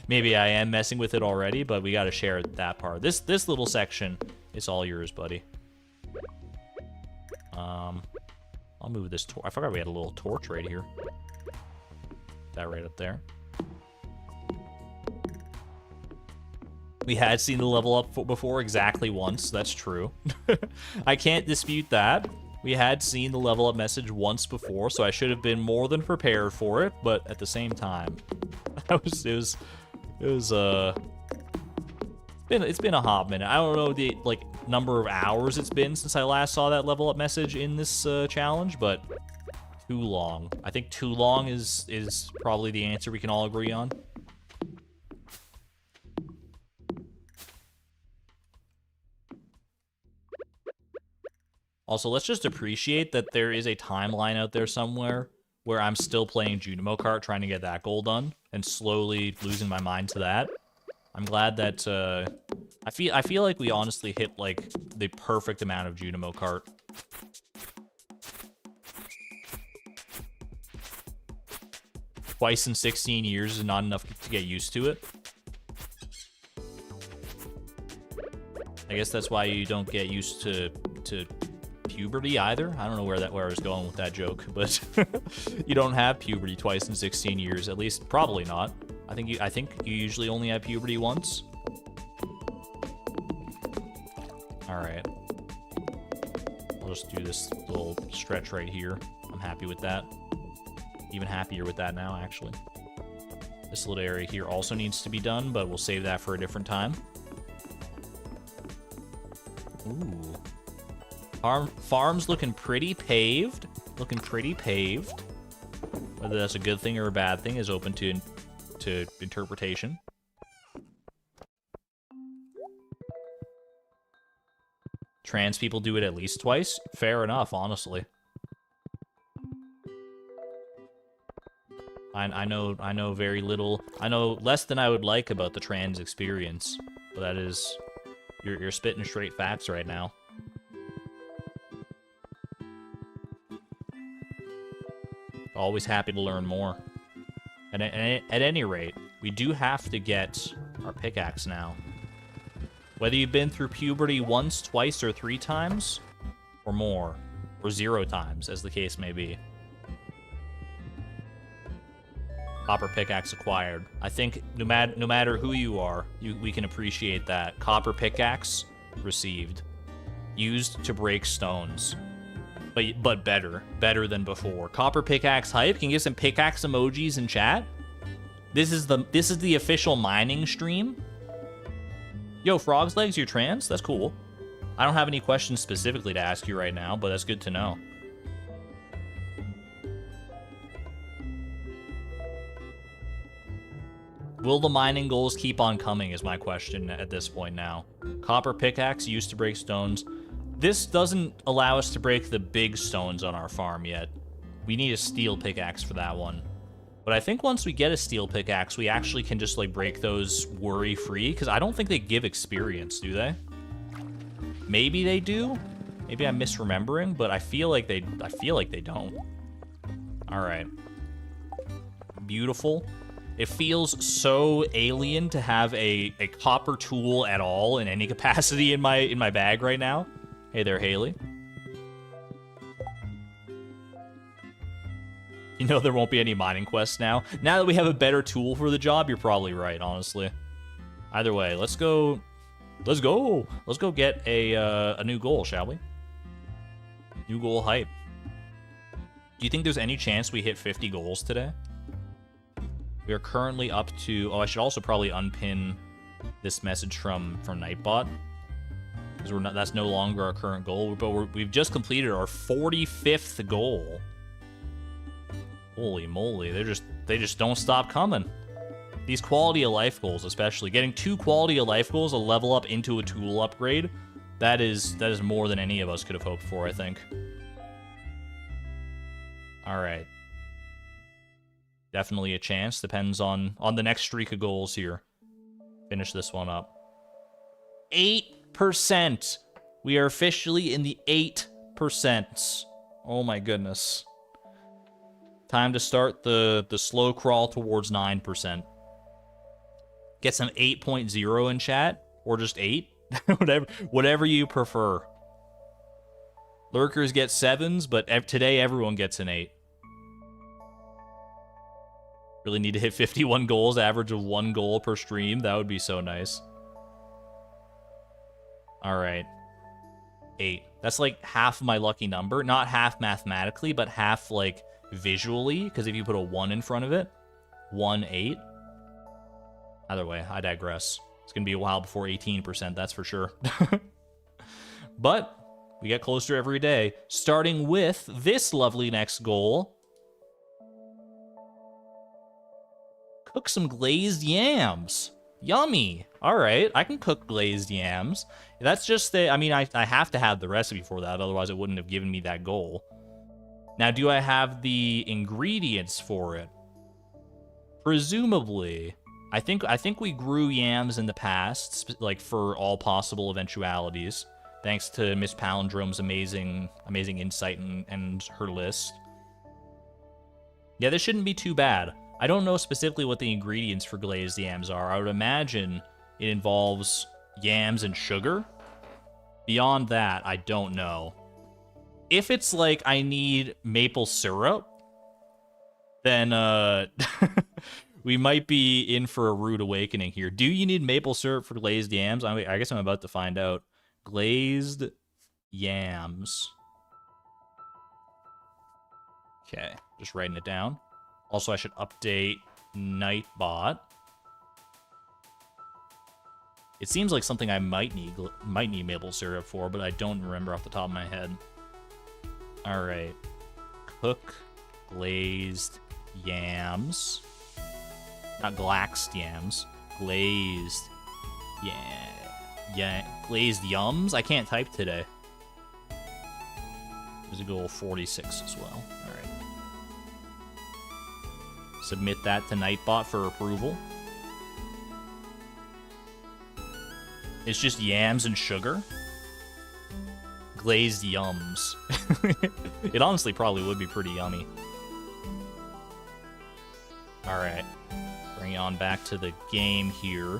maybe I am messing with it already, but we got to share that part. This little section is all yours, buddy. I'll move this torch. I forgot we had a little torch right here. That right up there. We had seen the level up before exactly once. That's true. I can't dispute that. We had seen the level up message once before, so I should have been more than prepared for it. But at the same time, it's been a hot minute. I don't know the number of hours it's been since I last saw that level up message in this challenge, but too long. I think too long is probably the answer we can all agree on. Also, let's just appreciate that there is a timeline out there somewhere where I'm still playing Junimo Kart, trying to get that goal done, and slowly losing my mind to that. I'm glad that I feel like we honestly hit like the perfect amount of Junimo Kart. Twice in 16 years is not enough to get used to it. I guess that's why you don't get used to puberty either. I don't know where I was going with that joke, but you don't have puberty twice in 16 years, at least probably not. I think you usually only have puberty once. All right. I'll just do this little stretch right here. I'm happy with that. Even happier with that now, actually. This little area here also needs to be done, but we'll save that for a different time. Ooh. Farm's looking pretty paved. Looking pretty paved. Whether that's a good thing or a bad thing is open to interpretation. Trans people do it at least twice? Fair enough, honestly. I know very little. I know less than I would like about the trans experience. But that is... You're spitting straight facts right now. Always happy to learn more. And at any rate, we do have to get our pickaxe now. Whether you've been through puberty once, twice, or 3 times, or more, or 0 times, as the case may be. Copper pickaxe acquired. I think no matter who you are, we can appreciate that. Copper pickaxe received. Used to break stones. But better than before. Copper pickaxe hype. Can you get some pickaxe emojis in chat? This is the official mining stream. Yo, Frog's Legs, you're trans? That's cool. I don't have any questions specifically to ask you right now, but that's good to know. Will the mining goals keep on coming is my question at this point now. Copper pickaxe used to break stones. This doesn't allow us to break the big stones on our farm yet. We need a steel pickaxe for that one. But I think once we get a steel pickaxe, we actually can just like break those worry-free, because I don't think they give experience, do they? Maybe they do. Maybe I'm misremembering, but I feel like they don't. All right. Beautiful. It feels so alien to have a copper tool at all in any capacity in my bag right now. Hey there, Haley. You know there won't be any mining quests now. Now that we have a better tool for the job, you're probably right, honestly. Either way, let's go get a new goal, shall we? New goal hype. Do you think there's any chance we hit 50 goals today? We are currently up to... Oh, I should also probably unpin this message from Nightbot. Because that's no longer our current goal, but we've just completed our 45th goal. Holy moly, they just don't stop coming. These quality of life goals, especially getting 2 quality of life goals, a level up into a tool upgrade, that is more than any of us could have hoped for, I think. All right. Definitely a chance. Depends on the next streak of goals here. Finish this one up. 8%. We are officially in the 8%. Oh my goodness. Time to start the slow crawl towards 9%. Get some 8.0 in chat, or just 8. whatever you prefer. Lurkers get 7s, but today everyone gets an 8. Really need to hit 51 goals, average of 1 goal per stream. That would be so nice. All right. 8. That's like half my lucky number. Not half mathematically, but half like visually, because if you put a 1 in front of it, 1, 8. Either way, I digress. It's going to be a while before 18%, that's for sure. But we get closer every day, starting with this lovely next goal. Cook some glazed yams. Yummy. All right, I can cook glazed yams. That's just the, I mean, I have to have the recipe for that, otherwise it wouldn't have given me that goal. Now, do I have the ingredients for it? Presumably. I think we grew yams in the past, like for all possible eventualities, thanks to Miss Palindrome's amazing insight and her list. Yeah, this shouldn't be too bad. I don't know specifically what the ingredients for glazed yams are. I would imagine it involves yams and sugar. Beyond that, I don't know. If it's like I need maple syrup, then we might be in for a rude awakening here. Do you need maple syrup for glazed yams? I guess I'm about to find out. Glazed yams. Okay, just writing it down. Also, I should update Nightbot. It seems like something I might need maple syrup for, but I don't remember off the top of my head. All right. Cook glazed yams. Not glaxed yams. Glazed. Yeah. Glazed yums? I can't type today. There's a goal 46 as well. All right. Submit that to Nightbot for approval. It's just yams and sugar. Glazed yums. It honestly probably would be pretty yummy. Alright. Bring it on back to the game here.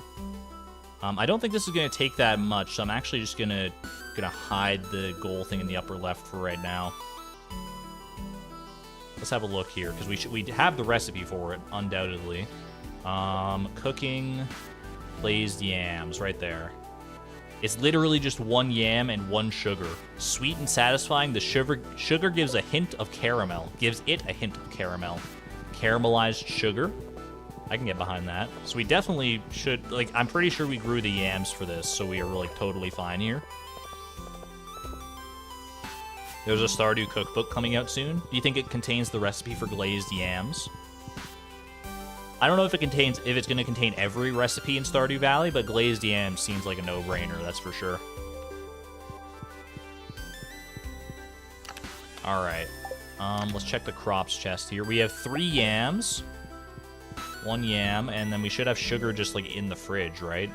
I don't think this is going to take that much, so I'm actually just gonna hide the goal thing in the upper left for right now. Let's have a look here, because we have the recipe for it, undoubtedly. Cooking glazed yams, right there. It's literally just 1 yam and 1 sugar. Sweet and satisfying, the sugar gives a hint of caramel. Gives it a hint of caramel. Caramelized sugar. I can get behind that. So we definitely should, like, I'm pretty sure we grew the yams for this, so we are, like, totally fine here. There's a Stardew cookbook coming out soon. Do you think it contains the recipe for glazed yams? I don't know if it's going to contain every recipe in Stardew Valley, but glazed yams seems like a no-brainer, that's for sure. Alright. Let's check the crops chest here. We have 3 yams. 1 yam, and then we should have sugar just, like, in the fridge, right?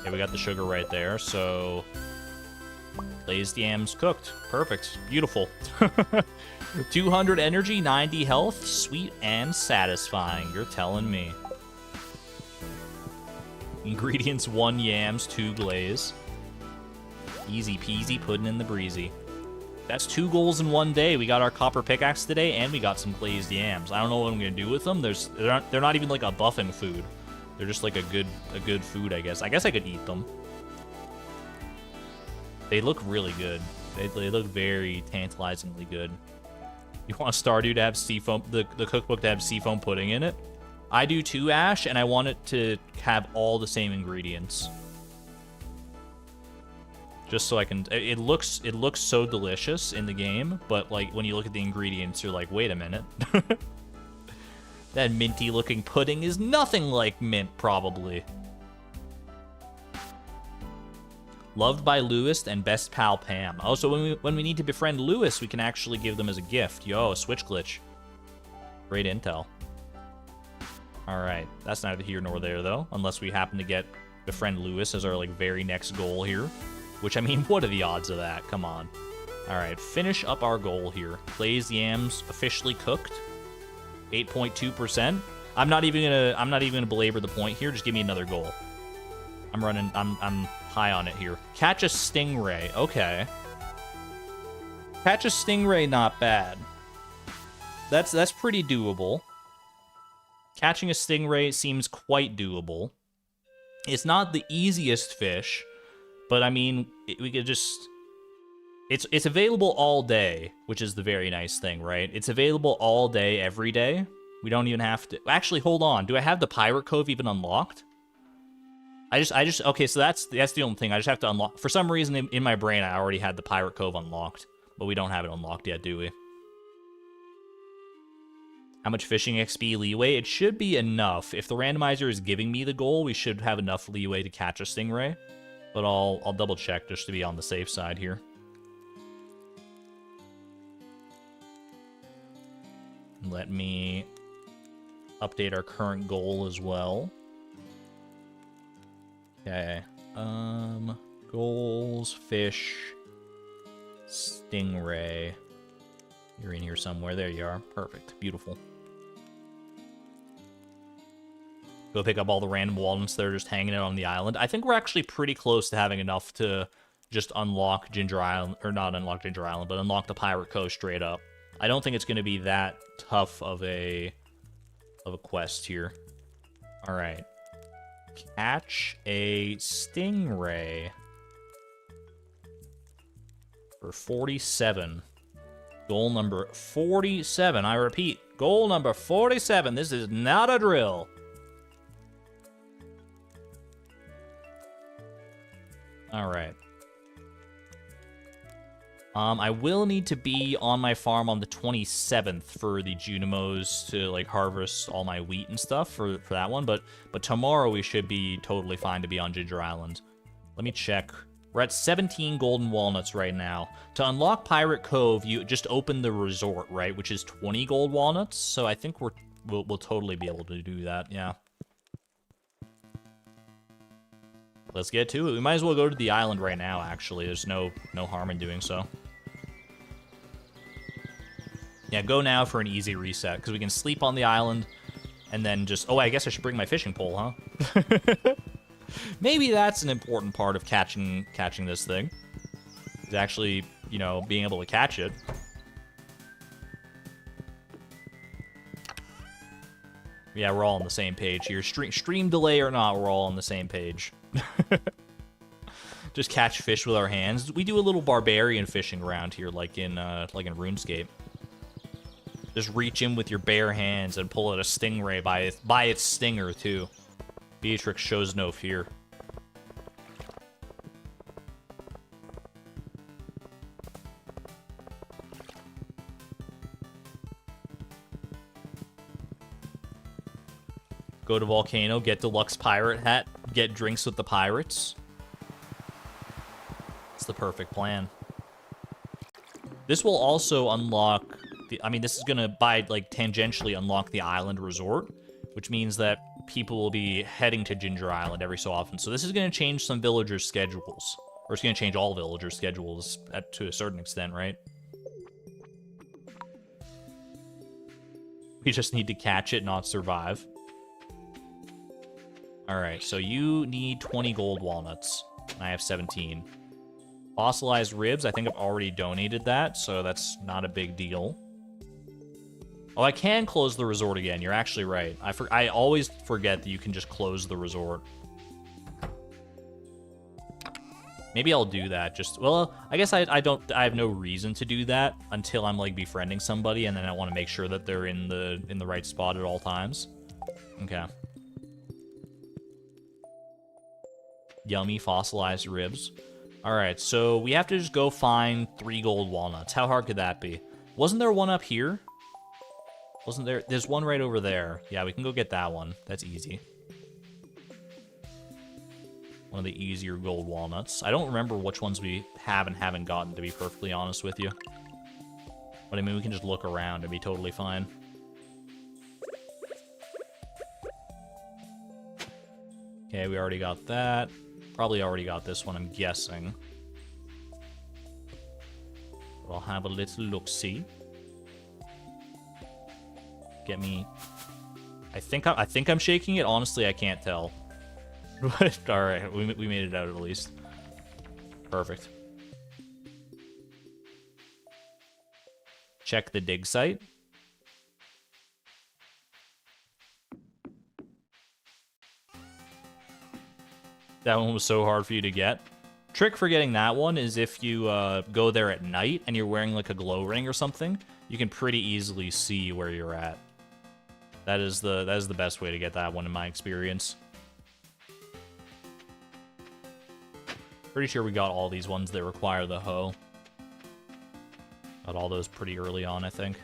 Okay, we got the sugar right there, so... glazed yams cooked. Perfect. Beautiful. 200 energy, 90 health, sweet and satisfying. You're telling me. Ingredients: 1 yams, 2 glaze. Easy peasy, pudding in the breezy. That's 2 goals in 1 day. We got our copper pickaxe today, and we got some glazed yams. I don't know what I'm gonna do with them. They're not even like a buffing food. They're just like a good food, I guess. I guess I could eat them. They look really good. They look very tantalizingly good. You want Stardew to have seafoam, the cookbook to have seafoam pudding in it? I do too, Ash, and I want it to have all the same ingredients. Just so I can... It looks so delicious in the game, but like when you look at the ingredients, you're like, wait a minute. That minty-looking pudding is nothing like mint, probably. Loved by Lewis and best pal Pam. Oh, so when we need to befriend Lewis, we can actually give them as a gift. Yo, switch glitch. Great intel. Alright, that's neither here nor there, though. Unless we happen to get befriend Lewis as our, like, very next goal here. Which, I mean, what are the odds of that? Come on. Alright, finish up our goal here. Glazed yams officially cooked. 8.2%. I'm not even gonna belabor the point here. Just give me another goal. I'm high on it here. Catch a stingray. Okay. Catch a stingray, not bad. That's pretty doable. Catching a stingray seems quite doable. It's not the easiest fish, but I mean, we could just... It's available all day, which is the very nice thing, right? It's available all day, every day. We don't even have to... Actually, hold on. Do I have the Pirate Cove even unlocked? I just... Okay, so that's the only thing. I just have to unlock... For some reason, in my brain, I already had the Pirate Cove unlocked. But we don't have it unlocked yet, do we? How much fishing XP leeway? It should be enough. If the randomizer is giving me the goal, we should have enough leeway to catch a stingray. But I'll double check just to be on the safe side here. Let me update our current goal as well. Okay. Goals, fish, stingray. You're in here somewhere. There you are. Perfect. Beautiful. Go pick up all the random walnuts that are just hanging out on the island. I think we're actually pretty close to having enough to just unlock Ginger Island, or not unlock Ginger Island, but unlock the Pirate Coast straight up. I don't think it's going to be that tough of a quest here. All right. Catch a stingray for 47. Goal number 47. I repeat, goal number 47. This is not a drill. All right. I will need to be on my farm on the 27th for the Junimos to, like, harvest all my wheat and stuff for that one, but tomorrow we should be totally fine to be on Ginger Island. Let me check. We're at 17 golden walnuts right now. To unlock Pirate Cove, you just open the resort, right, which is 20 gold walnuts, so I think we'll totally be able to do that, yeah. Let's get to it. We might as well go to the island right now, actually. There's no harm in doing so. Yeah, go now for an easy reset, because we can sleep on the island, and then just... Oh, I guess I should bring my fishing pole, huh? Maybe that's an important part of catching this thing. Is actually, you know, being able to catch it. Yeah, we're all on the same page here. Stream delay or not, we're all on the same page. Just catch fish with our hands. We do a little barbarian fishing around here, like in RuneScape. Just reach in with your bare hands and pull out a stingray by its stinger too. Beatrix shows no fear. Go to Volcano, get deluxe pirate hat, get drinks with the pirates. It's the perfect plan. This will also unlock... I mean, this is going to, tangentially unlock the island resort, which means that people will be heading to Ginger Island every so often. So this is going to change some villagers' schedules. Or it's going to change all villagers' schedules to a certain extent, right? We just need to catch it, not survive. Alright, so you need 20 gold walnuts. I have 17. Fossilized ribs, I think I've already donated that, so that's not a big deal. Oh, I can close the resort again. You're actually right. I always forget that you can just close the resort. Maybe I'll do that. Well, I guess I have no reason to do that until I'm like befriending somebody, and then I want to make sure that they're in the right spot at all times. Okay. Yummy fossilized ribs. All right, so we have to just go find 3 gold walnuts. How hard could that be? Wasn't there one up here? Wasn't there? There's one right over there. Yeah, we can go get that one. That's easy. One of the easier gold walnuts. I don't remember which ones we have and haven't gotten, to be perfectly honest with you. But I mean, we can just look around and be totally fine. Okay, we already got that. Probably already got this one, I'm guessing. I'll have a little look-see. Get me... I think I'm shaking it. Honestly, I can't tell. But, alright, we made it out at least. Perfect. Check the dig site. That one was so hard for you to get. Trick for getting that one is if you go there at night and you're wearing like a glow ring or something, you can pretty easily see where you're at. That is the best way to get that one in my experience. Pretty sure we got all these ones that require the hoe. Got all those pretty early on, I think.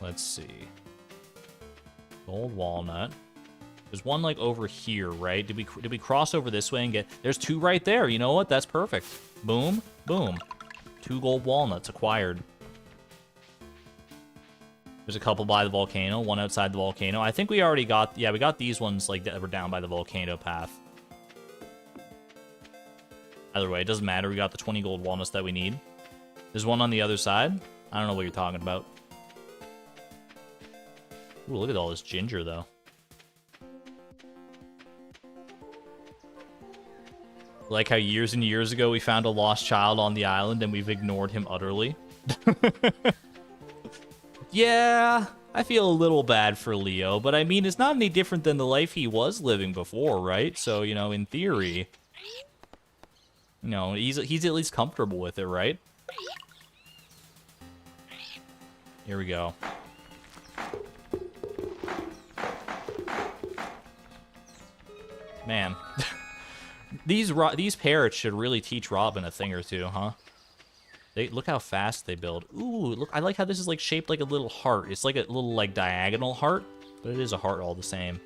Let's see. Gold walnut. There's one like over here, right? Did we cross over this way and get... There's two right there. You know what? That's perfect. Boom, boom. 2 gold walnuts acquired. There's a couple by the volcano, one outside the volcano. I think we already got... Yeah, we got these ones like that were down by the volcano path. Either way, it doesn't matter. We got the 20 gold walnuts that we need. There's one on the other side. I don't know what you're talking about. Ooh, look at all this ginger, though. Like how years and years ago we found a lost child on the island and we've ignored him utterly. Yeah, I feel a little bad for Leo, but I mean, it's not any different than the life he was living before, right? So, you know, in theory, you know, he's at least comfortable with it, right? Here we go. Man. These parrots should really teach Robin a thing or two, huh? Look how fast they build. Ooh, look, I like how this is like shaped like a little heart. It's like a little like diagonal heart, but it is a heart all the same.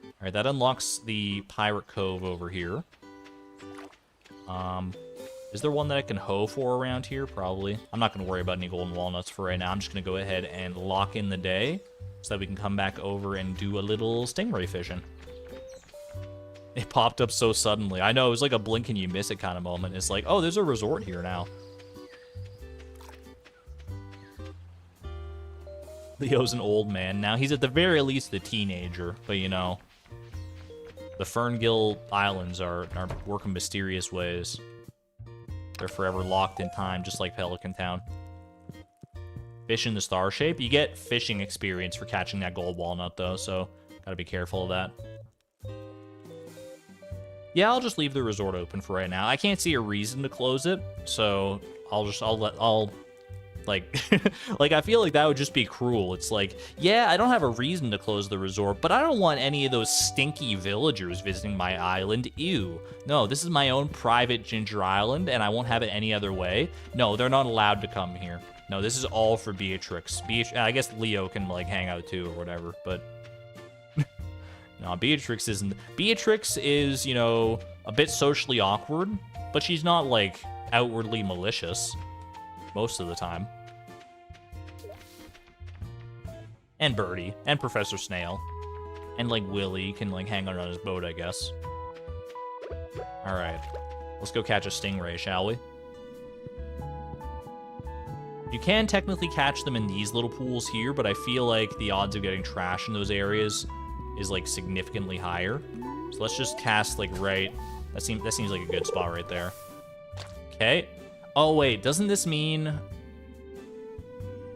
All right, that unlocks the pirate cove over here. Is there one that I can hoe for around here? Probably. I'm not gonna worry about any golden walnuts for right now. I'm just gonna go ahead and lock in the day so that we can come back over and do a little stingray fishing. It popped up so suddenly. I know, it was like a blink and you miss it kind of moment. It's like, oh, there's a resort here now. Leo's an old man now. He's at the very least a teenager, but you know, the Ferngill Islands are working mysterious ways. They're forever locked in time, just like Pelican Town. Fish in the star shape. You get fishing experience for catching that gold walnut, though, so gotta be careful of that. Yeah, I'll just leave the resort open for right now. I can't see a reason to close it, so I'll like, like, I feel like that would just be cruel. It's like, yeah, I don't have a reason to close the resort, but I don't want any of those stinky villagers visiting my island. Ew. No, this is my own private ginger island, and I won't have it any other way. No, they're not allowed to come here. No, this is all for Beatrix. I guess Leo can, like, hang out too or whatever, but... No, Beatrix isn't. Beatrix is, you know, a bit socially awkward, but she's not, like, outwardly malicious most of the time. And Birdie, and Professor Snail, and, like, Willy can, like, hang out on his boat, I guess. Alright, let's go catch a stingray, shall we? You can technically catch them in these little pools here, but I feel like the odds of getting trash in those areas is like significantly higher. So let's just cast like right. That seems like a good spot right there. Okay. Oh wait, doesn't this mean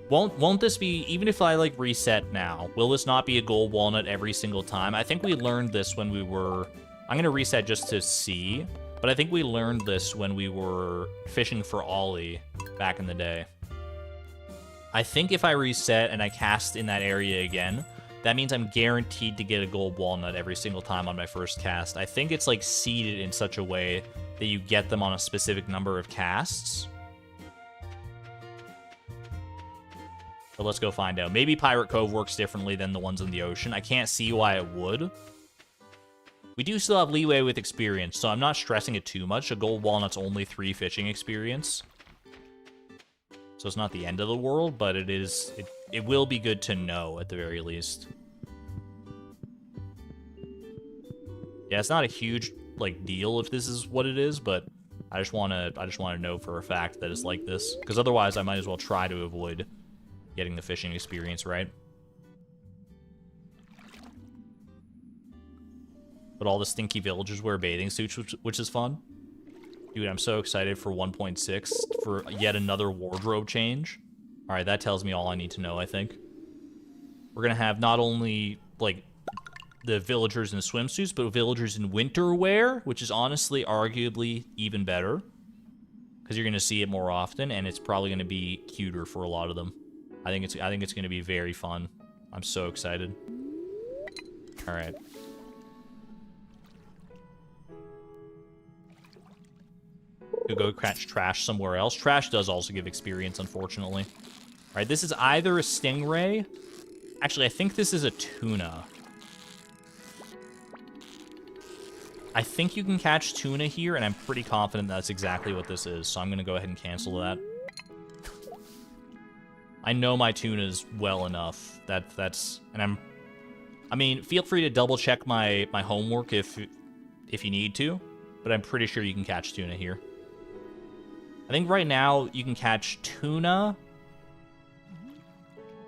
won't this be, even if I like reset now, will this not be a gold walnut every single time? I think we learned this when we were, I'm gonna reset just to see, but I think we learned this when we were fishing for Ollie back in the day. I think if I reset and I cast in that area again, that means I'm guaranteed to get a gold walnut every single time on my first cast. I think it's like seeded in such a way that you get them on a specific number of casts. But let's go find out. Maybe Pirate Cove works differently than the ones in the ocean. I can't see why it would. We do still have leeway with experience, so I'm not stressing it too much. A gold walnut's only 3 fishing experience. So it's not the end of the world, but it will be good to know at the very least. Yeah, it's not a huge like deal if this is what it is, but I just wanna know for a fact that it's like this, because otherwise I might as well try to avoid getting the fishing experience, right? But all the stinky villagers wear bathing suits, which is fun. Dude, I'm so excited for 1.6 for yet another wardrobe change. All right, that tells me all I need to know, I think. We're gonna have not only like the villagers in swimsuits, but villagers in winter wear, which is honestly arguably even better, because you're gonna see it more often, and it's probably gonna be cuter for a lot of them. I think it's gonna be very fun. I'm so excited. All right. Could go catch trash somewhere else. Trash does also give experience, unfortunately. All right, this is either a stingray. Actually, I think this is a tuna. I think you can catch tuna here, and I'm pretty confident that's exactly what this is, so I'm going to go ahead and cancel that. I know my tunas well enough. I mean, feel free to double-check my homework if you need to, but I'm pretty sure you can catch tuna here. I think right now you can catch tuna,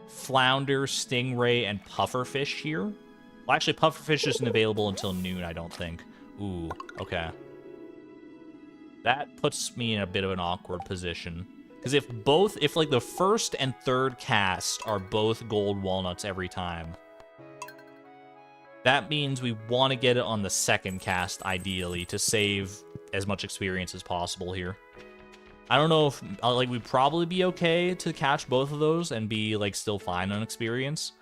flounder, stingray, and pufferfish here. Well, actually, pufferfish isn't available until noon, I don't think. Ooh, okay. That puts me in a bit of an awkward position. Because if like the first and third cast are both gold walnuts every time, that means we want to get it on the second cast, ideally, to save as much experience as possible here. I don't know if, like, we'd probably be okay to catch both of those and be, like, still fine on experience.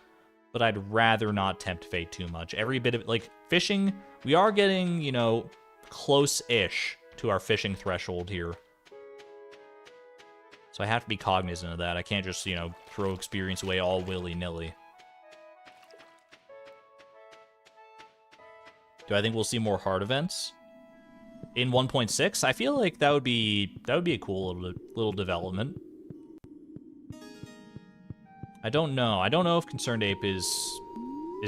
But I'd rather not tempt fate too much. Every bit of, like, fishing, we are getting, you know, close-ish to our fishing threshold here. So I have to be cognizant of that. I can't just, you know, throw experience away all willy-nilly. Do I think we'll see more hard events in 1.6? I feel like that would be a cool little development. I don't know. I don't know if Concerned Ape is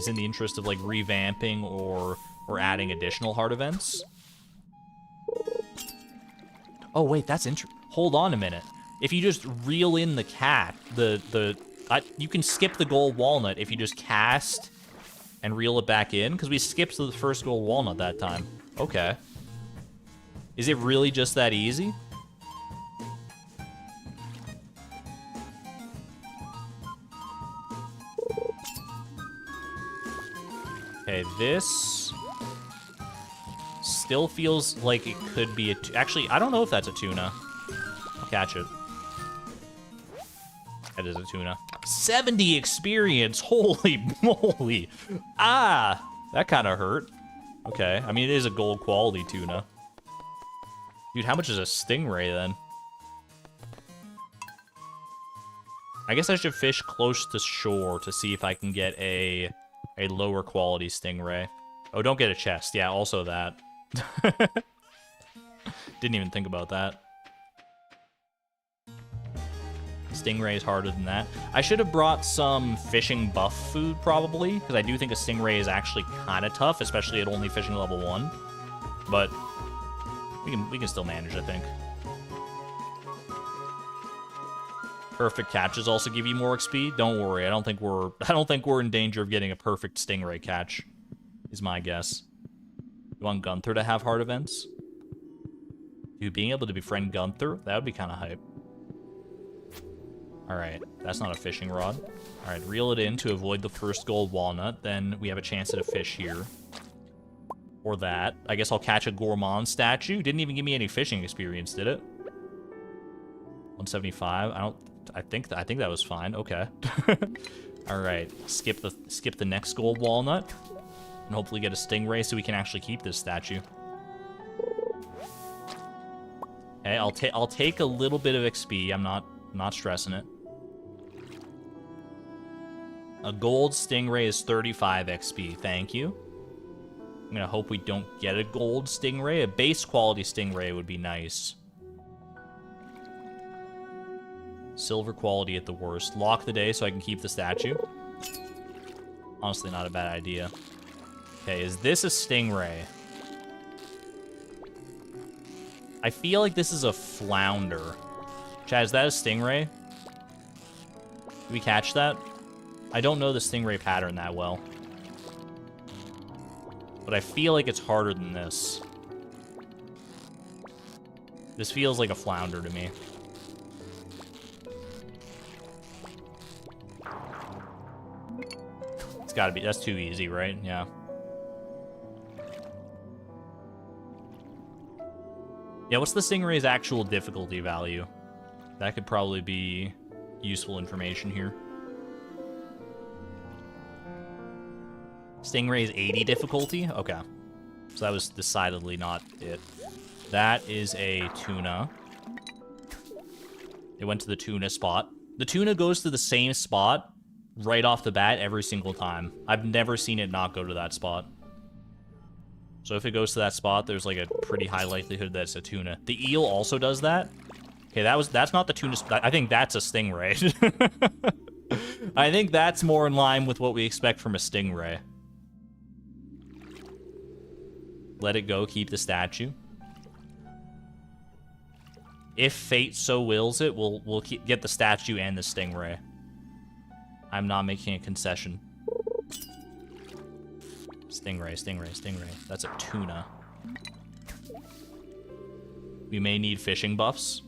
in the interest of like revamping or adding additional hard events. Oh wait, that's interesting. Hold on a minute. If you just reel in the cat, you can skip the gold walnut if you just cast and reel it back in, because we skipped the first gold walnut that time. Okay. Is it really just that easy? Okay, this still feels like it could be actually, I don't know if that's a tuna. I'll catch it. That is a tuna. 70 experience! Holy moly! Ah! That kind of hurt. Okay, I mean, it is a gold quality tuna. Dude, how much is a stingray, then? I guess I should fish close to shore to see if I can get a lower quality stingray. Oh, don't get a chest. Yeah, also that. Didn't even think about that. Stingray is harder than that. I should have brought some fishing buff food, probably, because I do think a stingray is actually kind of tough, especially at only fishing level 1. But we can still manage, I think. Perfect catches also give you more XP. Don't worry, I don't think we're in danger of getting a perfect stingray catch, is my guess. You want Gunther to have hard events? Dude, being able to befriend Gunther, that would be kind of hype. Alright, that's not a fishing rod. Alright, reel it in to avoid the first gold walnut, then we have a chance at a fish here. Or that. I guess I'll catch a gourmand statue. Didn't even give me any fishing experience, did it? 175. I think that was fine. Okay. Alright, skip the next gold walnut. And hopefully get a stingray so we can actually keep this statue. Okay, I'll take a little bit of XP. I'm not stressing it. A gold stingray is 35 XP. Thank you. I'm gonna hope we don't get a gold stingray. A base quality stingray would be nice. Silver quality at the worst. Lock the day so I can keep the statue. Honestly, not a bad idea. Okay, is this a stingray? I feel like this is a flounder. Chad, is that a stingray? Did we catch that? I don't know the stingray pattern that well. But I feel like it's harder than this. This feels like a flounder to me. It's gotta be, that's too easy, right? Yeah. Yeah, what's the stingray's actual difficulty value? That could probably be useful information here. Stingray's 80 difficulty? Okay. So that was decidedly not it. That is a tuna. It went to the tuna spot. The tuna goes to the same spot right off the bat every single time. I've never seen it not go to that spot. So if it goes to that spot, there's like a pretty high likelihood that it's a tuna. The eel also does that. Okay, that's not the tuna. I think that's a stingray. I think that's more in line with what we expect from a stingray. Let it go, keep the statue. If fate so wills it, we'll get the statue and the stingray. I'm not making a concession. Stingray, stingray, stingray. That's a tuna. We may need fishing buffs.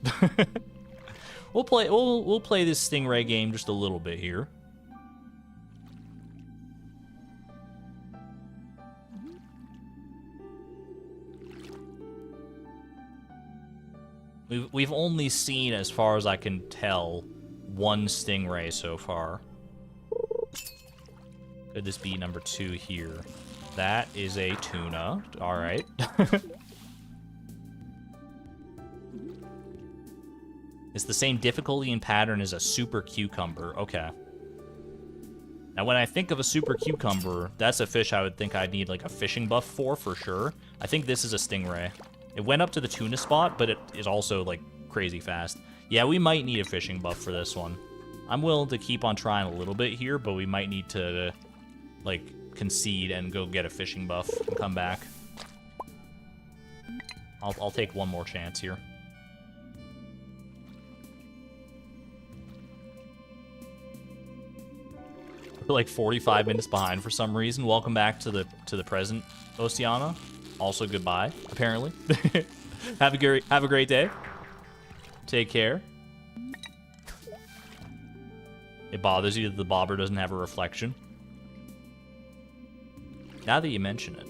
We'll play this stingray game just a little bit here. We've only seen, as far as I can tell, one stingray so far. Could this be number 2 here? That is a tuna. All right. It's the same difficulty and pattern as a super cucumber. Okay. Now, when I think of a super cucumber, that's a fish I would think I'd need like a fishing buff for sure. I think this is a stingray. It went up to the tuna spot, but it is also like crazy fast. Yeah, we might need a fishing buff for this one. I'm willing to keep on trying a little bit here, but we might need to like concede and go get a fishing buff and come back. I'll take one more chance here. We're like 45 minutes behind for some reason. Welcome back to the present, Oceana. Also goodbye, apparently. Have a great day. Take care. It bothers you that the bobber doesn't have a reflection. Now that you mention it.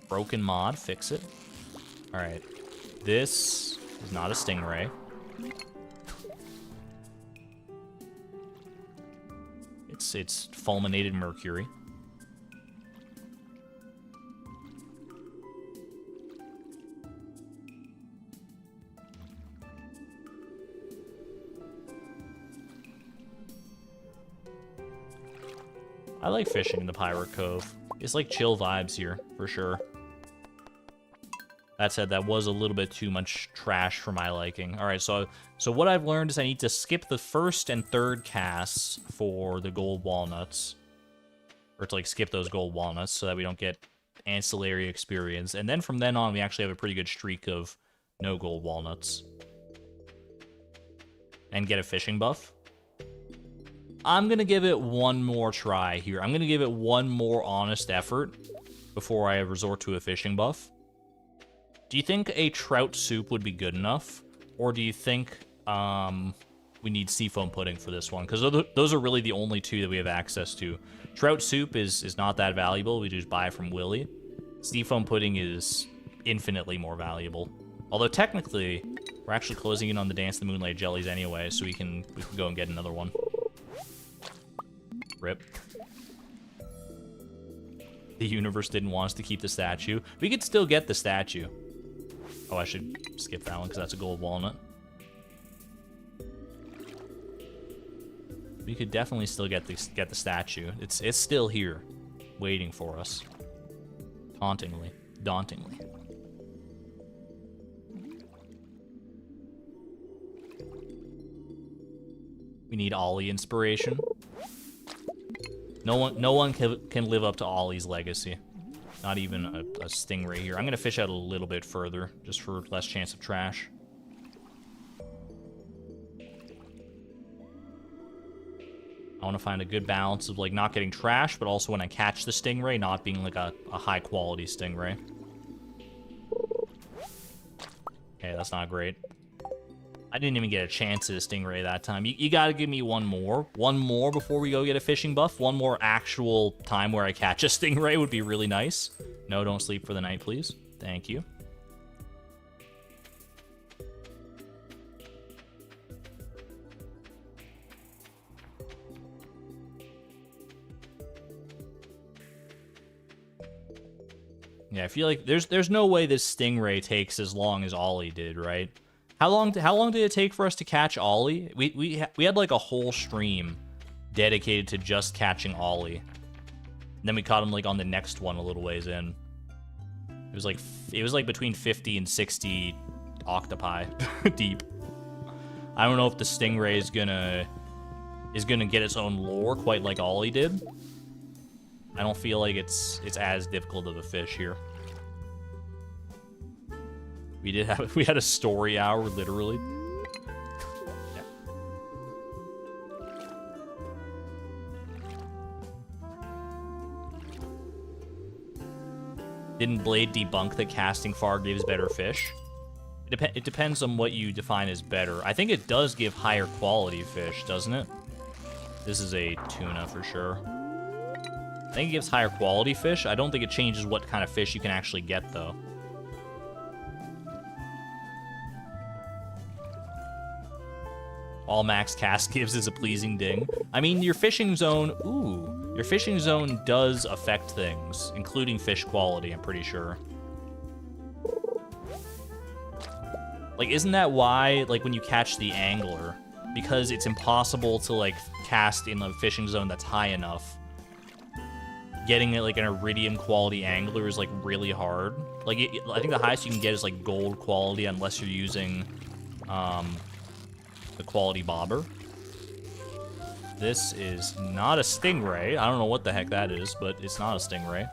Broken mod, fix it. Alright. This is not a stingray. It's fulminated mercury. I like fishing in the Pirate Cove. It's like chill vibes here, for sure. That said, that was a little bit too much trash for my liking. All right, so what I've learned is I need to skip the first and third casts for the gold walnuts. Or to, like, skip those gold walnuts so that we don't get ancillary experience. And then from then on, we actually have a pretty good streak of no gold walnuts. And get a fishing buff. I'm going to give it one more try here. I'm going to give it one more honest effort before I resort to a fishing buff. Do you think a trout soup would be good enough? Or do you think we need seafoam pudding for this one? Because those are really the only two that we have access to. Trout soup is not that valuable. We just buy it from Willy. Seafoam pudding is infinitely more valuable. Although technically, we're actually closing in on the Dance of the Moonlight jellies anyway, so we can go and get another one. Rip. The universe didn't want us to keep the statue. We could still get the statue. Oh, I should skip that one because that's a gold walnut. We could definitely still get the statue. It's still here, waiting for us. Dauntingly. We need Ollie inspiration. No one can live up to Ollie's legacy. Not even a stingray here. I'm gonna fish out a little bit further, just for less chance of trash. I want to find a good balance of like not getting trash, but also when I catch the stingray, not being like a high quality stingray. Okay, that's not great. I didn't even get a chance at a stingray that time. You gotta give me one more. One more before we go get a fishing buff. One more actual time where I catch a stingray would be really nice. No, don't sleep for the night, please. Thank you. Yeah, I feel like there's no way this stingray takes as long as Ollie did, right? How long did it take for us to catch Ollie? We had like a whole stream dedicated to just catching Ollie. And then we caught him like on the next one a little ways in. It was like between 50 and 60 octopi deep. I don't know if the stingray is gonna get its own lore quite like Ollie did. I don't feel like it's as difficult of a fish here. We had a story hour, literally. Yeah. Didn't Blade debunk that casting far gives better fish? It depends on what you define as better. I think it does give higher quality fish, doesn't it? This is a tuna for sure. I think it gives higher quality fish. I don't think it changes what kind of fish you can actually get, though. All max cast gives is a pleasing ding. I mean, your fishing zone... Ooh. Your fishing zone does affect things, including fish quality, I'm pretty sure. Like, isn't that why, like, when you catch the angler, because it's impossible to, like, cast in a fishing zone that's high enough, getting it like an iridium quality angler is like really hard. Like I think the highest you can get is like gold quality unless you're using the quality bobber. This is not a stingray. I don't know what the heck that is, but it's not a stingray.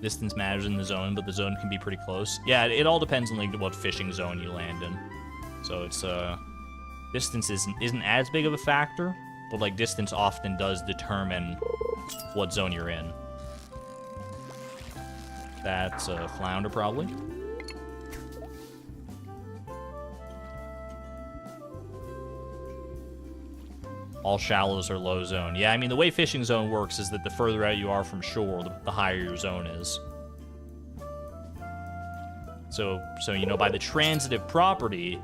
Distance matters in the zone, but the zone can be pretty close. Yeah, it all depends on like what fishing zone you land in. So it's distance isn't as big of a factor, but like distance often does determine what zone you're in. That's a flounder probably. All shallows are low zone. Yeah, I mean, the way fishing zone works is that the further out you are from shore, the higher your zone is. So you know, by the transitive property,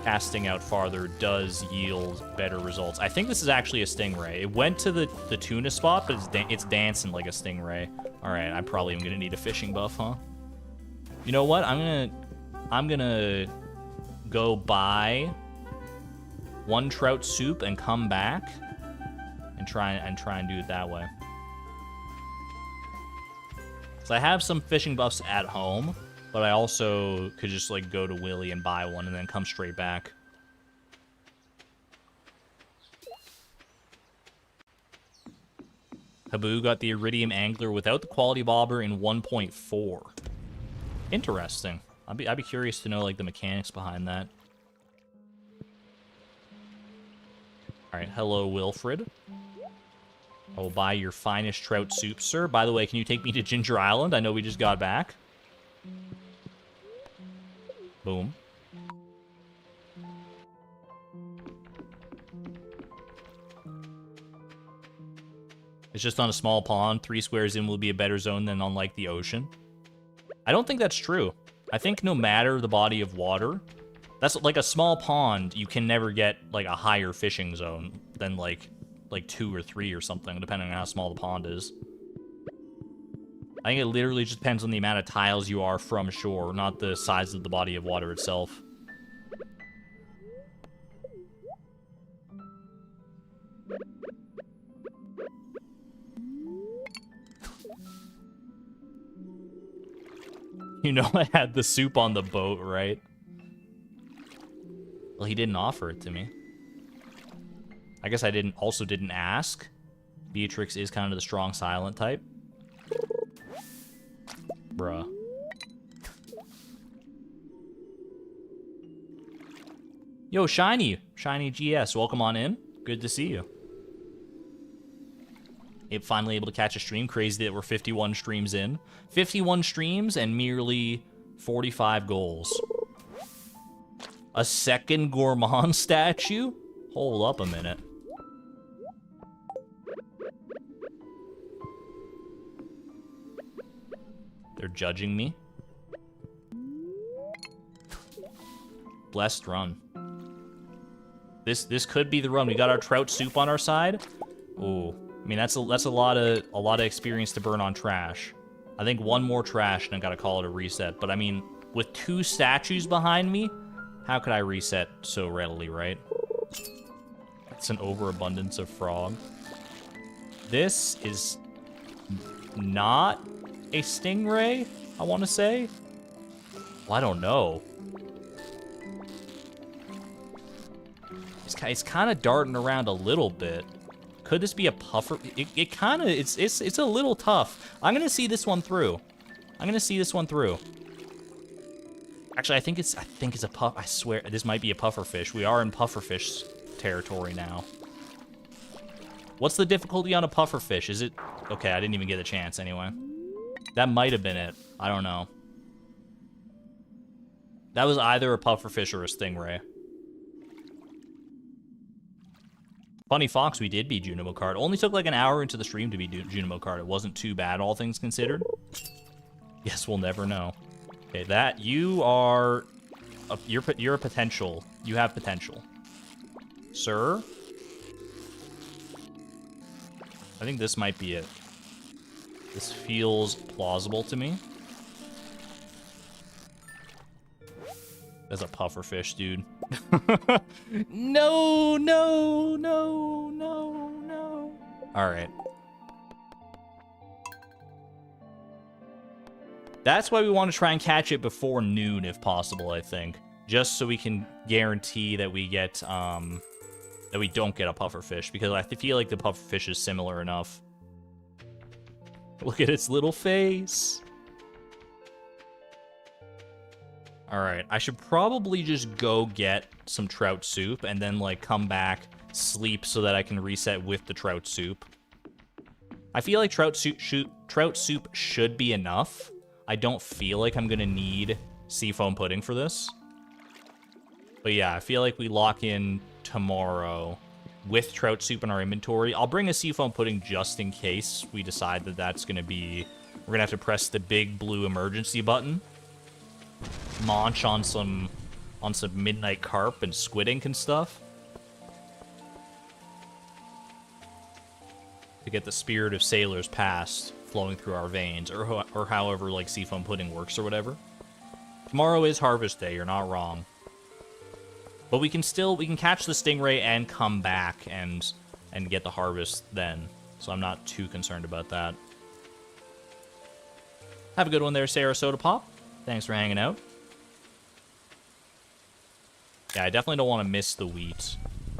casting out farther does yield better results. I think this is actually a stingray. It went to the tuna spot, but it's dancing like a stingray. All right, I probably am gonna need a fishing buff, huh? You know what? I'm gonna go buy one trout soup and come back and try and do it that way. So I have some fishing buffs at home, but I also could just like go to Willy and buy one and then come straight back. Habu got the iridium angler without the quality bobber in 1.4. Interesting. I'd be curious to know like the mechanics behind that. All right, hello, Wilfred. I will buy your finest trout soup, sir. By the way, can you take me to Ginger Island? I know we just got back. Boom. It's just on a small pond. 3 squares in will be a better zone than on, like, the ocean. I don't think that's true. I think no matter the body of water... That's like a small pond, you can never get like a higher fishing zone than like 2 or 3 or something, depending on how small the pond is. I think it literally just depends on the amount of tiles you are from shore, not the size of the body of water itself. You know I had the soup on the boat, right? Well, he didn't offer it to me. I guess I also didn't ask. Beatrix is kind of the strong silent type. Bruh. Yo, Shiny. Shiny GS, welcome on in. Good to see you. Finally able to catch a stream. Crazy that we're 51 streams in. 51 streams and merely 45 goals. A second Gourmand statue? Hold up a minute. They're judging me. Blessed run. This could be the run. We got our trout soup on our side. Ooh. I mean, that's a lot of experience to burn on trash. I think one more trash and I gotta call it a reset. But I mean, with 2 statues behind me, how could I reset so readily, right? It's an overabundance of frog. This is not a stingray, I want to say. Well, I don't know. It's kind of darting around a little bit. Could this be a puffer? It kind of, it's a little tough. I'm gonna see this one through. Actually, I think it's a puff. I swear this might be a pufferfish. We are in pufferfish territory now. What's the difficulty on a pufferfish? Is it okay? I didn't even get a chance anyway. That might have been it. I don't know. That was either a pufferfish or a stingray. Funny Fox, we did beat Junimo Kart. Only took like an hour into the stream to beat Junimo Kart. It wasn't too bad, all things considered. Guess we'll never know. Okay, that you are, you're a potential. You have potential, sir. I think this might be it. This feels plausible to me. That's a pufferfish, dude. No, no, no, no, no. All right. That's why we want to try and catch it before noon, if possible, I think. Just so we can guarantee that we get, that we don't get a pufferfish, because I feel like the pufferfish is similar enough. Look at its little face. Alright, I should probably just go get some trout soup and then, like, come back, sleep so that I can reset with the trout soup. I feel like trout soup should be enough. I don't feel like I'm gonna need seafoam pudding for this. But yeah, I feel like we lock in tomorrow with trout soup in our inventory. I'll bring a seafoam pudding just in case we decide that that's gonna be... We're gonna have to press the big blue emergency button. Munch on some midnight carp and squid ink and stuff. To get the spirit of sailors past flowing through our veins, or however, like, seafoam pudding works or whatever. Tomorrow is harvest day, you're not wrong. But we can catch the stingray and come back and get the harvest then. So I'm not too concerned about that. Have a good one there, Sarasota Pop. Thanks for hanging out. Yeah, I definitely don't want to miss the wheat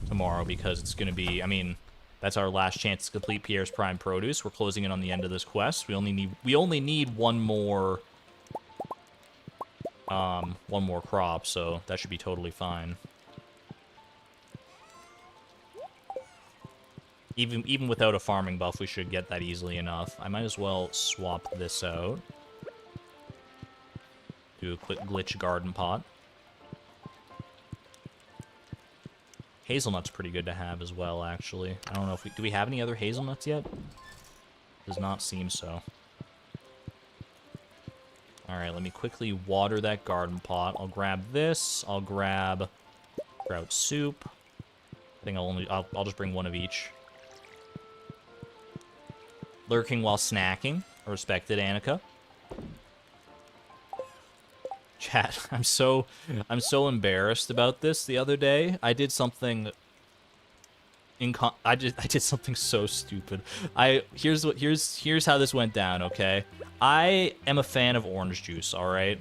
tomorrow because it's going to be, I mean, that's our last chance to complete Pierre's Prime Produce. We're closing in on the end of this quest. We only need one more crop, so that should be totally fine. Even without a farming buff, we should get that easily enough. I might as well swap this out. Do a quick glitch garden pot. Hazelnut's pretty good to have as well, actually. I don't know if do we have any other hazelnuts yet? Does not seem so. Alright, let me quickly water that garden pot. I'll grab this. I'll grab trout soup. I think I'll just bring one of each. Lurking while snacking. Respected, Annika. Chat, I'm so embarrassed about this the other day. I did something I did something so stupid. Here's how this went down, okay? I am a fan of orange juice, all right?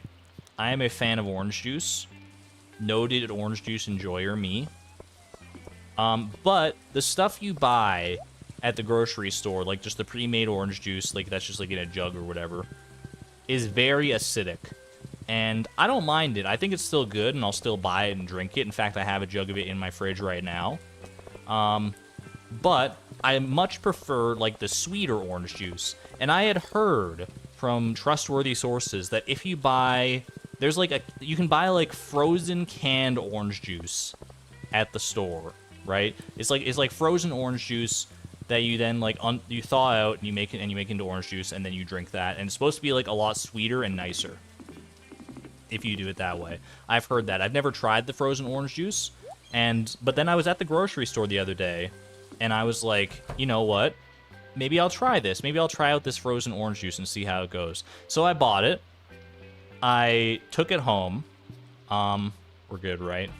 I am a fan of orange juice. Noted orange juice enjoyer me. But the stuff you buy at the grocery store, like just the pre-made orange juice, like that's just like in a jug or whatever, is very acidic. And I don't mind it. I think it's still good, and I'll still buy it and drink it. In fact, I have a jug of it in my fridge right now. But I much prefer, like, the sweeter orange juice. And I had heard from trustworthy sources that if you buy... There's, like, you can buy, like, frozen canned orange juice at the store, right? It's like frozen orange juice that you then, like, you thaw out, and you make it into orange juice, and then you drink that. And it's supposed to be, like, a lot sweeter and nicer if you do it that way. I've heard that. I've never tried the frozen orange juice, but then I was at the grocery store the other day, and I was like, you know what? Maybe I'll try this. Maybe I'll try out this frozen orange juice and see how it goes. So I bought it. I took it home. We're good, right?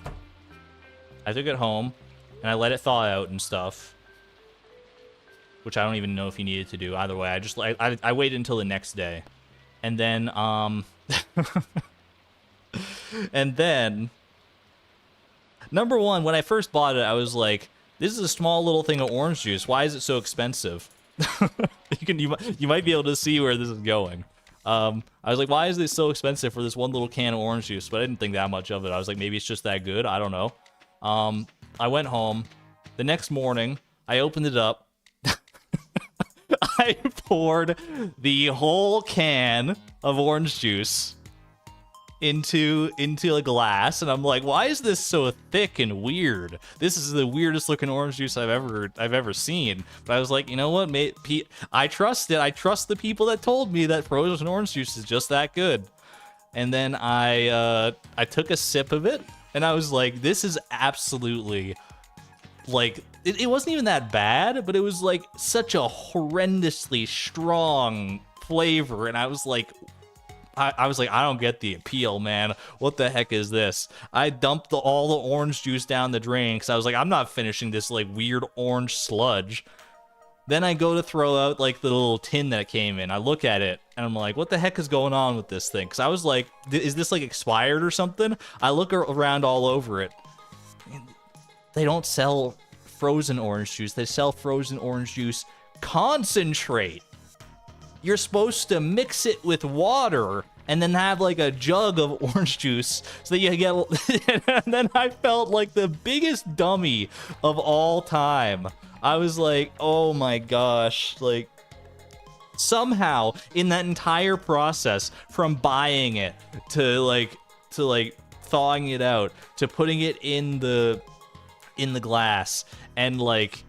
I took it home, and I let it thaw out and stuff, which I don't even know if you needed to do. Either way, I waited until the next day. And then, and then, number one, when I first bought it, I was like, this is a small little thing of orange juice. Why is it so expensive? You might be able to see where this is going. I was like, why is this so expensive for this one little can of orange juice? But I didn't think that much of it. I was like, maybe it's just that good. I don't know. I went home. The next morning, I opened it up. I poured the whole can of orange juice into a glass, and I'm like, why is this so thick and weird? This is the weirdest looking orange juice I've ever seen. But I was like, you know what, mate? I trust it. I trust the people that told me that frozen orange juice is just that good. And then I took a sip of it, and I was like, this is absolutely, like, it wasn't even that bad, but it was like such a horrendously strong flavor, and I was like, I don't get the appeal, man. What the heck is this? I dumped all the orange juice down the drain because I was like, I'm not finishing this, like, weird orange sludge. Then I go to throw out, like, the little tin that it came in. I look at it, and I'm like, what the heck is going on with this thing? Because I was like, is this, like, expired or something? I look around all over it. They don't sell frozen orange juice. They sell frozen orange juice concentrate. You're supposed to mix it with water and then have like a jug of orange juice so that you get. And then I felt like the biggest dummy of all time. I was like, oh my gosh, like, somehow in that entire process from buying it to thawing it out to putting it in the glass and like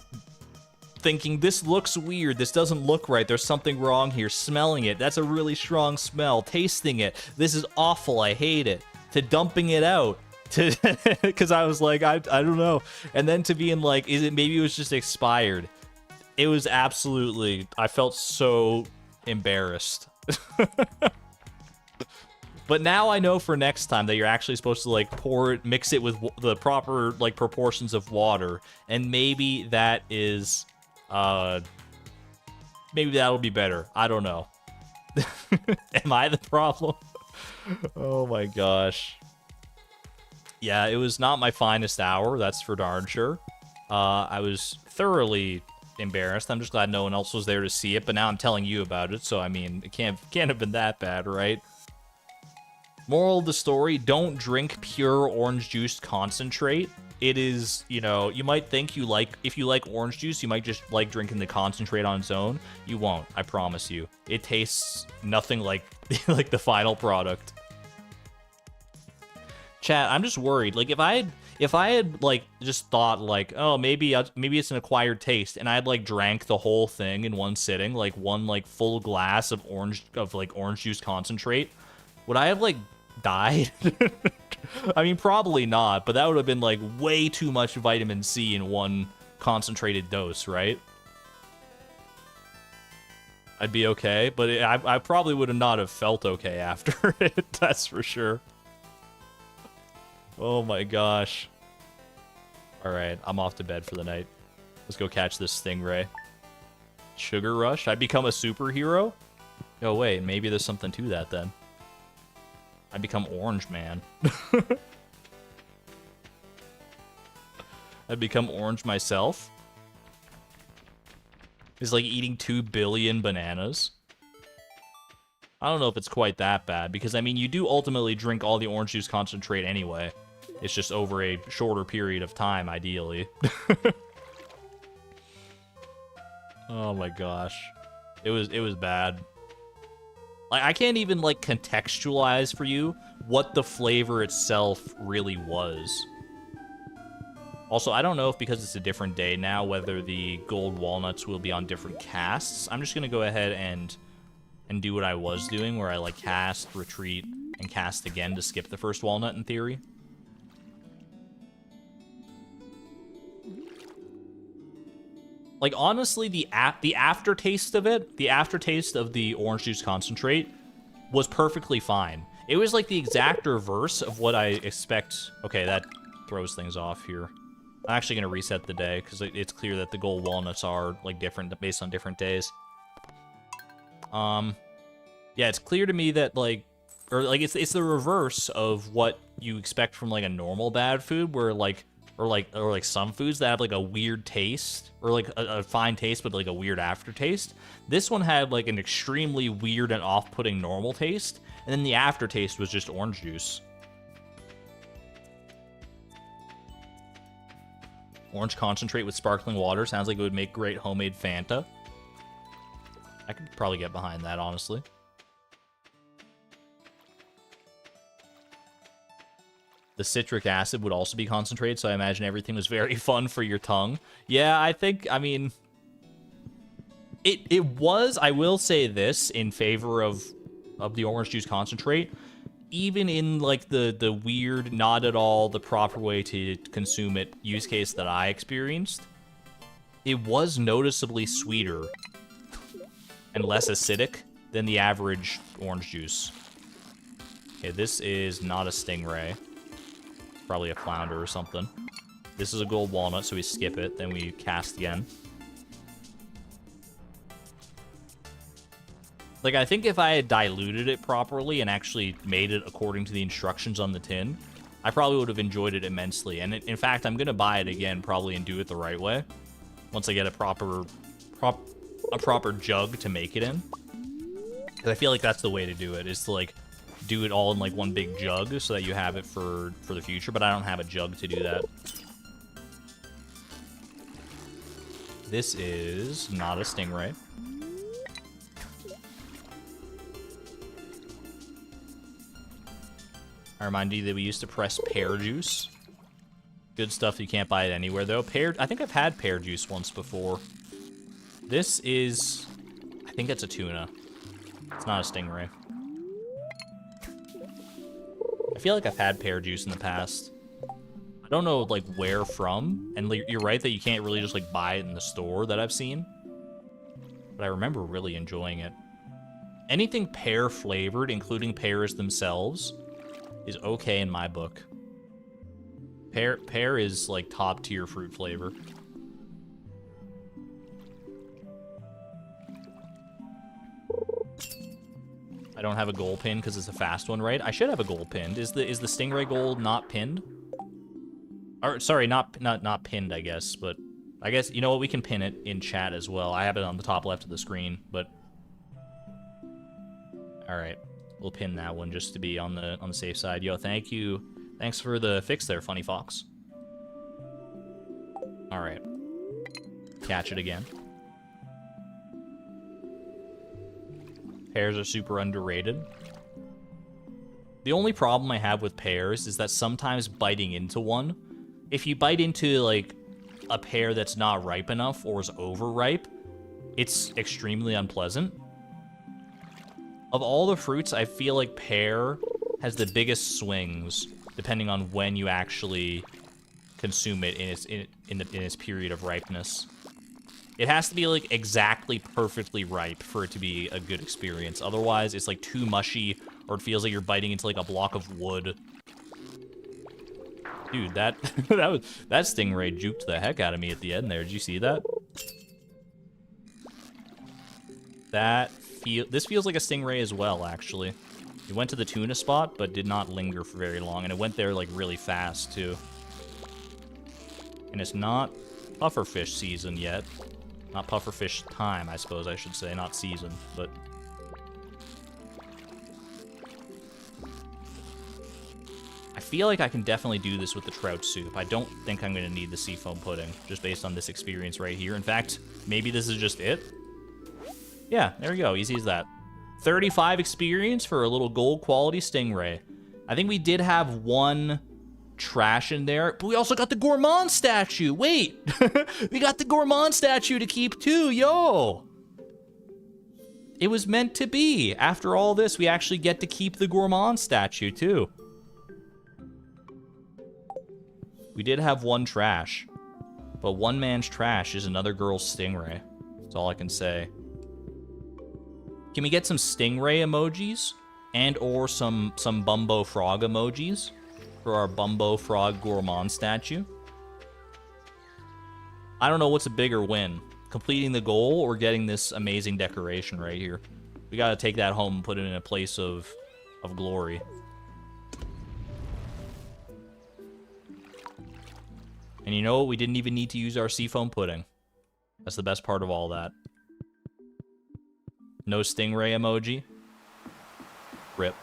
thinking, this looks weird, this doesn't look right, there's something wrong here, smelling it, that's a really strong smell, tasting it, this is awful, I hate it, to dumping it out, to because I was like, I don't know, and then to being like, maybe it was just expired. It was absolutely, I felt so embarrassed. But now I know for next time that you're actually supposed to like mix it with the proper like proportions of water, and maybe that is maybe that'll be better. I don't know. Am I the problem? Oh my gosh. Yeah, it was not my finest hour, that's for darn sure. I was thoroughly embarrassed. I'm just glad no one else was there to see it, but now I'm telling you about it, so I mean, it can't have been that bad, right? Moral of the story, don't drink pure orange juice concentrate. It is, you know, you might think if you like orange juice, you might just like drinking the concentrate on its own. You won't, I promise you. It tastes nothing like like the final product. Chat, I'm just worried. Like, if I had like just thought like, oh, maybe it's an acquired taste, and I'd like drank the whole thing in one sitting, like one like full glass of orange juice concentrate, would I have like died? I mean, probably not, but that would have been like way too much vitamin C in one concentrated dose, right? I'd be okay, but I probably would have not have felt okay after it, that's for sure. Oh my gosh. Alright, I'm off to bed for the night. Let's go catch this stingray. Sugar Rush? I become a superhero? Oh, wait. Maybe there's something to that, then. I become Orange Man. I become orange myself? It's like eating 2 billion bananas. I don't know if it's quite that bad, because, I mean, you do ultimately drink all the orange juice concentrate anyway. It's just over a shorter period of time, ideally. Oh my gosh. It was bad. Like, I can't even, like, contextualize for you what the flavor itself really was. Also, I don't know if because it's a different day now, whether the gold walnuts will be on different casts. I'm just gonna go ahead and do what I was doing, where I, like, cast, retreat, and cast again to skip the first walnut, in theory. Like, honestly, the aftertaste of it, the aftertaste of the orange juice concentrate was perfectly fine. It was, like, the exact reverse of what I expect. Okay, that throws things off here. I'm actually going to reset the day, because it's clear that the gold walnuts are, like, different based on different days. Yeah, it's clear to me that, like, or, like, it's the reverse of what you expect from, like, a normal bad food, where, like, or some foods that have, like, a weird taste, or, like, a fine taste, but, like, a weird aftertaste. This one had, like, an extremely weird and off-putting normal taste, and then the aftertaste was just orange juice. Orange concentrate with sparkling water sounds like it would make great homemade Fanta. I could probably get behind that, honestly. The citric acid would also be concentrated, so I imagine everything was very fun for your tongue. Yeah, I mean... It was, I will say this, in favor of the orange juice concentrate. Even in, like, the weird, not at all the proper way to consume it use case that I experienced, it was noticeably sweeter and less acidic than the average orange juice. Okay, this is not a stingray. Probably a flounder or something. This is a gold walnut, so we skip it, then we cast again. Like, I think if I had diluted it properly and actually made it according to the instructions on the tin, I probably would have enjoyed it immensely. And in fact, I'm going to buy it again probably and do it the right way. Once I get a proper jug to make it in. Because I feel like that's the way to do it, is to, like, do it all in, like, one big jug so that you have it for the future. But I don't have a jug to do that. This is not a stingray. I remind you that we used to press pear juice. Good stuff. You can't buy it anywhere, though. I think I've had pear juice once before. This is... I think it's a tuna. It's not a stingray. I feel like I've had pear juice in the past. I don't know, like, where from. And you're right that you can't really just, like, buy it in the store that I've seen. But I remember really enjoying it. Anything pear-flavored, including pears themselves, is okay in my book. Pear is, like, top-tier fruit flavor. I don't have a goal pin because it's a fast one, right? I should have a goal pinned. Is the stingray goal not pinned? Or sorry, not pinned, I guess. But I guess, you know what? We can pin it in chat as well. I have it on the top left of the screen, but all right, we'll pin that one just to be on the safe side. Yo, thank you. Thanks for the fix there, Funny Fox. All right, catch it again. Pears are super underrated. The only problem I have with pears is that sometimes biting into one, if you bite into, like, a pear that's not ripe enough or is overripe, it's extremely unpleasant. Of all the fruits, I feel like pear has the biggest swings depending on when you actually consume it in its period of ripeness. It has to be, like, exactly perfectly ripe for it to be a good experience. Otherwise, it's, like, too mushy, or it feels like you're biting into, like, a block of wood. Dude, that that stingray juked the heck out of me at the end there. Did you see that? This feels like a stingray as well, actually. It went to the tuna spot, but did not linger for very long, and it went there like really fast too. And it's not pufferfish season yet. Not pufferfish time, I suppose I should say, not season, but... I feel like I can definitely do this with the trout soup. I don't think I'm going to need the seafoam pudding, just based on this experience right here. In fact, maybe this is just it. Yeah, there we go, easy as that. 35 experience for a little gold quality stingray. I think we did have one trash in there, but we also got the gourmand statue. Wait, we got the gourmand statue to keep too, yo. It was meant to be. After all this, we actually get to keep the gourmand statue too. We did have one trash, but one man's trash is another girl's stingray. That's all I can say. Can we get some stingray emojis and or some Bumbo Frog emojis for our Bumbo Frog gourmand statue? I don't know what's a bigger win, completing the goal or getting this amazing decoration right here. We gotta take that home and put it in a place of glory. And you know what? We didn't even need to use our seafoam pudding. That's the best part of all that. No stingray emoji. Rip.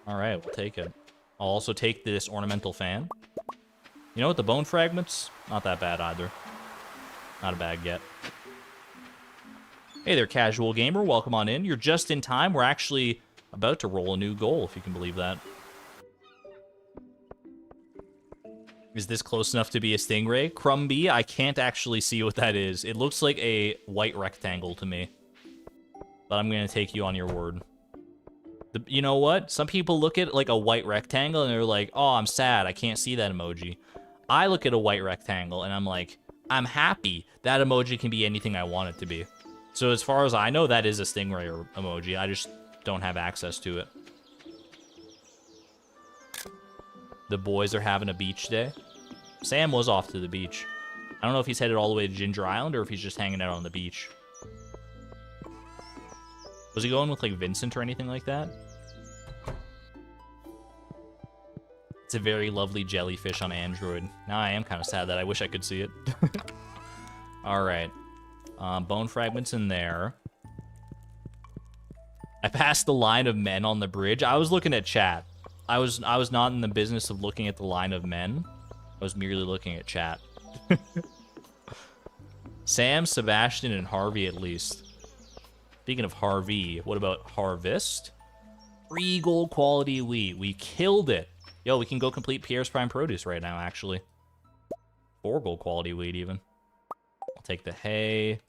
Alright, we'll take it. I'll also take this ornamental fan. You know what? The bone fragments? Not that bad either. Not a bad get. Hey there, casual gamer. Welcome on in. You're just in time. We're actually about to roll a new goal, if you can believe that. Is this close enough to be a stingray? Crumby, I can't actually see what that is. It looks like a white rectangle to me. But I'm going to take you on your word. You know what? Some people look at like a white rectangle and they're like, oh, I'm sad. I can't see that emoji. I look at a white rectangle and I'm like, I'm happy. That emoji can be anything I want it to be. So as far as I know, that is a stingray emoji. I just don't have access to it. The boys are having a beach day. Sam was off to the beach. I don't know if he's headed all the way to Ginger Island or if he's just hanging out on the beach. Was he going with, like, Vincent or anything like that? It's a very lovely jellyfish on Android. Now I am kind of sad that I wish I could see it. Alright. Bone fragments in there. I passed the line of men on the bridge. I was looking at chat. I was not in the business of looking at the line of men. I was merely looking at chat. Sam, Sebastian, and Harvey at least. Speaking of Harvey, what about Harvest? 3 gold quality wheat. We killed it. Yo, we can go complete Pierre's Prime Produce right now, actually. 4 gold quality wheat, even. I'll take the hay.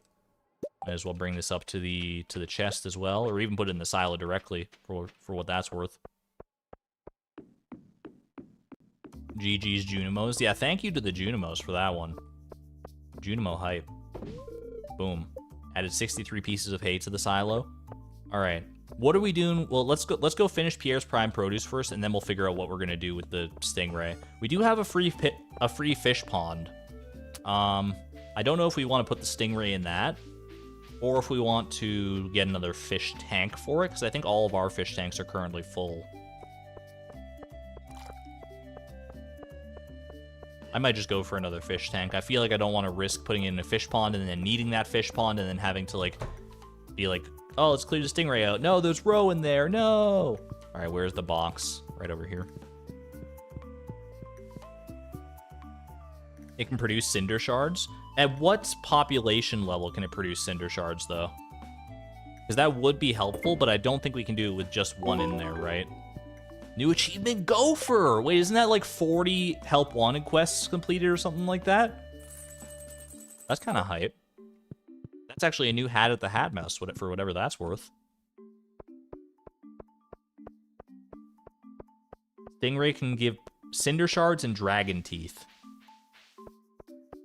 Might as well bring this up to the chest as well, or even put it in the silo directly for what that's worth. GG's Junimos. Yeah, thank you to the Junimos for that one. Junimo hype. Boom. Added 63 pieces of hay to the silo. All right. What are we doing? Well, let's go finish Pierre's Prime Produce first, and then we'll figure out what we're gonna do with the stingray. We do have a free fish pond. I don't know if we want to put the stingray in that, or if we want to get another fish tank for it, because I think all of our fish tanks are currently full. I might just go for another fish tank. I feel like I don't want to risk putting it in a fish pond and then needing that fish pond and then having to, like, be like, oh, let's clear the stingray out. No, there's roe in there. No. All right, where's the box? Right over here. It can produce cinder shards. At what population level can it produce cinder shards, though? Because that would be helpful, but I don't think we can do it with just one in there, right? New achievement, Gopher! Wait, isn't that like 40 help wanted quests completed or something like that? That's kind of hype. That's actually a new hat at the Hat Mouse, for whatever that's worth. Stingray can give cinder shards and dragon teeth.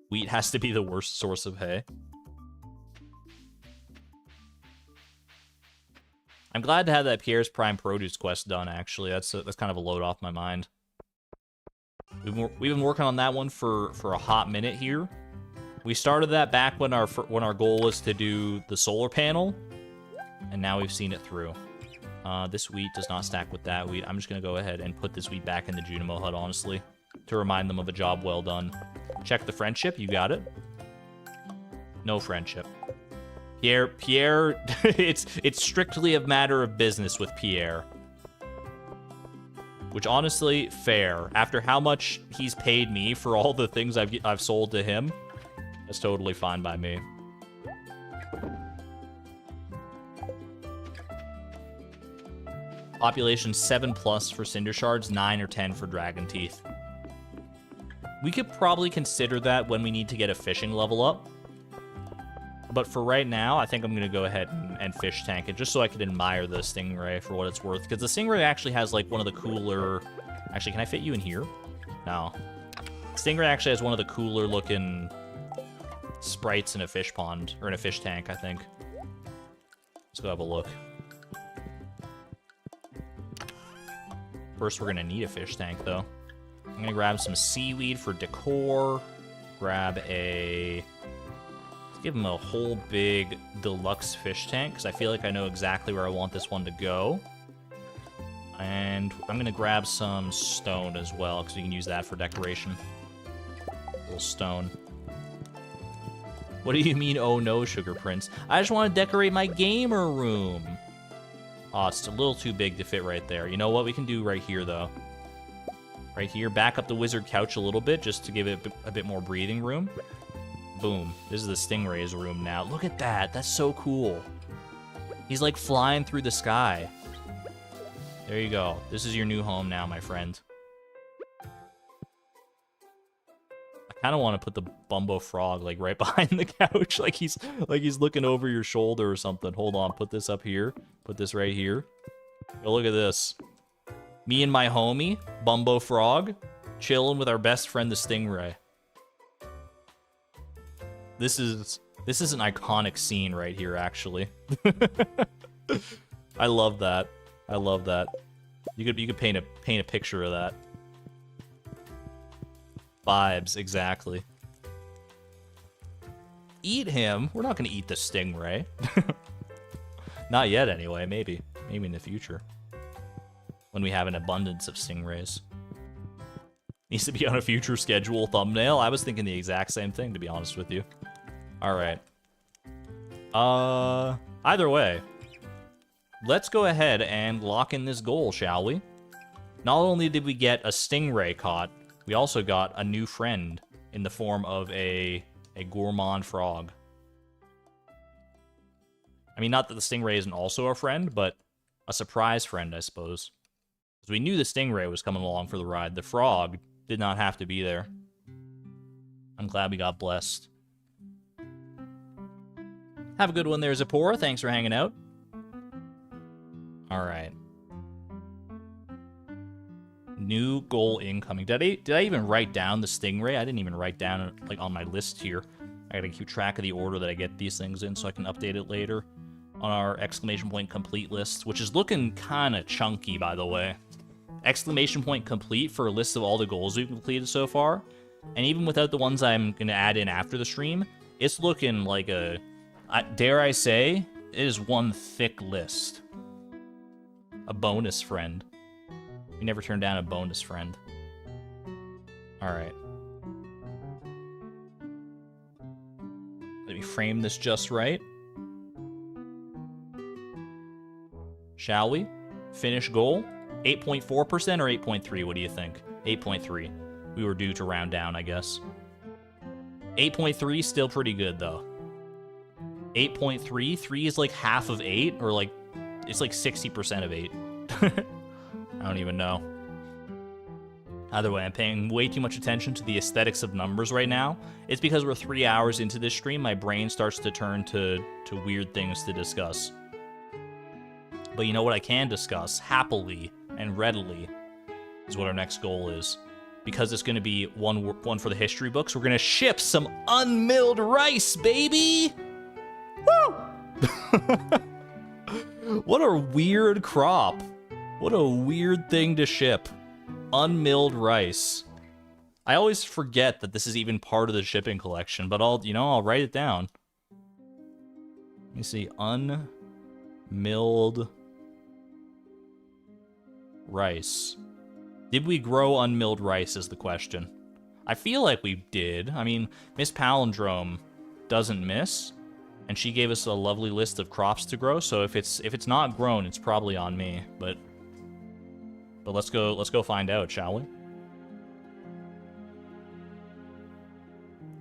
Wheat has to be the worst source of hay. I'm glad to have that Pierre's Prime Produce quest done, actually. That's kind of a load off my mind. We've been working on that one for a hot minute here. We started that back when our goal was to do the solar panel, and now we've seen it through. This wheat does not stack with that wheat. I'm just going to go ahead and put this wheat back in the Junimo hut, honestly, to remind them of a job well done. Check the friendship. You got it. No friendship. Pierre, it's strictly a matter of business with Pierre. Which, honestly, fair. After how much he's paid me for all the things I've sold to him, that's totally fine by me. Population 7+ for Cinder Shards, 9 or 10 for Dragon Teeth. We could probably consider that when we need to get a fishing level up. But for right now, I think I'm going to go ahead and fish tank it, just so I can admire the Stingray for what it's worth. Because the Stingray actually has, like, one of the cooler... Actually, can I fit you in here? No. Stingray actually has one of the cooler looking sprites in a fish pond, or in a fish tank, I think. Let's go have a look. First, we're going to need a fish tank, though. I'm going to grab some seaweed for decor. Grab a... Let's give him a whole big deluxe fish tank, because I feel like I know exactly where I want this one to go. And I'm going to grab some stone as well, because we can use that for decoration. A little stone. What do you mean, oh no, Sugar Prince? I just want to decorate my gamer room. Oh, it's a little too big to fit right there. You know what we can do right here, though? Right here, back up the wizard couch a little bit, just to give it a bit more breathing room. Boom. This is the Stingray's room now. Look at that. That's so cool. He's like flying through the sky. There you go. This is your new home now, my friend. I kind of want to put the Bumbo Frog like right behind the couch, like he's looking over your shoulder or something. Hold on, put this up here. Put this right here. Yo, look at this. Me and my homie, Bumbo Frog, chilling with our best friend, the Stingray. This is an iconic scene right here, actually. I love that. I love that. You could paint a picture of that. Vibes, exactly. Eat him? We're not gonna eat the Stingray. Not yet, anyway. Maybe in the future, when we have an abundance of Stingrays. Needs to be on a future schedule thumbnail. I was thinking the exact same thing, to be honest with you. All right. Either way, let's go ahead and lock in this goal, shall we? Not only did we get a Stingray caught, we also got a new friend in the form of a gourmand frog. I mean, not that the Stingray isn't also a friend, but a surprise friend, I suppose. Because we knew the Stingray was coming along for the ride. The frog did not have to be there. I'm glad we got blessed. Have a good one there, Zipporah. Thanks for hanging out. Alright. New goal incoming. Did I even write down the Stingray? I didn't even write down, like, on my list here. I gotta keep track of the order that I get these things in so I can update it later on our exclamation point complete list, which is looking kind of chunky, by the way. Exclamation point complete for a list of all the goals we've completed so far. And even without the ones I'm going to add in after the stream, it's looking like a, dare I say, it is one thick list. A bonus friend. We never turned down a bonus friend. Alright. Let me frame this just right. Shall we? Finish goal? 8.4% or 8.3? What do you think? 8.3. We were due to round down, I guess. 8.3, still pretty good, though. 8.3? 3 is like half of 8, or like, it's like 60% of 8. I don't even know. Either way, I'm paying way too much attention to the aesthetics of numbers right now. It's because we're 3 hours into this stream, my brain starts to turn to weird things to discuss. But you know what I can discuss, happily and readily, is what our next goal is. Because it's going to be one for the history books, we're going to ship some unmilled rice, baby! Woo! What a weird crop. What a weird thing to ship. Unmilled rice. I always forget that this is even part of the shipping collection, but I'll write it down. Let me see. Unmilled rice. Did we grow unmilled rice is the question. I feel like we did. I mean, Miss Palindrome doesn't miss, and she gave us a lovely list of crops to grow, so if it's not grown, it's probably on me, but let's go find out, shall we?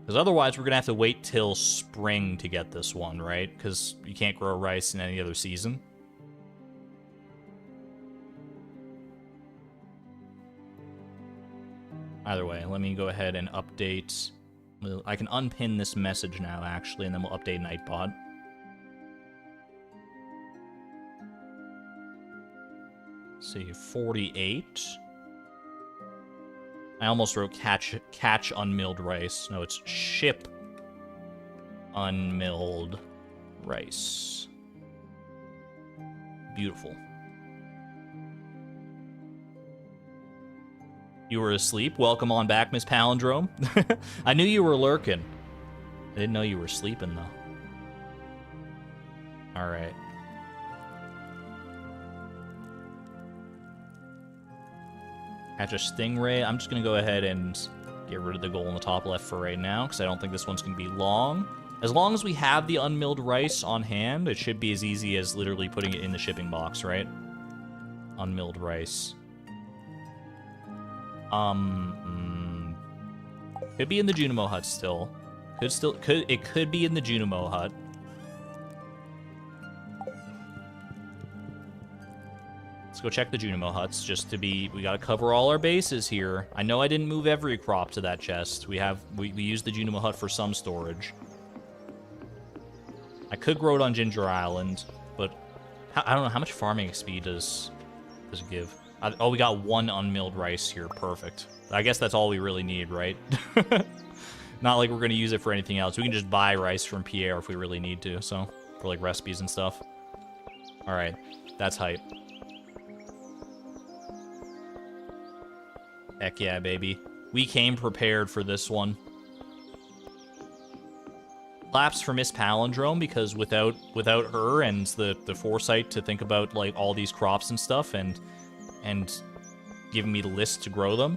Because otherwise we're gonna have to wait till spring to get this one, right? Because you can't grow rice in any other season. Either way, let me go ahead and update. I can unpin this message now, actually, and then we'll update Nightbot. Let's see, 48. I almost wrote catch unmilled rice. No, it's ship unmilled rice. Beautiful. You were asleep? Welcome on back, Miss Palindrome. I knew you were lurking. I didn't know you were sleeping, though. Alright. Catch a stingray. I'm just going to go ahead and get rid of the goal in the top left for right now, because I don't think this one's going to be long. As long as we have the unmilled rice on hand, it should be as easy as literally putting it in the shipping box, right? Unmilled rice. Could be in the Junimo hut still. It could be in the Junimo hut. Let's go check the Junimo huts just to be, we gotta cover all our bases here. I know I didn't move every crop to that chest. We used the Junimo hut for some storage. I could grow it on Ginger Island, but I don't know how much farming XP does it give. Oh, we got one unmilled rice here. Perfect. I guess that's all we really need, right? Not like we're going to use it for anything else. We can just buy rice from Pierre if we really need to, so, for, like, recipes and stuff. Alright, that's hype. Heck yeah, baby. We came prepared for this one. Claps for Miss Palindrome, because without her and the foresight to think about, like, all these crops and stuff, and giving me the list to grow them,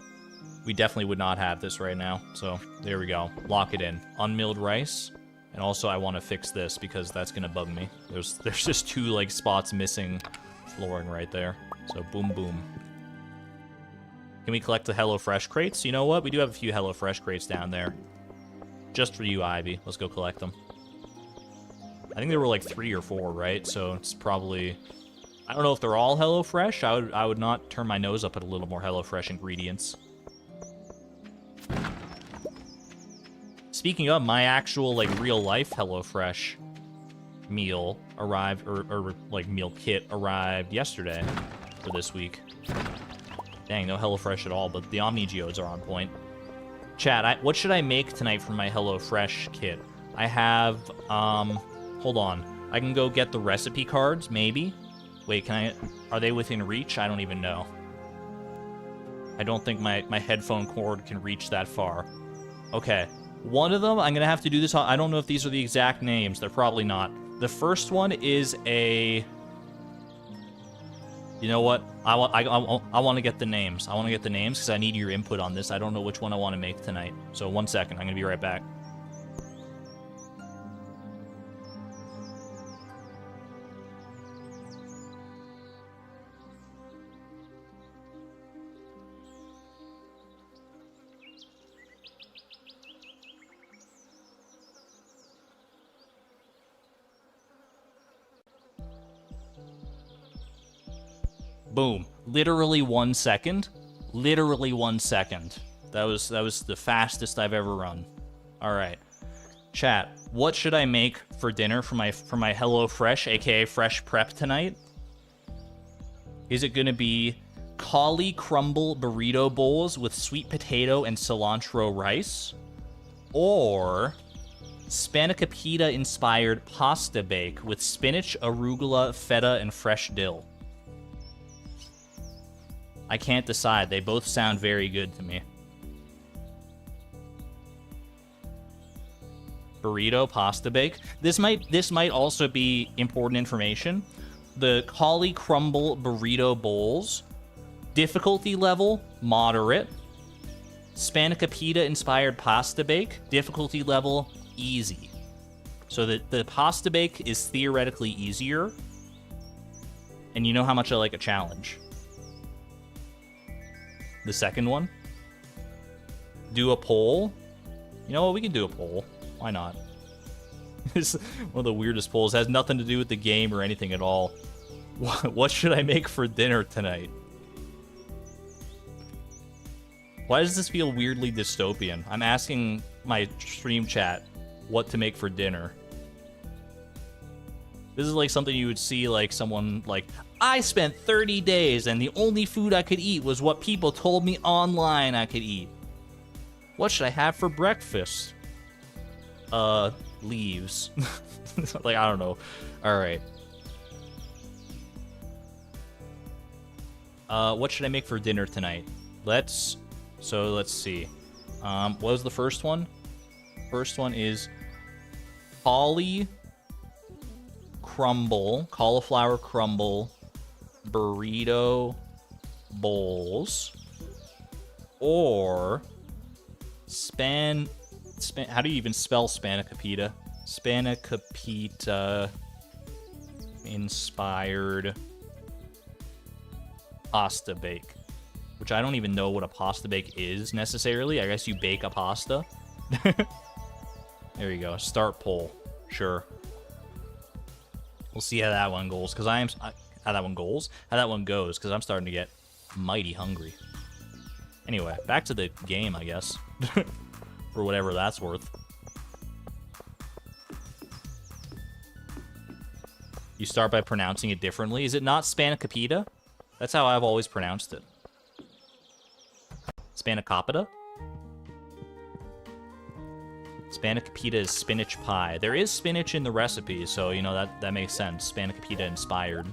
we definitely would not have this right now. So there we go. Lock it in. Unmilled rice. And also I want to fix this because that's going to bug me. There's just two like spots missing flooring right there. So boom, boom. Can we collect the HelloFresh crates? You know what? We do have a few HelloFresh crates down there. Just for you, Ivy. Let's go collect them. I think there were like 3 or 4, right? So it's probably... I don't know if they're all HelloFresh. I would not turn my nose up at a little more HelloFresh ingredients. Speaking of, my actual, like, real-life HelloFresh meal arrived, or like, meal kit arrived yesterday for this week. Dang, no HelloFresh at all, but the Omni Geodes are on point. Chat, what should I make tonight for my HelloFresh kit? I have, hold on. I can go get the recipe cards, maybe. Wait, are they within reach? I don't even know. I don't think my headphone cord can reach that far. Okay. One of them, I'm going to have to do this on... I don't know if these are the exact names. They're probably not. The first one is a... You know what? I want to get the names. I want to get the names because I need your input on this. I don't know which one I want to make tonight. So 1 second. I'm going to be right back. Boom. Literally 1 second. Literally 1 second. That was the fastest I've ever run. Alright. Chat, what should I make for dinner for my HelloFresh, aka Fresh Prep tonight? Is it gonna be cauli crumble burrito bowls with sweet potato and cilantro rice? Or Spanakopita-inspired pasta bake with spinach, arugula, feta, and fresh dill. I can't decide. They both sound very good to me. Burrito pasta bake. This might also be important information. The Collie Crumble burrito bowls. Difficulty level, moderate. Spanakopita-inspired pasta bake. Difficulty level, easy. So the pasta bake is theoretically easier. And you know how much I like a challenge. The second one. Do a poll. You know what? We can do a poll. Why not? It's one of the weirdest polls. It has nothing to do with the game or anything at all. What should I make for dinner tonight? Why does this feel weirdly dystopian? I'm asking my stream chat what to make for dinner. This is like something you would see, like someone like, I spent 30 days and the only food I could eat was what people told me online I could eat. What should I have for breakfast? Leaves. Like, I don't know. Alright. What should I make for dinner tonight? Let's see. What was the first one? First one is cauliflower crumble burrito bowls, or how do you even spell Spanakopita? Spanakopita inspired pasta bake, which I don't even know what a pasta bake is necessarily. I guess you bake a pasta. There you go. Start poll. Sure. We'll see how that one goes, because how that one goes, because I'm starting to get mighty hungry. Anyway, back to the game, I guess. For whatever that's worth. You start by pronouncing it differently. Is it not Spanakopita? That's how I've always pronounced it. Spanakopita? Spanakopita is spinach pie. There is spinach in the recipe, so, you know, that makes sense. Spanakopita inspired.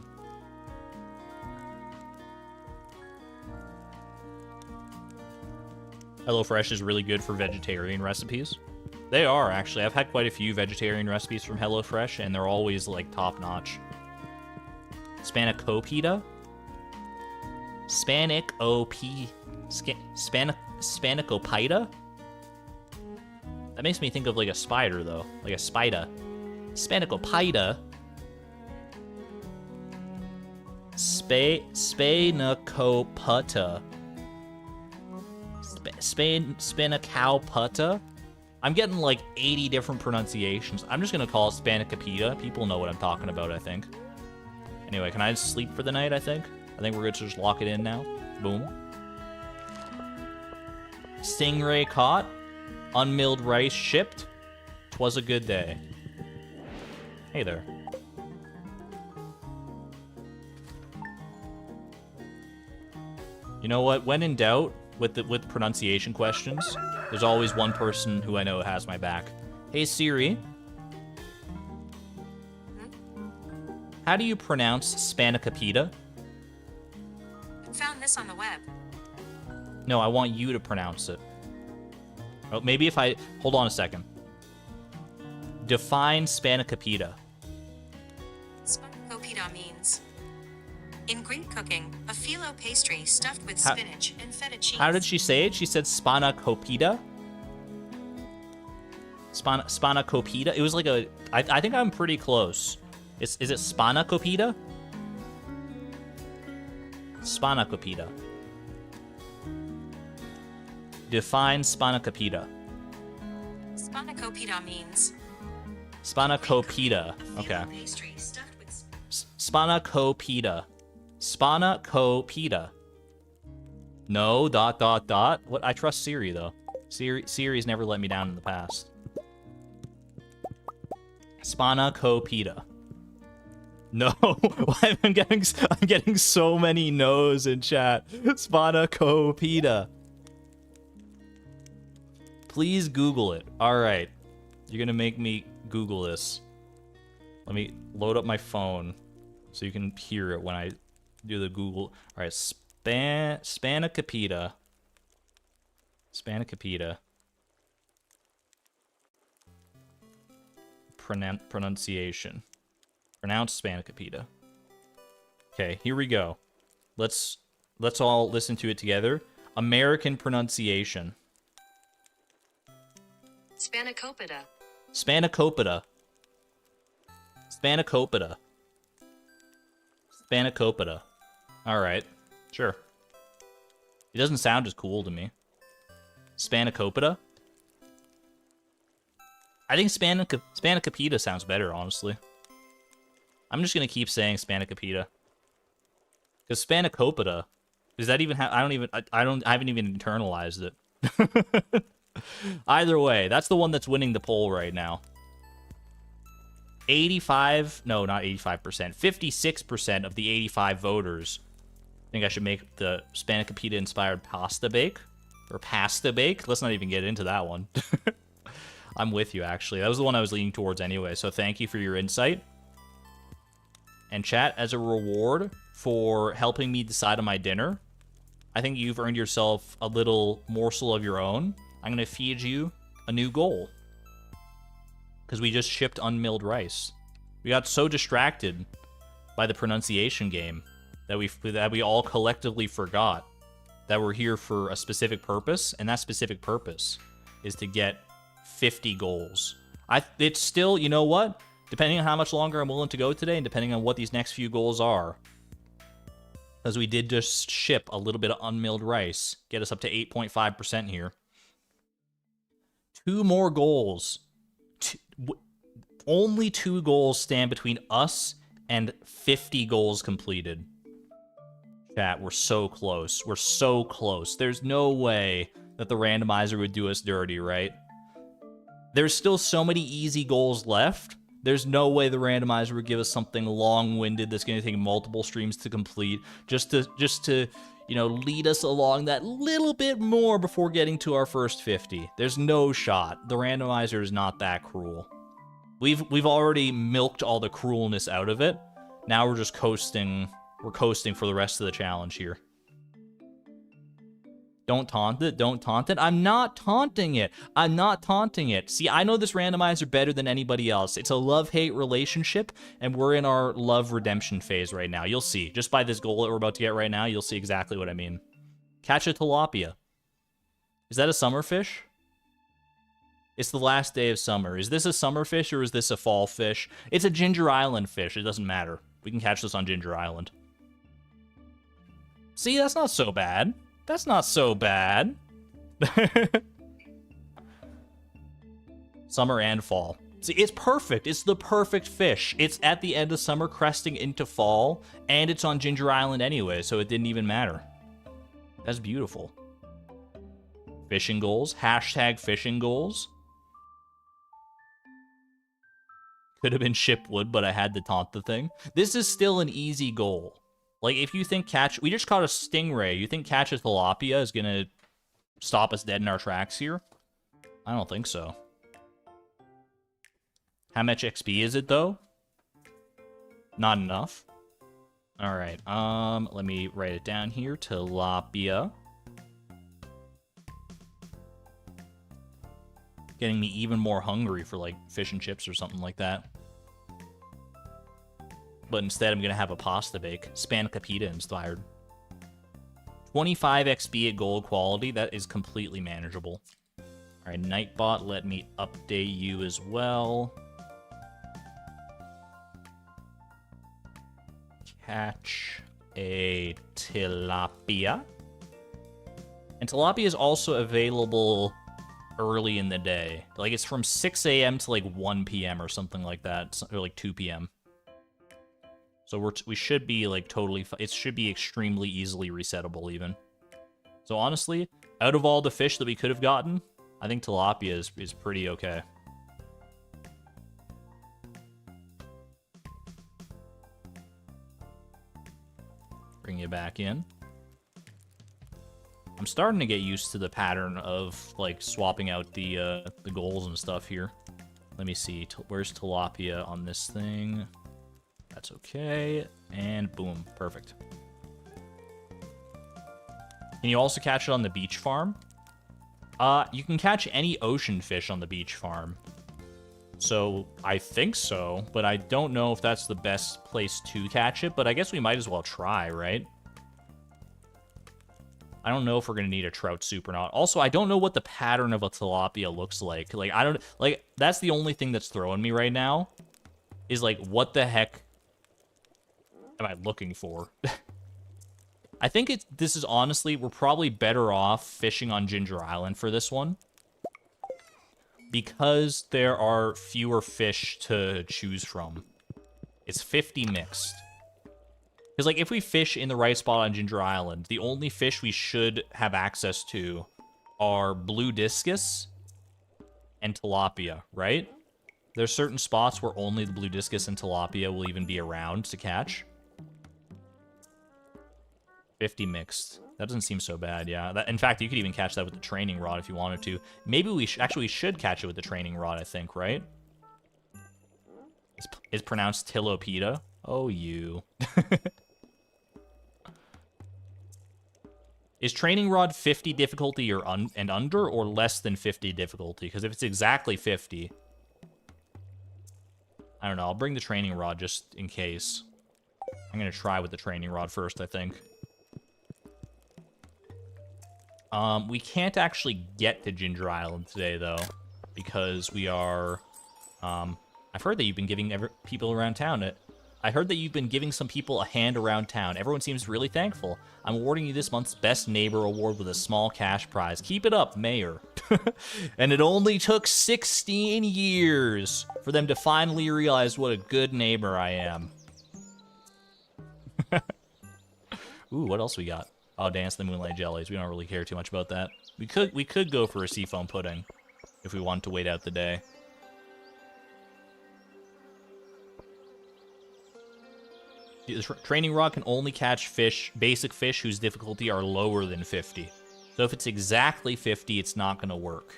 HelloFresh is really good for vegetarian recipes. They are, actually. I've had quite a few vegetarian recipes from HelloFresh, and they're always, like, top-notch. Spanakopita? Spanakopita? That makes me think of, like, a spider, though. Like a spider. Spanakopita? Spanakopita. Spanakopita? I'm getting like 80 different pronunciations. I'm just gonna call it Spanakopita. People know what I'm talking about, I think. Anyway, can I just sleep for the night, I think? I think we're gonna just lock it in now. Boom. Stingray caught. Unmilled rice shipped. 'Twas a good day. Hey there. You know what? When in doubt, with pronunciation questions, there's always one person who I know has my back. Hey Siri. How do you pronounce Spanakopita? I found this on the web. No, I want you to pronounce it. Oh, maybe if I... Hold on a second. Define Spanakopita. Spanakopita means... In Greek cooking, a phyllo pastry stuffed with spinach and feta cheese. How did she say it? She said Spanakopita? Spanakopita? It was like a... I think I'm pretty close. Is it Spanakopita? Spanakopita. Define Spanakopita. Spanakopita means... Spanakopita. Okay. Pastry stuffed with Spanakopita. Spanakopita. No, ... What? I trust Siri, though. Siri's never let me down in the past. Spanakopita. No. I'm getting so many no's in chat. Spanakopita. Please Google it. All right. You're gonna make me Google this. Let me load up my phone so you can hear it when I do the Google. All right, Spanakopita. Spanakopita. Pronunciation. Pronounce Spanakopita. Okay, here we go. Let's all listen to it together. American pronunciation. Spanakopita. Spanakopita. Spanakopita. Spanakopita. Alright, sure. It doesn't sound as cool to me. Spanakopita? I think Spanakopita sounds better, honestly. I'm just gonna keep saying Spanakopita. Because Spanakopita, does that even have... I haven't even internalized it. Either way, that's the one that's winning the poll right now. 85... No, not 85%. 56% of the 85 voters think I should make the Spanakopita-inspired pasta bake. Or pasta bake. Let's not even get into that one. I'm with you, actually. That was the one I was leaning towards anyway, so thank you for your insight. And chat, as a reward for helping me decide on my dinner, I think you've earned yourself a little morsel of your own. I'm going to feed you a new goal. Because we just shipped unmilled rice. We got so distracted by the pronunciation game that we all collectively forgot that we're here for a specific purpose, and that specific purpose is to get 50 goals. It's still, you know what? Depending on how much longer I'm willing to go today, and depending on what these next few goals are, because we did just ship a little bit of unmilled rice, get us up to 8.5% here. 2 more goals. Only 2 goals stand between us and 50 goals completed. Chat, we're so close. We're so close. There's no way that the randomizer would do us dirty, right? There's still so many easy goals left. There's no way the randomizer would give us something long-winded that's going to take multiple streams to complete, just to, you know, lead us along that little bit more before getting to our first 50. There's no shot. The randomizer is not that cruel. We've already milked all the cruelness out of it. Now we're just coasting. We're coasting for the rest of the challenge here. Don't taunt it. Don't taunt it. I'm not taunting it. I'm not taunting it. See, I know this randomizer better than anybody else. It's a love-hate relationship, and we're in our love redemption phase right now. You'll see. Just by this goal that we're about to get right now, you'll see exactly what I mean. Catch a tilapia. Is that a summer fish? It's the last day of summer. Is this a summer fish or is this a fall fish? It's a Ginger Island fish. It doesn't matter. We can catch this on Ginger Island. See, that's not so bad. That's not so bad. Summer and fall. See, it's perfect. It's the perfect fish. It's at the end of summer, cresting into fall, and it's on Ginger Island anyway, so it didn't even matter. That's beautiful. Fishing goals. Hashtag fishing goals. Could have been shipwood, but I had to taunt the thing. This is still an easy goal. Like, if you think catch... We just caught a stingray. You think catch a tilapia is going to stop us dead in our tracks here? I don't think so. How much XP is it, though? Not enough. Alright, let me write it down here. Tilapia. Getting me even more hungry for, like, fish and chips or something like that. But instead, I'm going to have a pasta bake. Spanakopita inspired. 25 XP at gold quality. That is completely manageable. Alright, Nightbot, let me update you as well. Catch a tilapia. And tilapia is also available early in the day. Like, it's from 6 a.m. to, like, 1 p.m. or something like that. Or, like, 2 p.m. So we should be, like, totally... It should be extremely easily resettable, even. So, honestly, out of all the fish that we could have gotten, I think tilapia is pretty okay. Bring you back in. I'm starting to get used to the pattern of, like, swapping out the goals and stuff here. Let me see. Where's tilapia on this thing? That's okay. And boom. Perfect. Can you also catch it on the beach farm? You can catch any ocean fish on the beach farm. So, I think so, but I don't know if that's the best place to catch it, but I guess we might as well try, right? I don't know if we're going to need a trout soup or not. Also, I don't know what the pattern of a tilapia looks like. Like, I don't... Like, that's the only thing that's throwing me right now. Is, like, what the heck am I looking for? I think this is honestly... We're probably better off fishing on Ginger Island for this one. Because there are fewer fish to choose from. It's 50 mixed. Because, like, if we fish in the right spot on Ginger Island, the only fish we should have access to are blue discus and tilapia, right? There's certain spots where only the blue discus and tilapia will even be around to catch. 50 mixed. That doesn't seem so bad, yeah. In fact, you could even catch that with the training rod if you wanted to. Maybe we should catch it with the training rod, I think, right? It's pronounced tilapia. Oh, you. Is training rod 50 difficulty or and under, or less than 50 difficulty? Because if it's exactly 50... I don't know, I'll bring the training rod just in case. I'm going to try with the training rod first, I think. We can't actually get to Ginger Island today, though, because we are... I've heard that you've been giving people around town I heard that you've been giving some people a hand around town. Everyone seems really thankful. I'm awarding you this month's Best Neighbor Award with a small cash prize. Keep it up, Mayor. And it only took 16 years for them to finally realize what a good neighbor I am. Ooh, what else we got? Oh, Dance the Moonlight Jellies. We don't really care too much about that. We could go for a seafoam pudding if we wanted to wait out the day. The training rod can only catch fish, basic fish whose difficulty are lower than 50. So if it's exactly 50, it's not going to work.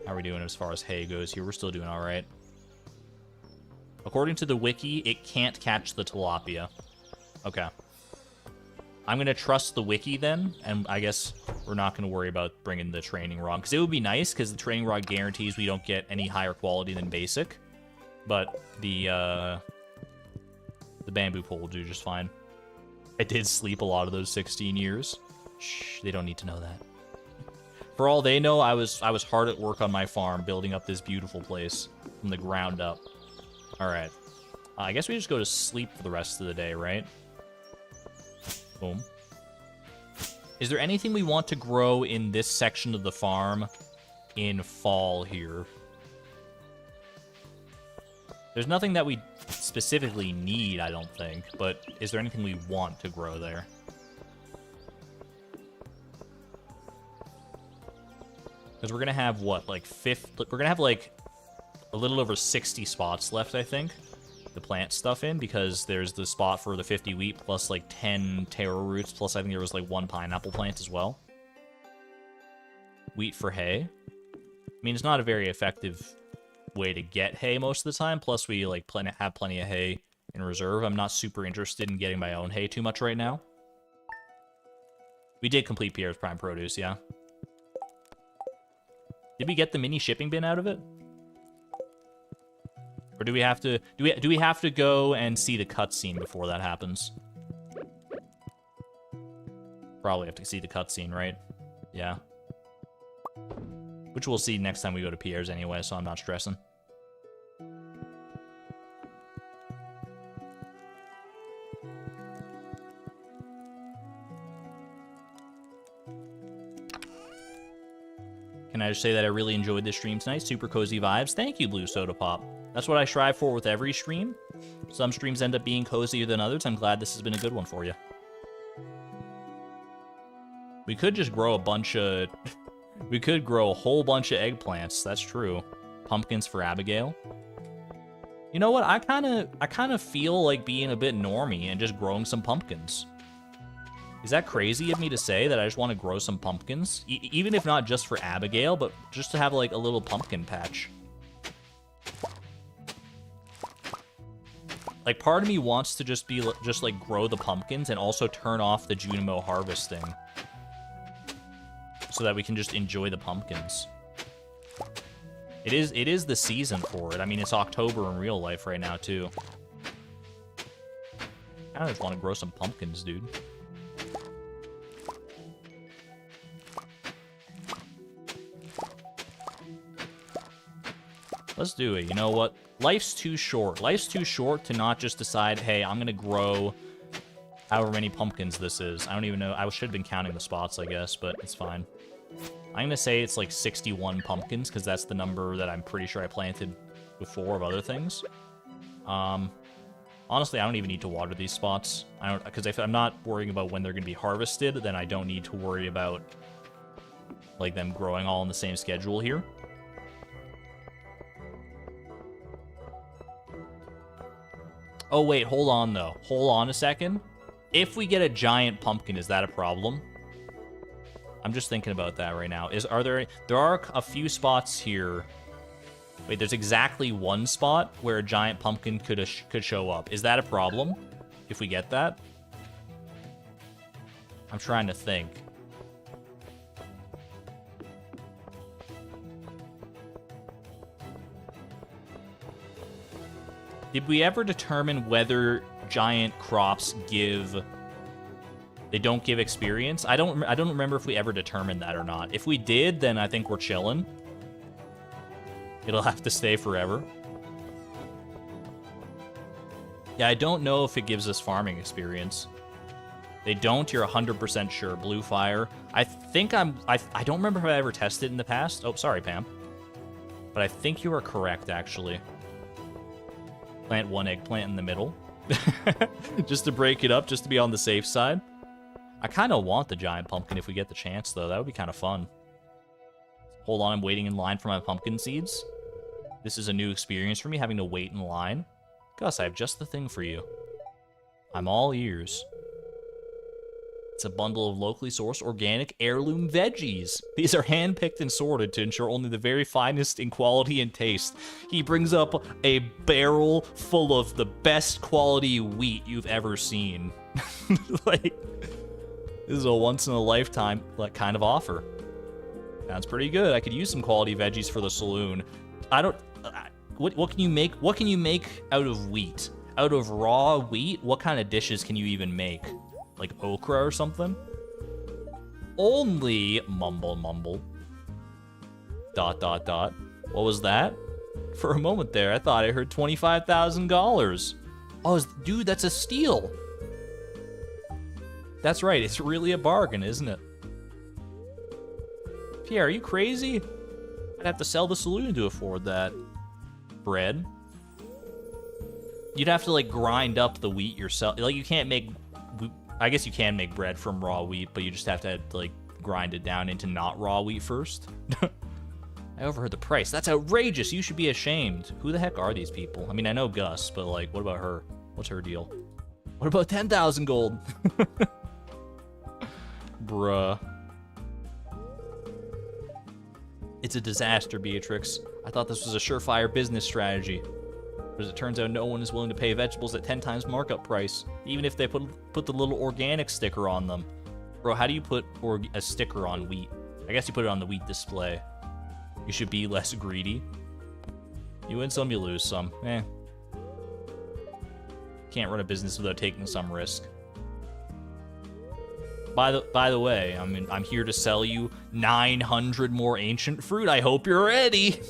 How are we doing as far as hay goes here? We're still doing all right. According to the wiki, it can't catch the tilapia. Okay. I'm going to trust the wiki then, and I guess we're not going to worry about bringing the training rod. Because it would be nice, because the training rod guarantees we don't get any higher quality than basic. But the bamboo pole will do just fine. I did sleep a lot of those 16 years. Shh, they don't need to know that. For all they know, I was hard at work on my farm, building up this beautiful place from the ground up. Alright. I guess we just go to sleep for the rest of the day, right? Boom. Is there anything we want to grow in this section of the farm in fall here? There's nothing that we specifically need, I don't think, but is there anything we want to grow there? Because we're going to have, what, like, we're going to have, like, a little over 60 spots left, I think, to plant stuff in, because there's the spot for the 50 wheat, plus, like, 10 taro roots, plus I think there was, like, 1 pineapple plant as well. Wheat for hay. I mean, it's not a very effective way to get hay most of the time, plus we, like, have plenty of hay in reserve. I'm not super interested in getting my own hay too much right now. We did complete Pierre's Prime Produce, yeah. Did we get the mini shipping bin out of it? Or do we have to do we have to go and see the cutscene before that happens? Probably have to see the cutscene, right? Yeah. Which we'll see next time we go to Pierre's anyway, so I'm not stressing. Can I just say that I really enjoyed this stream tonight? Super cozy vibes. Thank you, Blue Soda Pop. That's what I strive for with every stream. Some streams end up being cozier than others. I'm glad this has been a good one for you. We could just grow a bunch of... We could grow a whole bunch of eggplants. That's true. Pumpkins for Abigail. You know what? I kind of feel like being a bit normie and just growing some pumpkins. Is that crazy of me to say that I just want to grow some pumpkins? Even if not just for Abigail, but just to have, like, a little pumpkin patch. Like, part of me wants to just like, grow the pumpkins and also turn off the Junimo harvesting. So that we can just enjoy the pumpkins. It is the season for it. I mean, it's October in real life right now, too. I just want to grow some pumpkins, dude. Let's do it. You know what? Life's too short. Life's too short to not just decide, hey, I'm going to grow however many pumpkins this is. I don't even know. I should have been counting the spots, I guess, but it's fine. I'm going to say it's like 61 pumpkins, because that's the number that I'm pretty sure I planted before of other things. Honestly, I don't even need to water these spots. Because if I'm not worrying about when they're going to be harvested, then I don't need to worry about, like, them growing all in the same schedule here. Oh, wait, hold on, though. Hold on a second. If we get a giant pumpkin, is that a problem? I'm just thinking about that right now. There are a few spots here. Wait, there's exactly one spot where a giant pumpkin could show up. Is that a problem if we get that? I'm trying to think. Did we ever determine whether giant crops they don't give experience? I don't remember if we ever determined that or not. If we did, then I think we're chilling. It'll have to stay forever. Yeah, I don't know if it gives us farming experience. They don't, you're 100% sure. Blue fire. I don't remember if I ever tested in the past. Oh, sorry, Pam. But I think you are correct, actually. Plant one eggplant in the middle. Just to break it up, just to be on the safe side. I kind of want the giant pumpkin if we get the chance, though. That would be kind of fun. Hold on, I'm waiting in line for my pumpkin seeds. This is a new experience for me, having to wait in line. Gus, I have just the thing for you. I'm all ears. It's a bundle of locally sourced organic heirloom veggies. These are hand-picked and sorted to ensure only the very finest in quality and taste. He brings up a barrel full of the best quality wheat you've ever seen. Like, this is a once-in-a-lifetime kind of offer. Sounds pretty good. I could use some quality veggies for the saloon. What can you make? What can you make out of wheat? Out of raw wheat? What kind of dishes can you even make? Like okra or something? Only mumble. ... What was that? For a moment there, I thought I heard $25,000. Oh, dude, that's a steal. That's right. It's really a bargain, isn't it? Pierre, are you crazy? I'd have to sell the saloon to afford that. Bread. You'd have to, like, grind up the wheat yourself. Like, you can't make... I guess you can make bread from raw wheat, but you just have to, like, grind it down into not raw wheat first. I overheard the price. That's outrageous. You should be ashamed. Who the heck are these people? I mean, I know Gus, but, like, what about her? What's her deal? What about 10,000 gold? Bruh. It's a disaster, Beatrix. I thought this was a surefire business strategy. But as it turns out, no one is willing to pay vegetables at 10 times markup price, even if they put the little organic sticker on them. Bro, how do you put a sticker on wheat? I guess you put it on the wheat display. You should be less greedy. You win some, you lose some. Can't run a business without taking some risk. By the way, I'm here to sell you 900 more ancient fruit. I hope you're ready.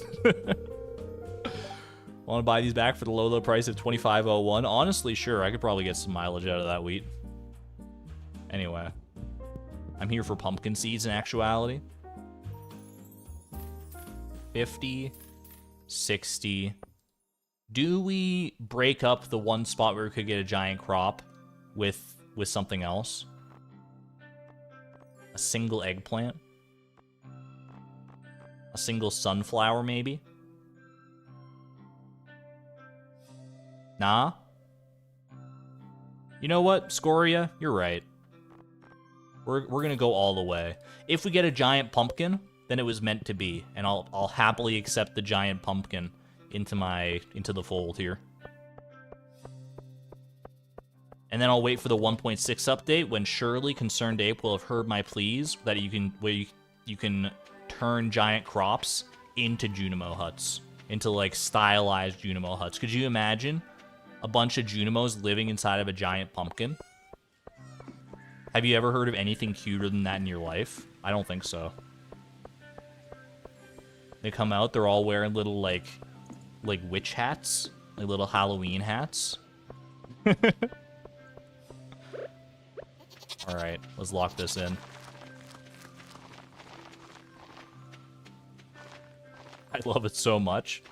Want to buy these back for the low price of $25.01? Honestly, sure. I could probably get some mileage out of that wheat. Anyway, I'm here for pumpkin seeds in actuality. 50, 60. Do we break up the one spot where we could get a giant crop with something else? A single eggplant? A single sunflower, maybe? Nah? You know what, Scoria? You're right. We're gonna go all the way. If we get a giant pumpkin, then it was meant to be, and I'll happily accept the giant pumpkin into the fold here. And then I'll wait for the 1.6 update when surely Concerned Ape will have heard my pleas that you can turn giant crops into Junimo huts, into like stylized Junimo huts. Could you imagine a bunch of Junimos living inside of a giant pumpkin? Have you ever heard of anything cuter than that in your life? I don't think so. They come out, they're all wearing little like witch hats, like little Halloween hats. All right, let's lock this in. I love it so much.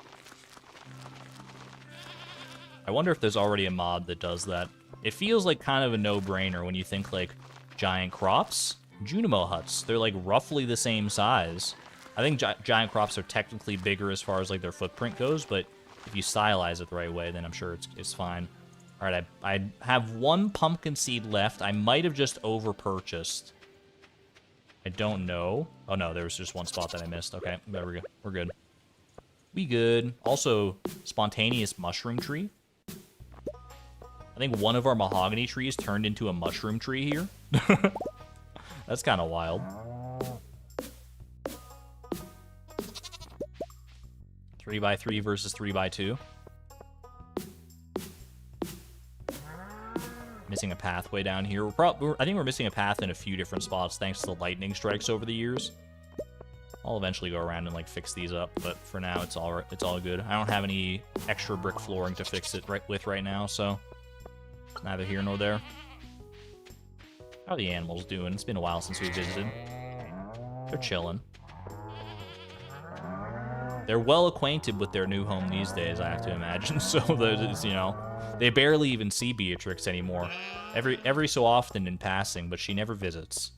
I wonder if there's already a mod that does that. It feels like kind of a no-brainer when you think like giant crops, Junimo huts. They're like roughly the same size. I think giant crops are technically bigger as far as like their footprint goes, but if you stylize it the right way, then I'm sure it's fine. All right, I have one pumpkin seed left. I might have just over-purchased. I don't know. Oh no, there was just one spot that I missed. Okay, there we go. We're good. We good. Also, spontaneous mushroom tree. I think one of our mahogany trees turned into a mushroom tree here. That's kind of wild. 3x3 versus 3x2. Missing a pathway down here. I think we're missing a path in a few different spots thanks to the lightning strikes over the years. I'll eventually go around and like fix these up, but for now it's all right. It's all good. I don't have any extra brick flooring to fix it right now, so neither here nor there. How are the animals doing? It's been a while since we visited. They're chilling. They're well acquainted with their new home these days, I have to imagine. So there's, you know, they barely even see Beatrix anymore. Every so often in passing, but she never visits.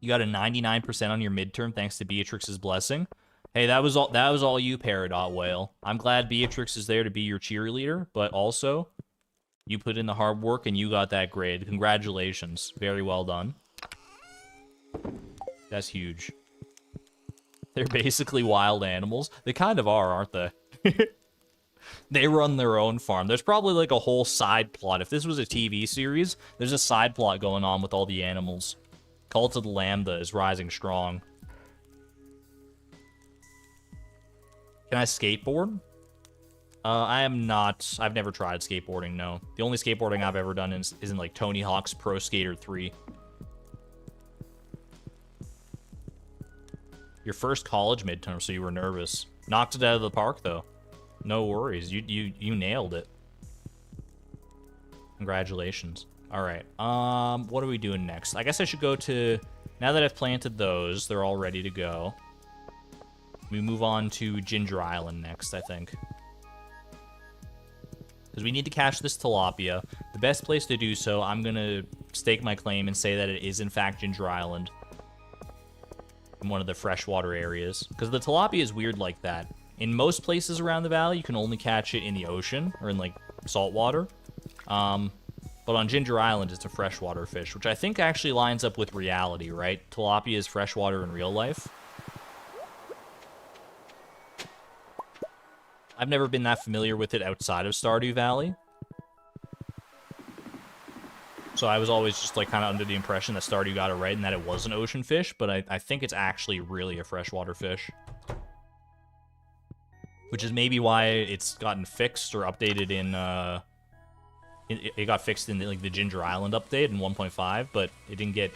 You got a 99% on your midterm thanks to Beatrix's blessing. Hey, that was all you, Peridot Whale. I'm glad Beatrix is there to be your cheerleader, but also you put in the hard work and you got that grade. Congratulations. Very well done. That's huge. They're basically wild animals. They kind of are, aren't they? They run their own farm. There's probably like a whole side plot. If this was a TV series, there's a side plot going on with all the animals. Cult of the Lambda is rising strong. Can I skateboard? I am not. I've never tried skateboarding, no. The only skateboarding I've ever done is in like Tony Hawk's Pro Skater 3. Your first college midterm, so you were nervous. Knocked it out of the park, though. No worries. You nailed it. Congratulations. All right. What are we doing next? I guess I should go to... Now that I've planted those, they're all ready to go. We move on to Ginger Island next, I think. Because we need to catch this tilapia. The best place to do so, I'm going to stake my claim and say that it is, in fact, Ginger Island. In one of the freshwater areas. Because the tilapia is weird like that. In most places around the valley, you can only catch it in the ocean or in, like, salt water. But on Ginger Island, it's a freshwater fish, which I think actually lines up with reality, right? Tilapia is freshwater in real life. I've never been that familiar with it outside of Stardew Valley. So I was always just like kind of under the impression that Stardew got it right and that it was an ocean fish, but I think it's actually really a freshwater fish. Which is maybe why it's gotten fixed or updated in, it got fixed in like the Ginger Island update in 1.5, but it didn't get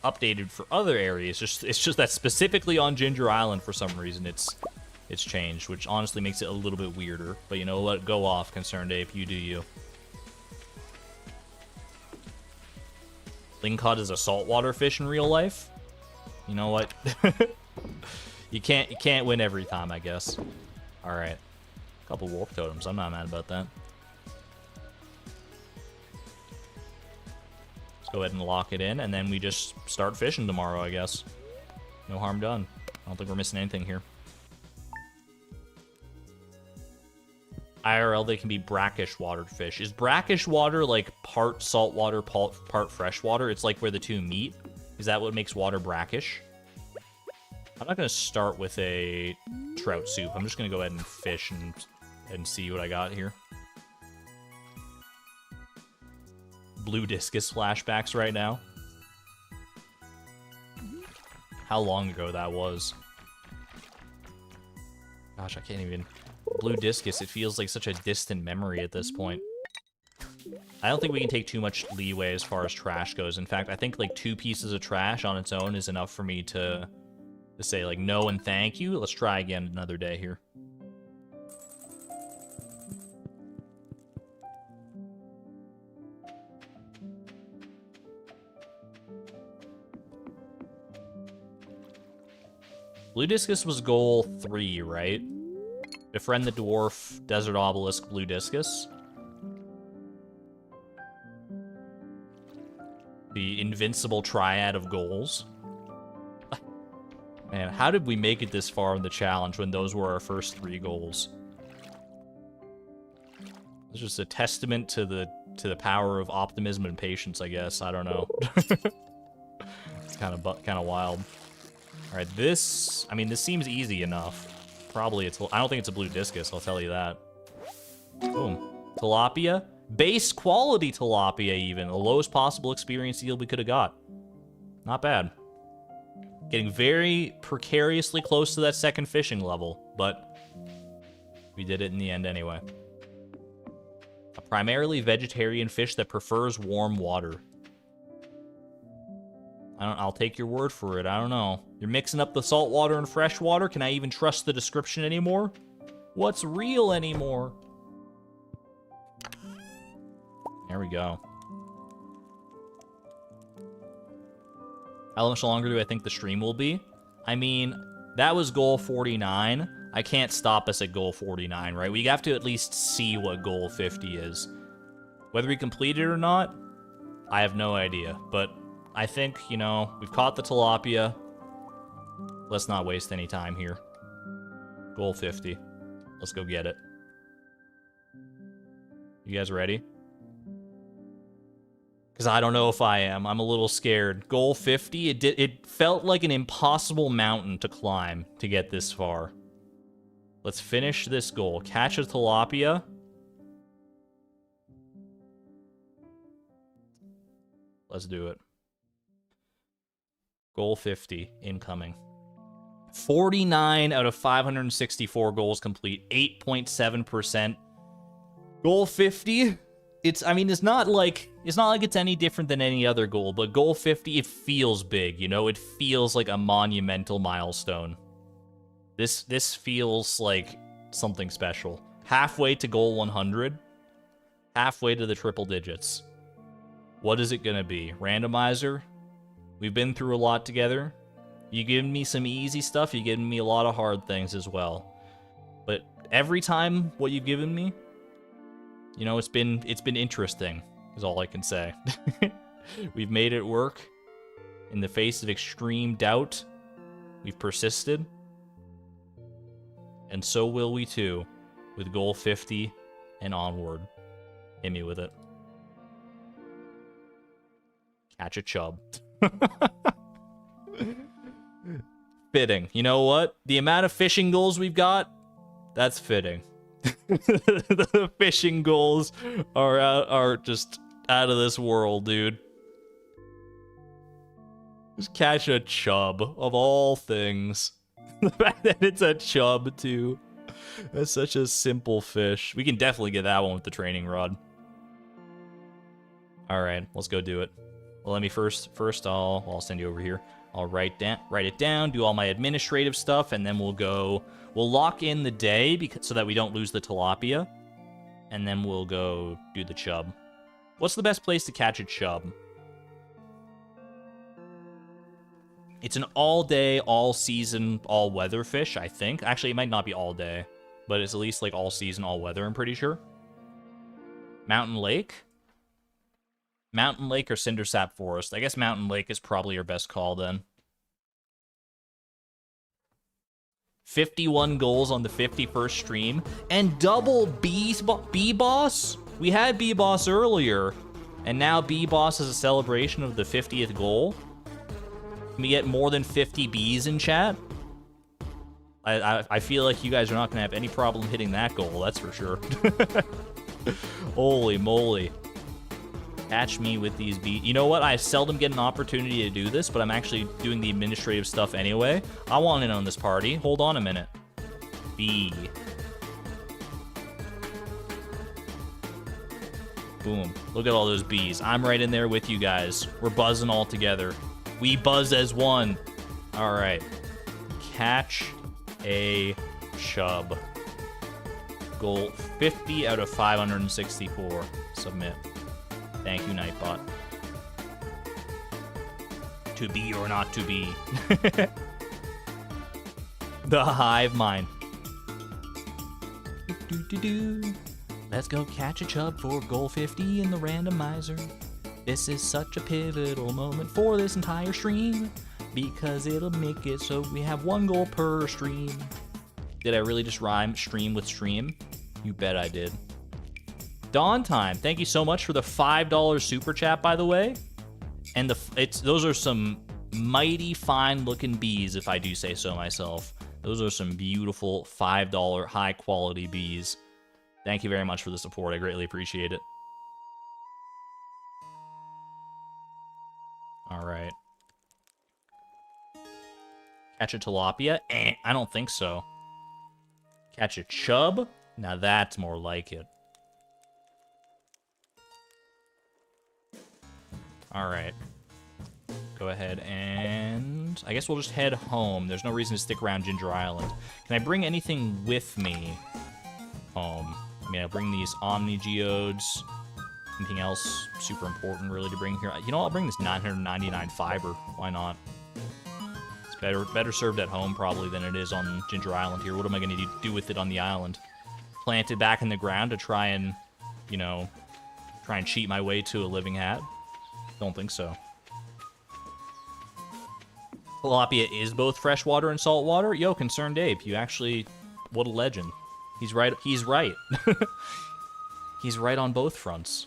updated for other areas. It's just that specifically on Ginger Island for some reason it's changed, which honestly makes it a little bit weirder. But you know what? Go off, Concerned Ape. You do you. Lingcod is a saltwater fish in real life. You know what? You can't win every time, I guess. All right, couple wolf totems. I'm not mad about that. Let's go ahead and lock it in, and then we just start fishing tomorrow, I guess. No harm done. I don't think we're missing anything here. IRL, they can be brackish watered fish. Is brackish water like part saltwater, part freshwater? It's like where the two meet. Is that what makes water brackish? I'm not going to start with a trout soup. I'm just going to go ahead and fish and see what I got here. Blue discus flashbacks right now. How long ago that was. Gosh, I can't even... Blue discus, it feels like such a distant memory at this point. I don't think we can take too much leeway as far as trash goes. In fact, I think like 2 pieces of trash on its own is enough for me to say like no and thank you. Let's try again another day here. Blue discus was goal 3, right? Befriend the dwarf, desert obelisk, blue discus. The invincible triad of goals. Man, how did we make it this far in the challenge when those were our first 3 goals? It's just a testament to the power of optimism and patience, I guess. I don't know. It's kind of wild. All right, this seems easy enough. Probably I don't think it's a blue discus, I'll tell you that. Boom. Tilapia. Base quality tilapia, even. The lowest possible experience yield we could have got. Not bad. Getting very precariously close to that second fishing level, but we did it in the end anyway. A primarily vegetarian fish that prefers warm water. I'll take your word for it. I don't know. You're mixing up the salt water and fresh water? Can I even trust the description anymore? What's real anymore? There we go. How much longer do I think the stream will be? I mean, that was goal 49. I can't stop us at goal 49, right? We have to at least see what goal 50 is. Whether we complete it or not, I have no idea. But I think, you know, we've caught the tilapia. Let's not waste any time here. Goal 50. Let's go get it. You guys ready? Because I don't know if I am. I'm a little scared. Goal 50, it felt like an impossible mountain to climb to get this far. Let's finish this goal. Catch a tilapia. Let's do it. Goal 50, incoming. 49 out of 564 goals complete. 8.7%. Goal 50... It's not like it's any different than any other goal, but goal 50, it feels big, you know? It feels like a monumental milestone. This feels like something special. Halfway to goal 100. Halfway to the triple digits. What is it gonna be? Randomizer? We've been through a lot together. You giving me some easy stuff, you giving me a lot of hard things as well. But every time what you've given me, you know, it's been interesting, is all I can say. We've made it work. In the face of extreme doubt, we've persisted. And so will we too, with goal 50 and onward. Hit me with it. Catch a chub. Fitting. You know what? The amount of fishing goals we've got, that's fitting. The fishing goals are just out of this world, dude. Just catch a chub, of all things. The fact that it's a chub, too. That's such a simple fish. We can definitely get that one with the training rod. Alright, let's go do it. Well, let me first I'll send you over here. I'll write it down, do all my administrative stuff, and then we'll lock in the day so that we don't lose the tilapia. And then we'll go do the chub. What's the best place to catch a chub? It's an all-day, all-season, all-weather fish, I think. Actually, it might not be all day, but it's at least like all-season, all-weather, I'm pretty sure. Mountain Lake? Mountain Lake or Cindersap Forest? I guess Mountain Lake is probably your best call then. 51 goals on the 51st stream. And double B-Boss? We had B-Boss earlier. And now B-Boss is a celebration of the 50th goal. Can we get more than 50 Bs in chat? I feel like you guys are not going to have any problem hitting that goal, that's for sure. Holy moly. Catch me with these Bs. You know what? I seldom get an opportunity to do this, but I'm actually doing the administrative stuff anyway. I want in on this party. Hold on a minute. B. Boom. Look at all those Bs. I'm right in there with you guys. We're buzzing all together. We buzz as one. All right. Catch a chub. Goal 50 out of 564. Submit. Thank you, Nightbot. To be or not to be. The hive mind. Let's go catch a chub for goal 50 in the randomizer. This is such a pivotal moment for this entire stream because it'll make it so we have one goal per stream. Did I really just rhyme stream with stream? You bet I did. Dawn Time, thank you so much for the $5 super chat, by the way. And those are some mighty fine looking bees, if I do say so myself. Those are some beautiful $5 high quality bees. Thank you very much for the support. I greatly appreciate it. All right. Catch a tilapia? I don't think so. Catch a chub? Now that's more like it. All right. Go ahead and... I guess we'll just head home. There's no reason to stick around Ginger Island. Can I bring anything with me home? I mean, I'll bring these Omni Geodes. Anything else super important really to bring here? You know, I'll bring this 999 fiber. Why not? It's better served at home probably than it is on Ginger Island here. What am I going to do with it on the island? Plant it back in the ground to try and, you know, try and cheat my way to a living hat? Don't think so. Tilapia is both freshwater and saltwater? Yo, Concerned Ape, you actually... What a legend. He's right. He's right. He's right on both fronts.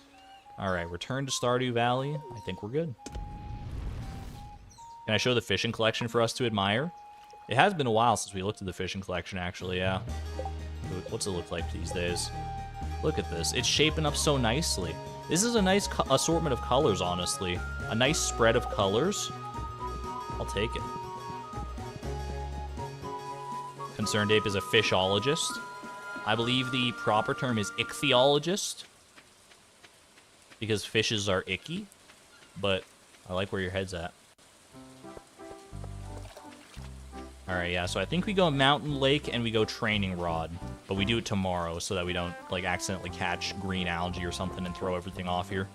Alright, return to Stardew Valley. I think we're good. Can I show the fishing collection for us to admire? It has been a while since we looked at the fishing collection, actually, yeah. What's it look like these days? Look at this. It's shaping up so nicely. This is a nice assortment of colors, honestly. A nice spread of colors. I'll take it. Concerned Ape is a fishologist. I believe the proper term is ichthyologist. Because fishes are icky. But I like where your head's at. Alright, yeah, so I think we go Mountain Lake and we go Training Rod. But we do it tomorrow so that we don't, like, accidentally catch green algae or something and throw everything off here.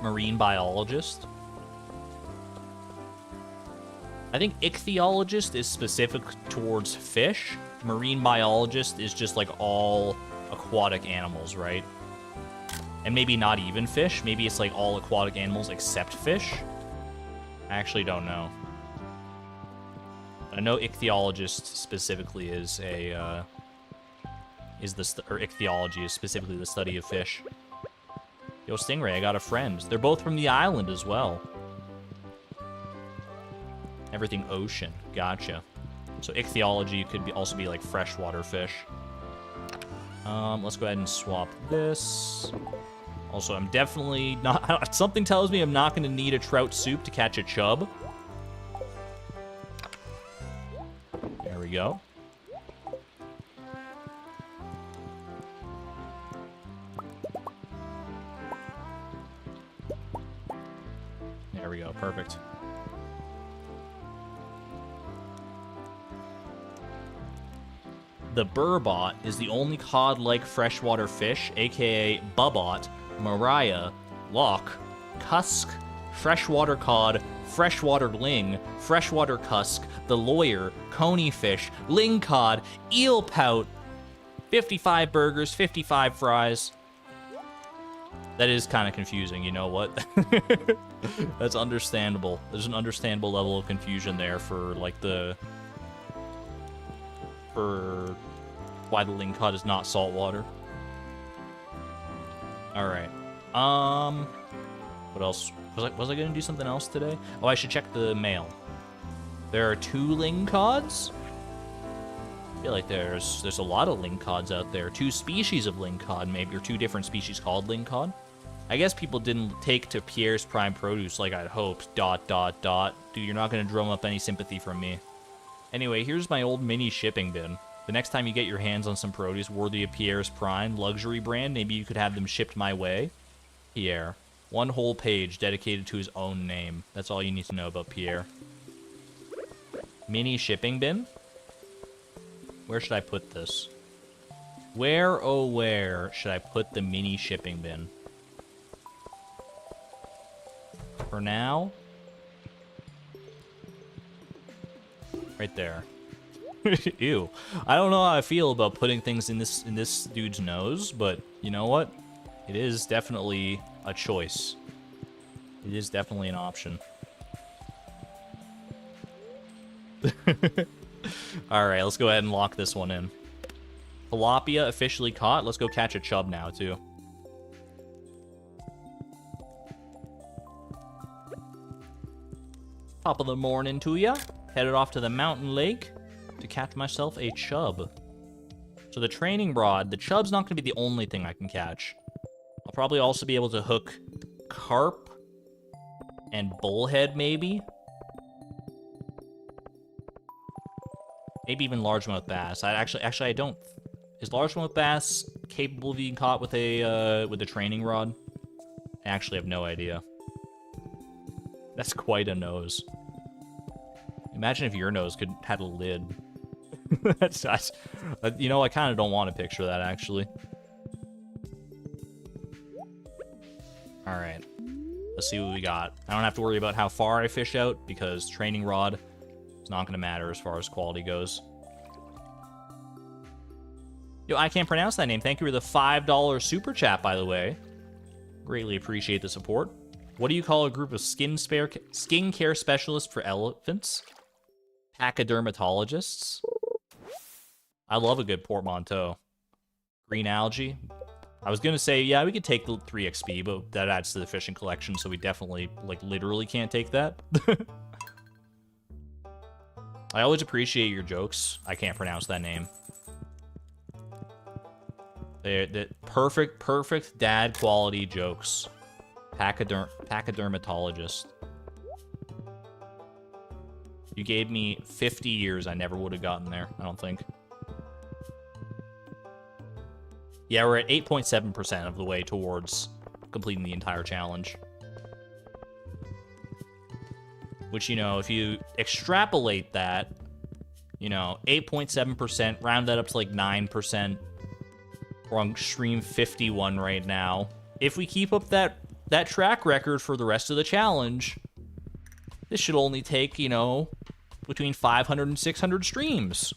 Marine biologist. I think ichthyologist is specific towards fish. Marine biologist is just, like, all aquatic animals, right? And maybe not even fish. Maybe it's like all aquatic animals except fish. I actually don't know. I know ichthyologist specifically is a or ichthyology is specifically the study of fish. Yo, Stingray, I got a friend. They're both from the island as well. Everything ocean. Gotcha. So ichthyology could also be like freshwater fish. Let's go ahead and swap this. Also, I'm definitely not... Something tells me I'm not going to need a trout soup to catch a chub. There we go. There we go. Perfect. The burbot is the only cod-like freshwater fish, aka bubbot, mariah, loch, cusk, freshwater cod, freshwater ling, freshwater cusk, the lawyer, coney fish, ling cod, eel pout, 55 burgers, 55 fries. That is kind of confusing, you know what? That's understandable. There's an understandable level of confusion there for, like, for why the lingcod is not saltwater. Alright. What else? Was I gonna do something else today? Oh, I should check the mail. There are 2 lingcods? I feel like there's a lot of lingcods out there. 2 species of lingcod, maybe, or 2 different species called lingcod. I guess people didn't take to Pierre's prime produce like I'd hoped. ... Dude, you're not gonna drum up any sympathy from me. Anyway, here's my old mini shipping bin. The next time you get your hands on some produce worthy of Pierre's prime luxury brand, maybe you could have them shipped my way. Pierre. 1 whole page dedicated to his own name. That's all you need to know about Pierre. Mini shipping bin? Where should I put this? Where, oh where, should I put the mini shipping bin? For now? Right there. Ew. I don't know how I feel about putting things in this dude's nose, but you know what? It is definitely a choice. It is definitely an option. Alright, let's go ahead and lock this one in. Tilapia officially caught. Let's go catch a chub now, too. Top of the morning to ya. Headed off to the mountain lake to catch myself a chub. So the training rod, the chub's not going to be the only thing I can catch. I'll probably also be able to hook carp and bullhead, maybe. Maybe even largemouth bass. Actually, I don't. Is largemouth bass capable of being caught with a training rod? I actually have no idea. That's quite a nose. Imagine if your nose had a lid. That's nice. You know, I kind of don't want to picture that, actually. Alright. Let's see what we got. I don't have to worry about how far I fish out, because training rod is not going to matter as far as quality goes. Yo, I can't pronounce that name. Thank you for the $5 super chat, by the way. Greatly appreciate the support. What do you call a group of skincare specialists for elephants? Pachydermatologists. I love a good portmanteau. Green algae. I was gonna say, yeah, we could take the 3XP, but that adds to the fishing collection, so we definitely, like, literally can't take that. I always appreciate your jokes. I can't pronounce that name. They're perfect dad quality jokes. Pachydermatologist. You gave me 50 years, I never would have gotten there, I don't think. Yeah, we're at 8.7% of the way towards completing the entire challenge. Which, you know, if you extrapolate that, you know, 8.7%, round that up to like 9%. We're on stream 51 right now. If we keep up that track record for the rest of the challenge, this should only take, you know, between 500 and 600 streams.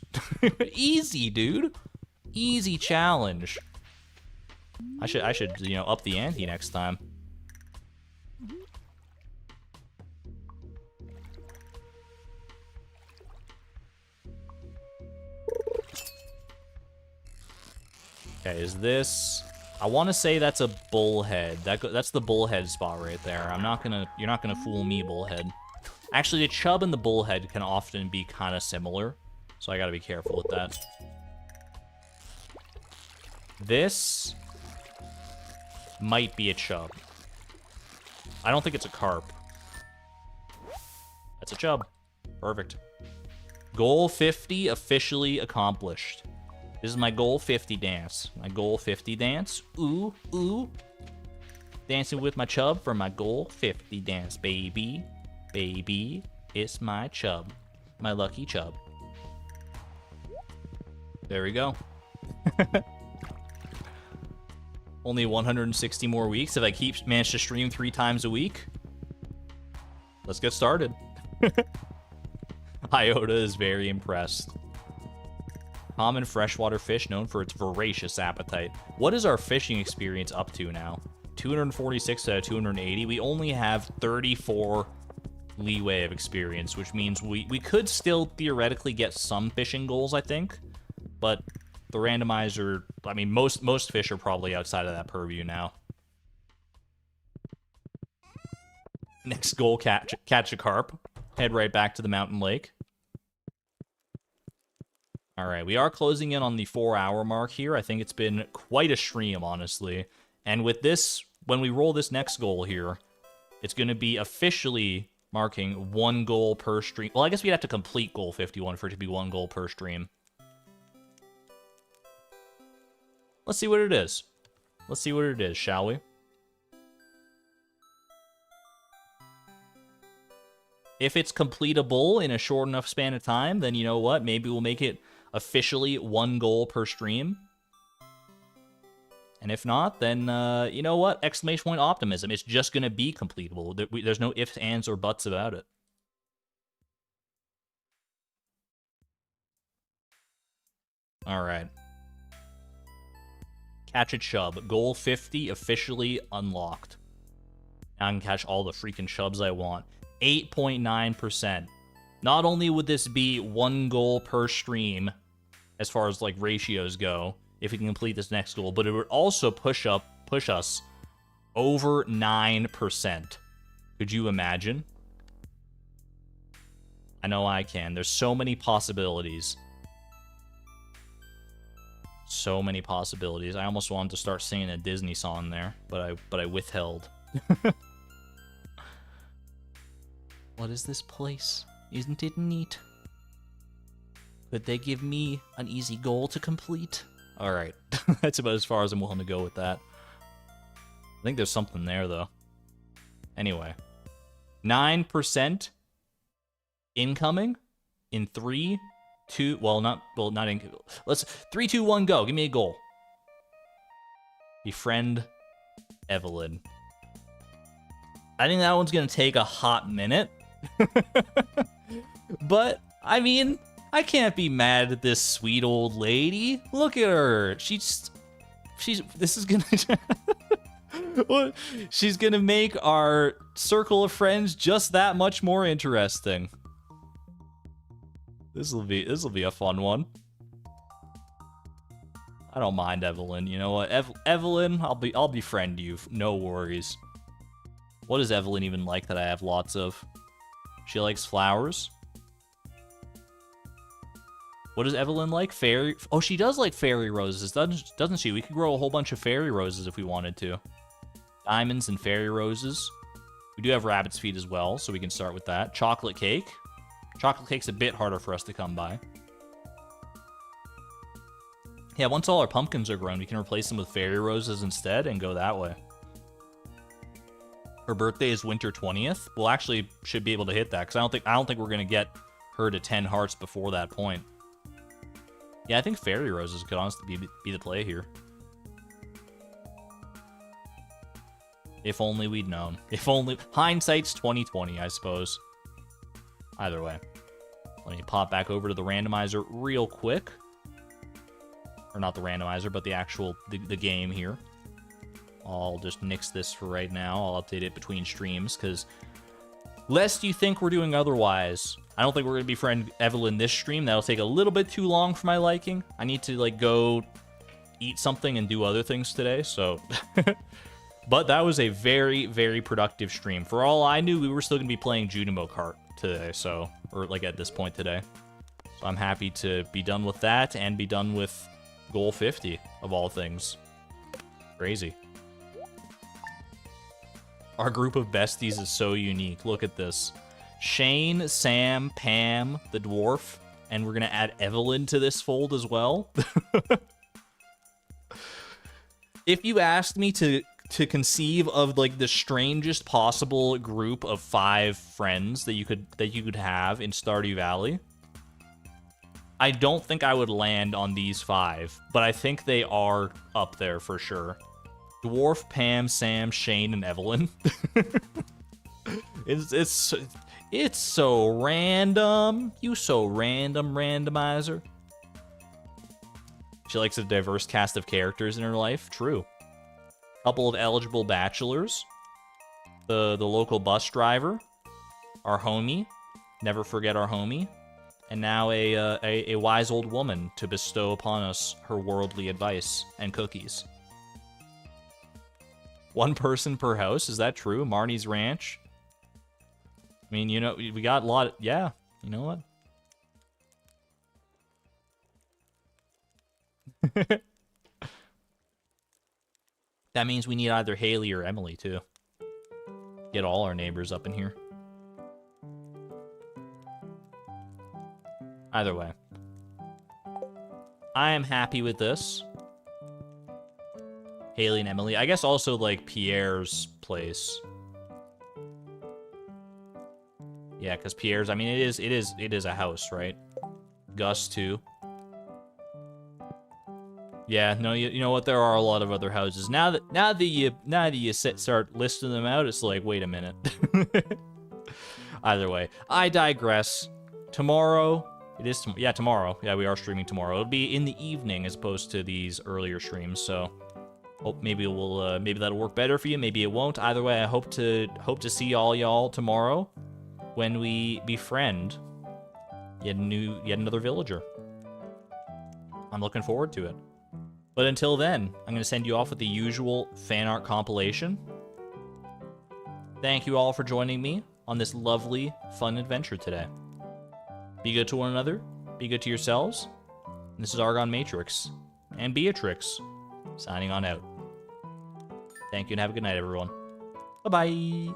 Easy, dude. Easy challenge. I should, you know, up the ante next time. Okay, is this... I want to say that's a bullhead. That's the bullhead spot right there. You're not gonna fool me, bullhead. Actually, the chub and the bullhead can often be kind of similar, so I gotta be careful with that. This might be a chub. I don't think it's a carp. That's a chub. Perfect. Goal 50 officially accomplished. This is my goal 50 dance. My goal 50 dance. Ooh, ooh. Dancing with my chub for my goal 50 dance, baby. Baby, it's my chub. My lucky chub. There we go. Only 160 more weeks if I manage to stream 3 times a week. Let's get started. Iota is very impressed. Common freshwater fish known for its voracious appetite. What is our fishing experience up to now? 246 out of 280. We only have 34 leeway of experience, which means we could still theoretically get some fishing goals, I think. But the randomizer, I mean, most fish are probably outside of that purview now. Next goal, catch a carp. Head right back to the mountain lake. All right, we are closing in on the 4-hour mark here. I think it's been quite a stream, honestly. And with this, when we roll this next goal here, it's going to be officially marking 1 goal per stream. Well, I guess we'd have to complete goal 51 for it to be 1 goal per stream. Let's see what it is. Let's see what it is, shall we? If it's completable in a short enough span of time, then you know what? Maybe we'll make it officially 1 goal per stream. And if not, then, you know what? Exclamation point optimism. It's just going to be completable. There's no ifs, ands, or buts about it. All right. Catch a chub. Goal 50 officially unlocked. Now I can catch all the freaking chubs I want. 8.9%. Not only would this be 1 goal per stream, as far as like ratios go, if we can complete this next goal, but it would also push us over 9%. Could you imagine? I know I can. There's so many possibilities. So many possibilities. I almost wanted to start singing a Disney song there, but I withheld. What is this place? Isn't it neat? Could they give me an easy goal to complete? Alright, that's about as far as I'm willing to go with that. I think there's something there, though. Anyway. 9% incoming in 3, 2... not in... Let's... 3, 2, 1, go. Give me a goal. Befriend Evelyn. I think that one's gonna take a hot minute. But, I mean, I can't be mad at this sweet old lady. Look at her. This is gonna... She's gonna make our circle of friends just that much more interesting. This'll be a fun one. I don't mind Evelyn. You know what, Evelyn, I'll befriend you. No worries. What does Evelyn even like that I have lots of? She likes flowers. What does Evelyn like? Fairy... Oh, she does like fairy roses, doesn't she? We could grow a whole bunch of fairy roses if we wanted to. Diamonds and fairy roses. We do have rabbit's feet as well, so we can start with that. Chocolate cake. Chocolate cake's a bit harder for us to come by. Yeah, once all our pumpkins are grown, we can replace them with fairy roses instead and go that way. Her birthday is winter 20th. We'll actually should be able to hit that, because I don't think we're gonna get her to 10 hearts before that point. Yeah, I think fairy roses could honestly be the play here. If only we'd known. If only... Hindsight's 2020, I suppose. Either way. Let me pop back over to the randomizer real quick. Or not the randomizer, but the actual... the game here. I'll just nix this for right now. I'll update it between streams, because... lest you think we're doing otherwise, I don't think we're going to befriend Evelyn this stream. That'll take a little bit too long for my liking. I need to, like, go eat something and do other things today, so... But that was a very, very productive stream. For all I knew, we were still going to be playing Junimo Kart today, so... or, like, at this point today. So I'm happy to be done with that and be done with Goal 50, of all things. Crazy. Our group of besties is so unique. Look at this. Shane, Sam, Pam, the dwarf, and we're going to add Evelyn to this fold as well. If you asked me to conceive of like the strangest possible group of 5 friends that you could have in Stardew Valley, I don't think I would land on these 5, but I think they are up there for sure. Dwarf, Pam, Sam, Shane, and Evelyn. It's so random. You so random, randomizer. She likes a diverse cast of characters in her life. True. Couple of eligible bachelors. The local bus driver. Our homie. Never forget our homie. And now a wise old woman to bestow upon us her worldly advice and cookies. One person per house, is that true? Marnie's Ranch? I mean, you know, we got a lot of, yeah, you know what? That means we need either Haley or Emily, too. Get all our neighbors up in here. Either way. I am happy with this. Haley and Emily. I guess also, like, Pierre's place. Yeah, because Pierre's, I mean, it is a house, right? Gus, too. Yeah, no, you know what? There are a lot of other houses. Now that you start listing them out, it's like, wait a minute. Either way, I digress. Tomorrow, it is tomorrow. Yeah, we are streaming tomorrow. It'll be in the evening as opposed to these earlier streams. So, maybe that'll work better for you. Maybe it won't. Either way, I hope to see all y'all tomorrow when we befriend yet another villager. I'm looking forward to it. But until then, I'm going to send you off with the usual fan art compilation. Thank you all for joining me on this lovely, fun adventure today. Be good to one another. Be good to yourselves. And this is Argon Matrix and Beatrix signing on out. Thank you and have a good night, everyone. Bye-bye.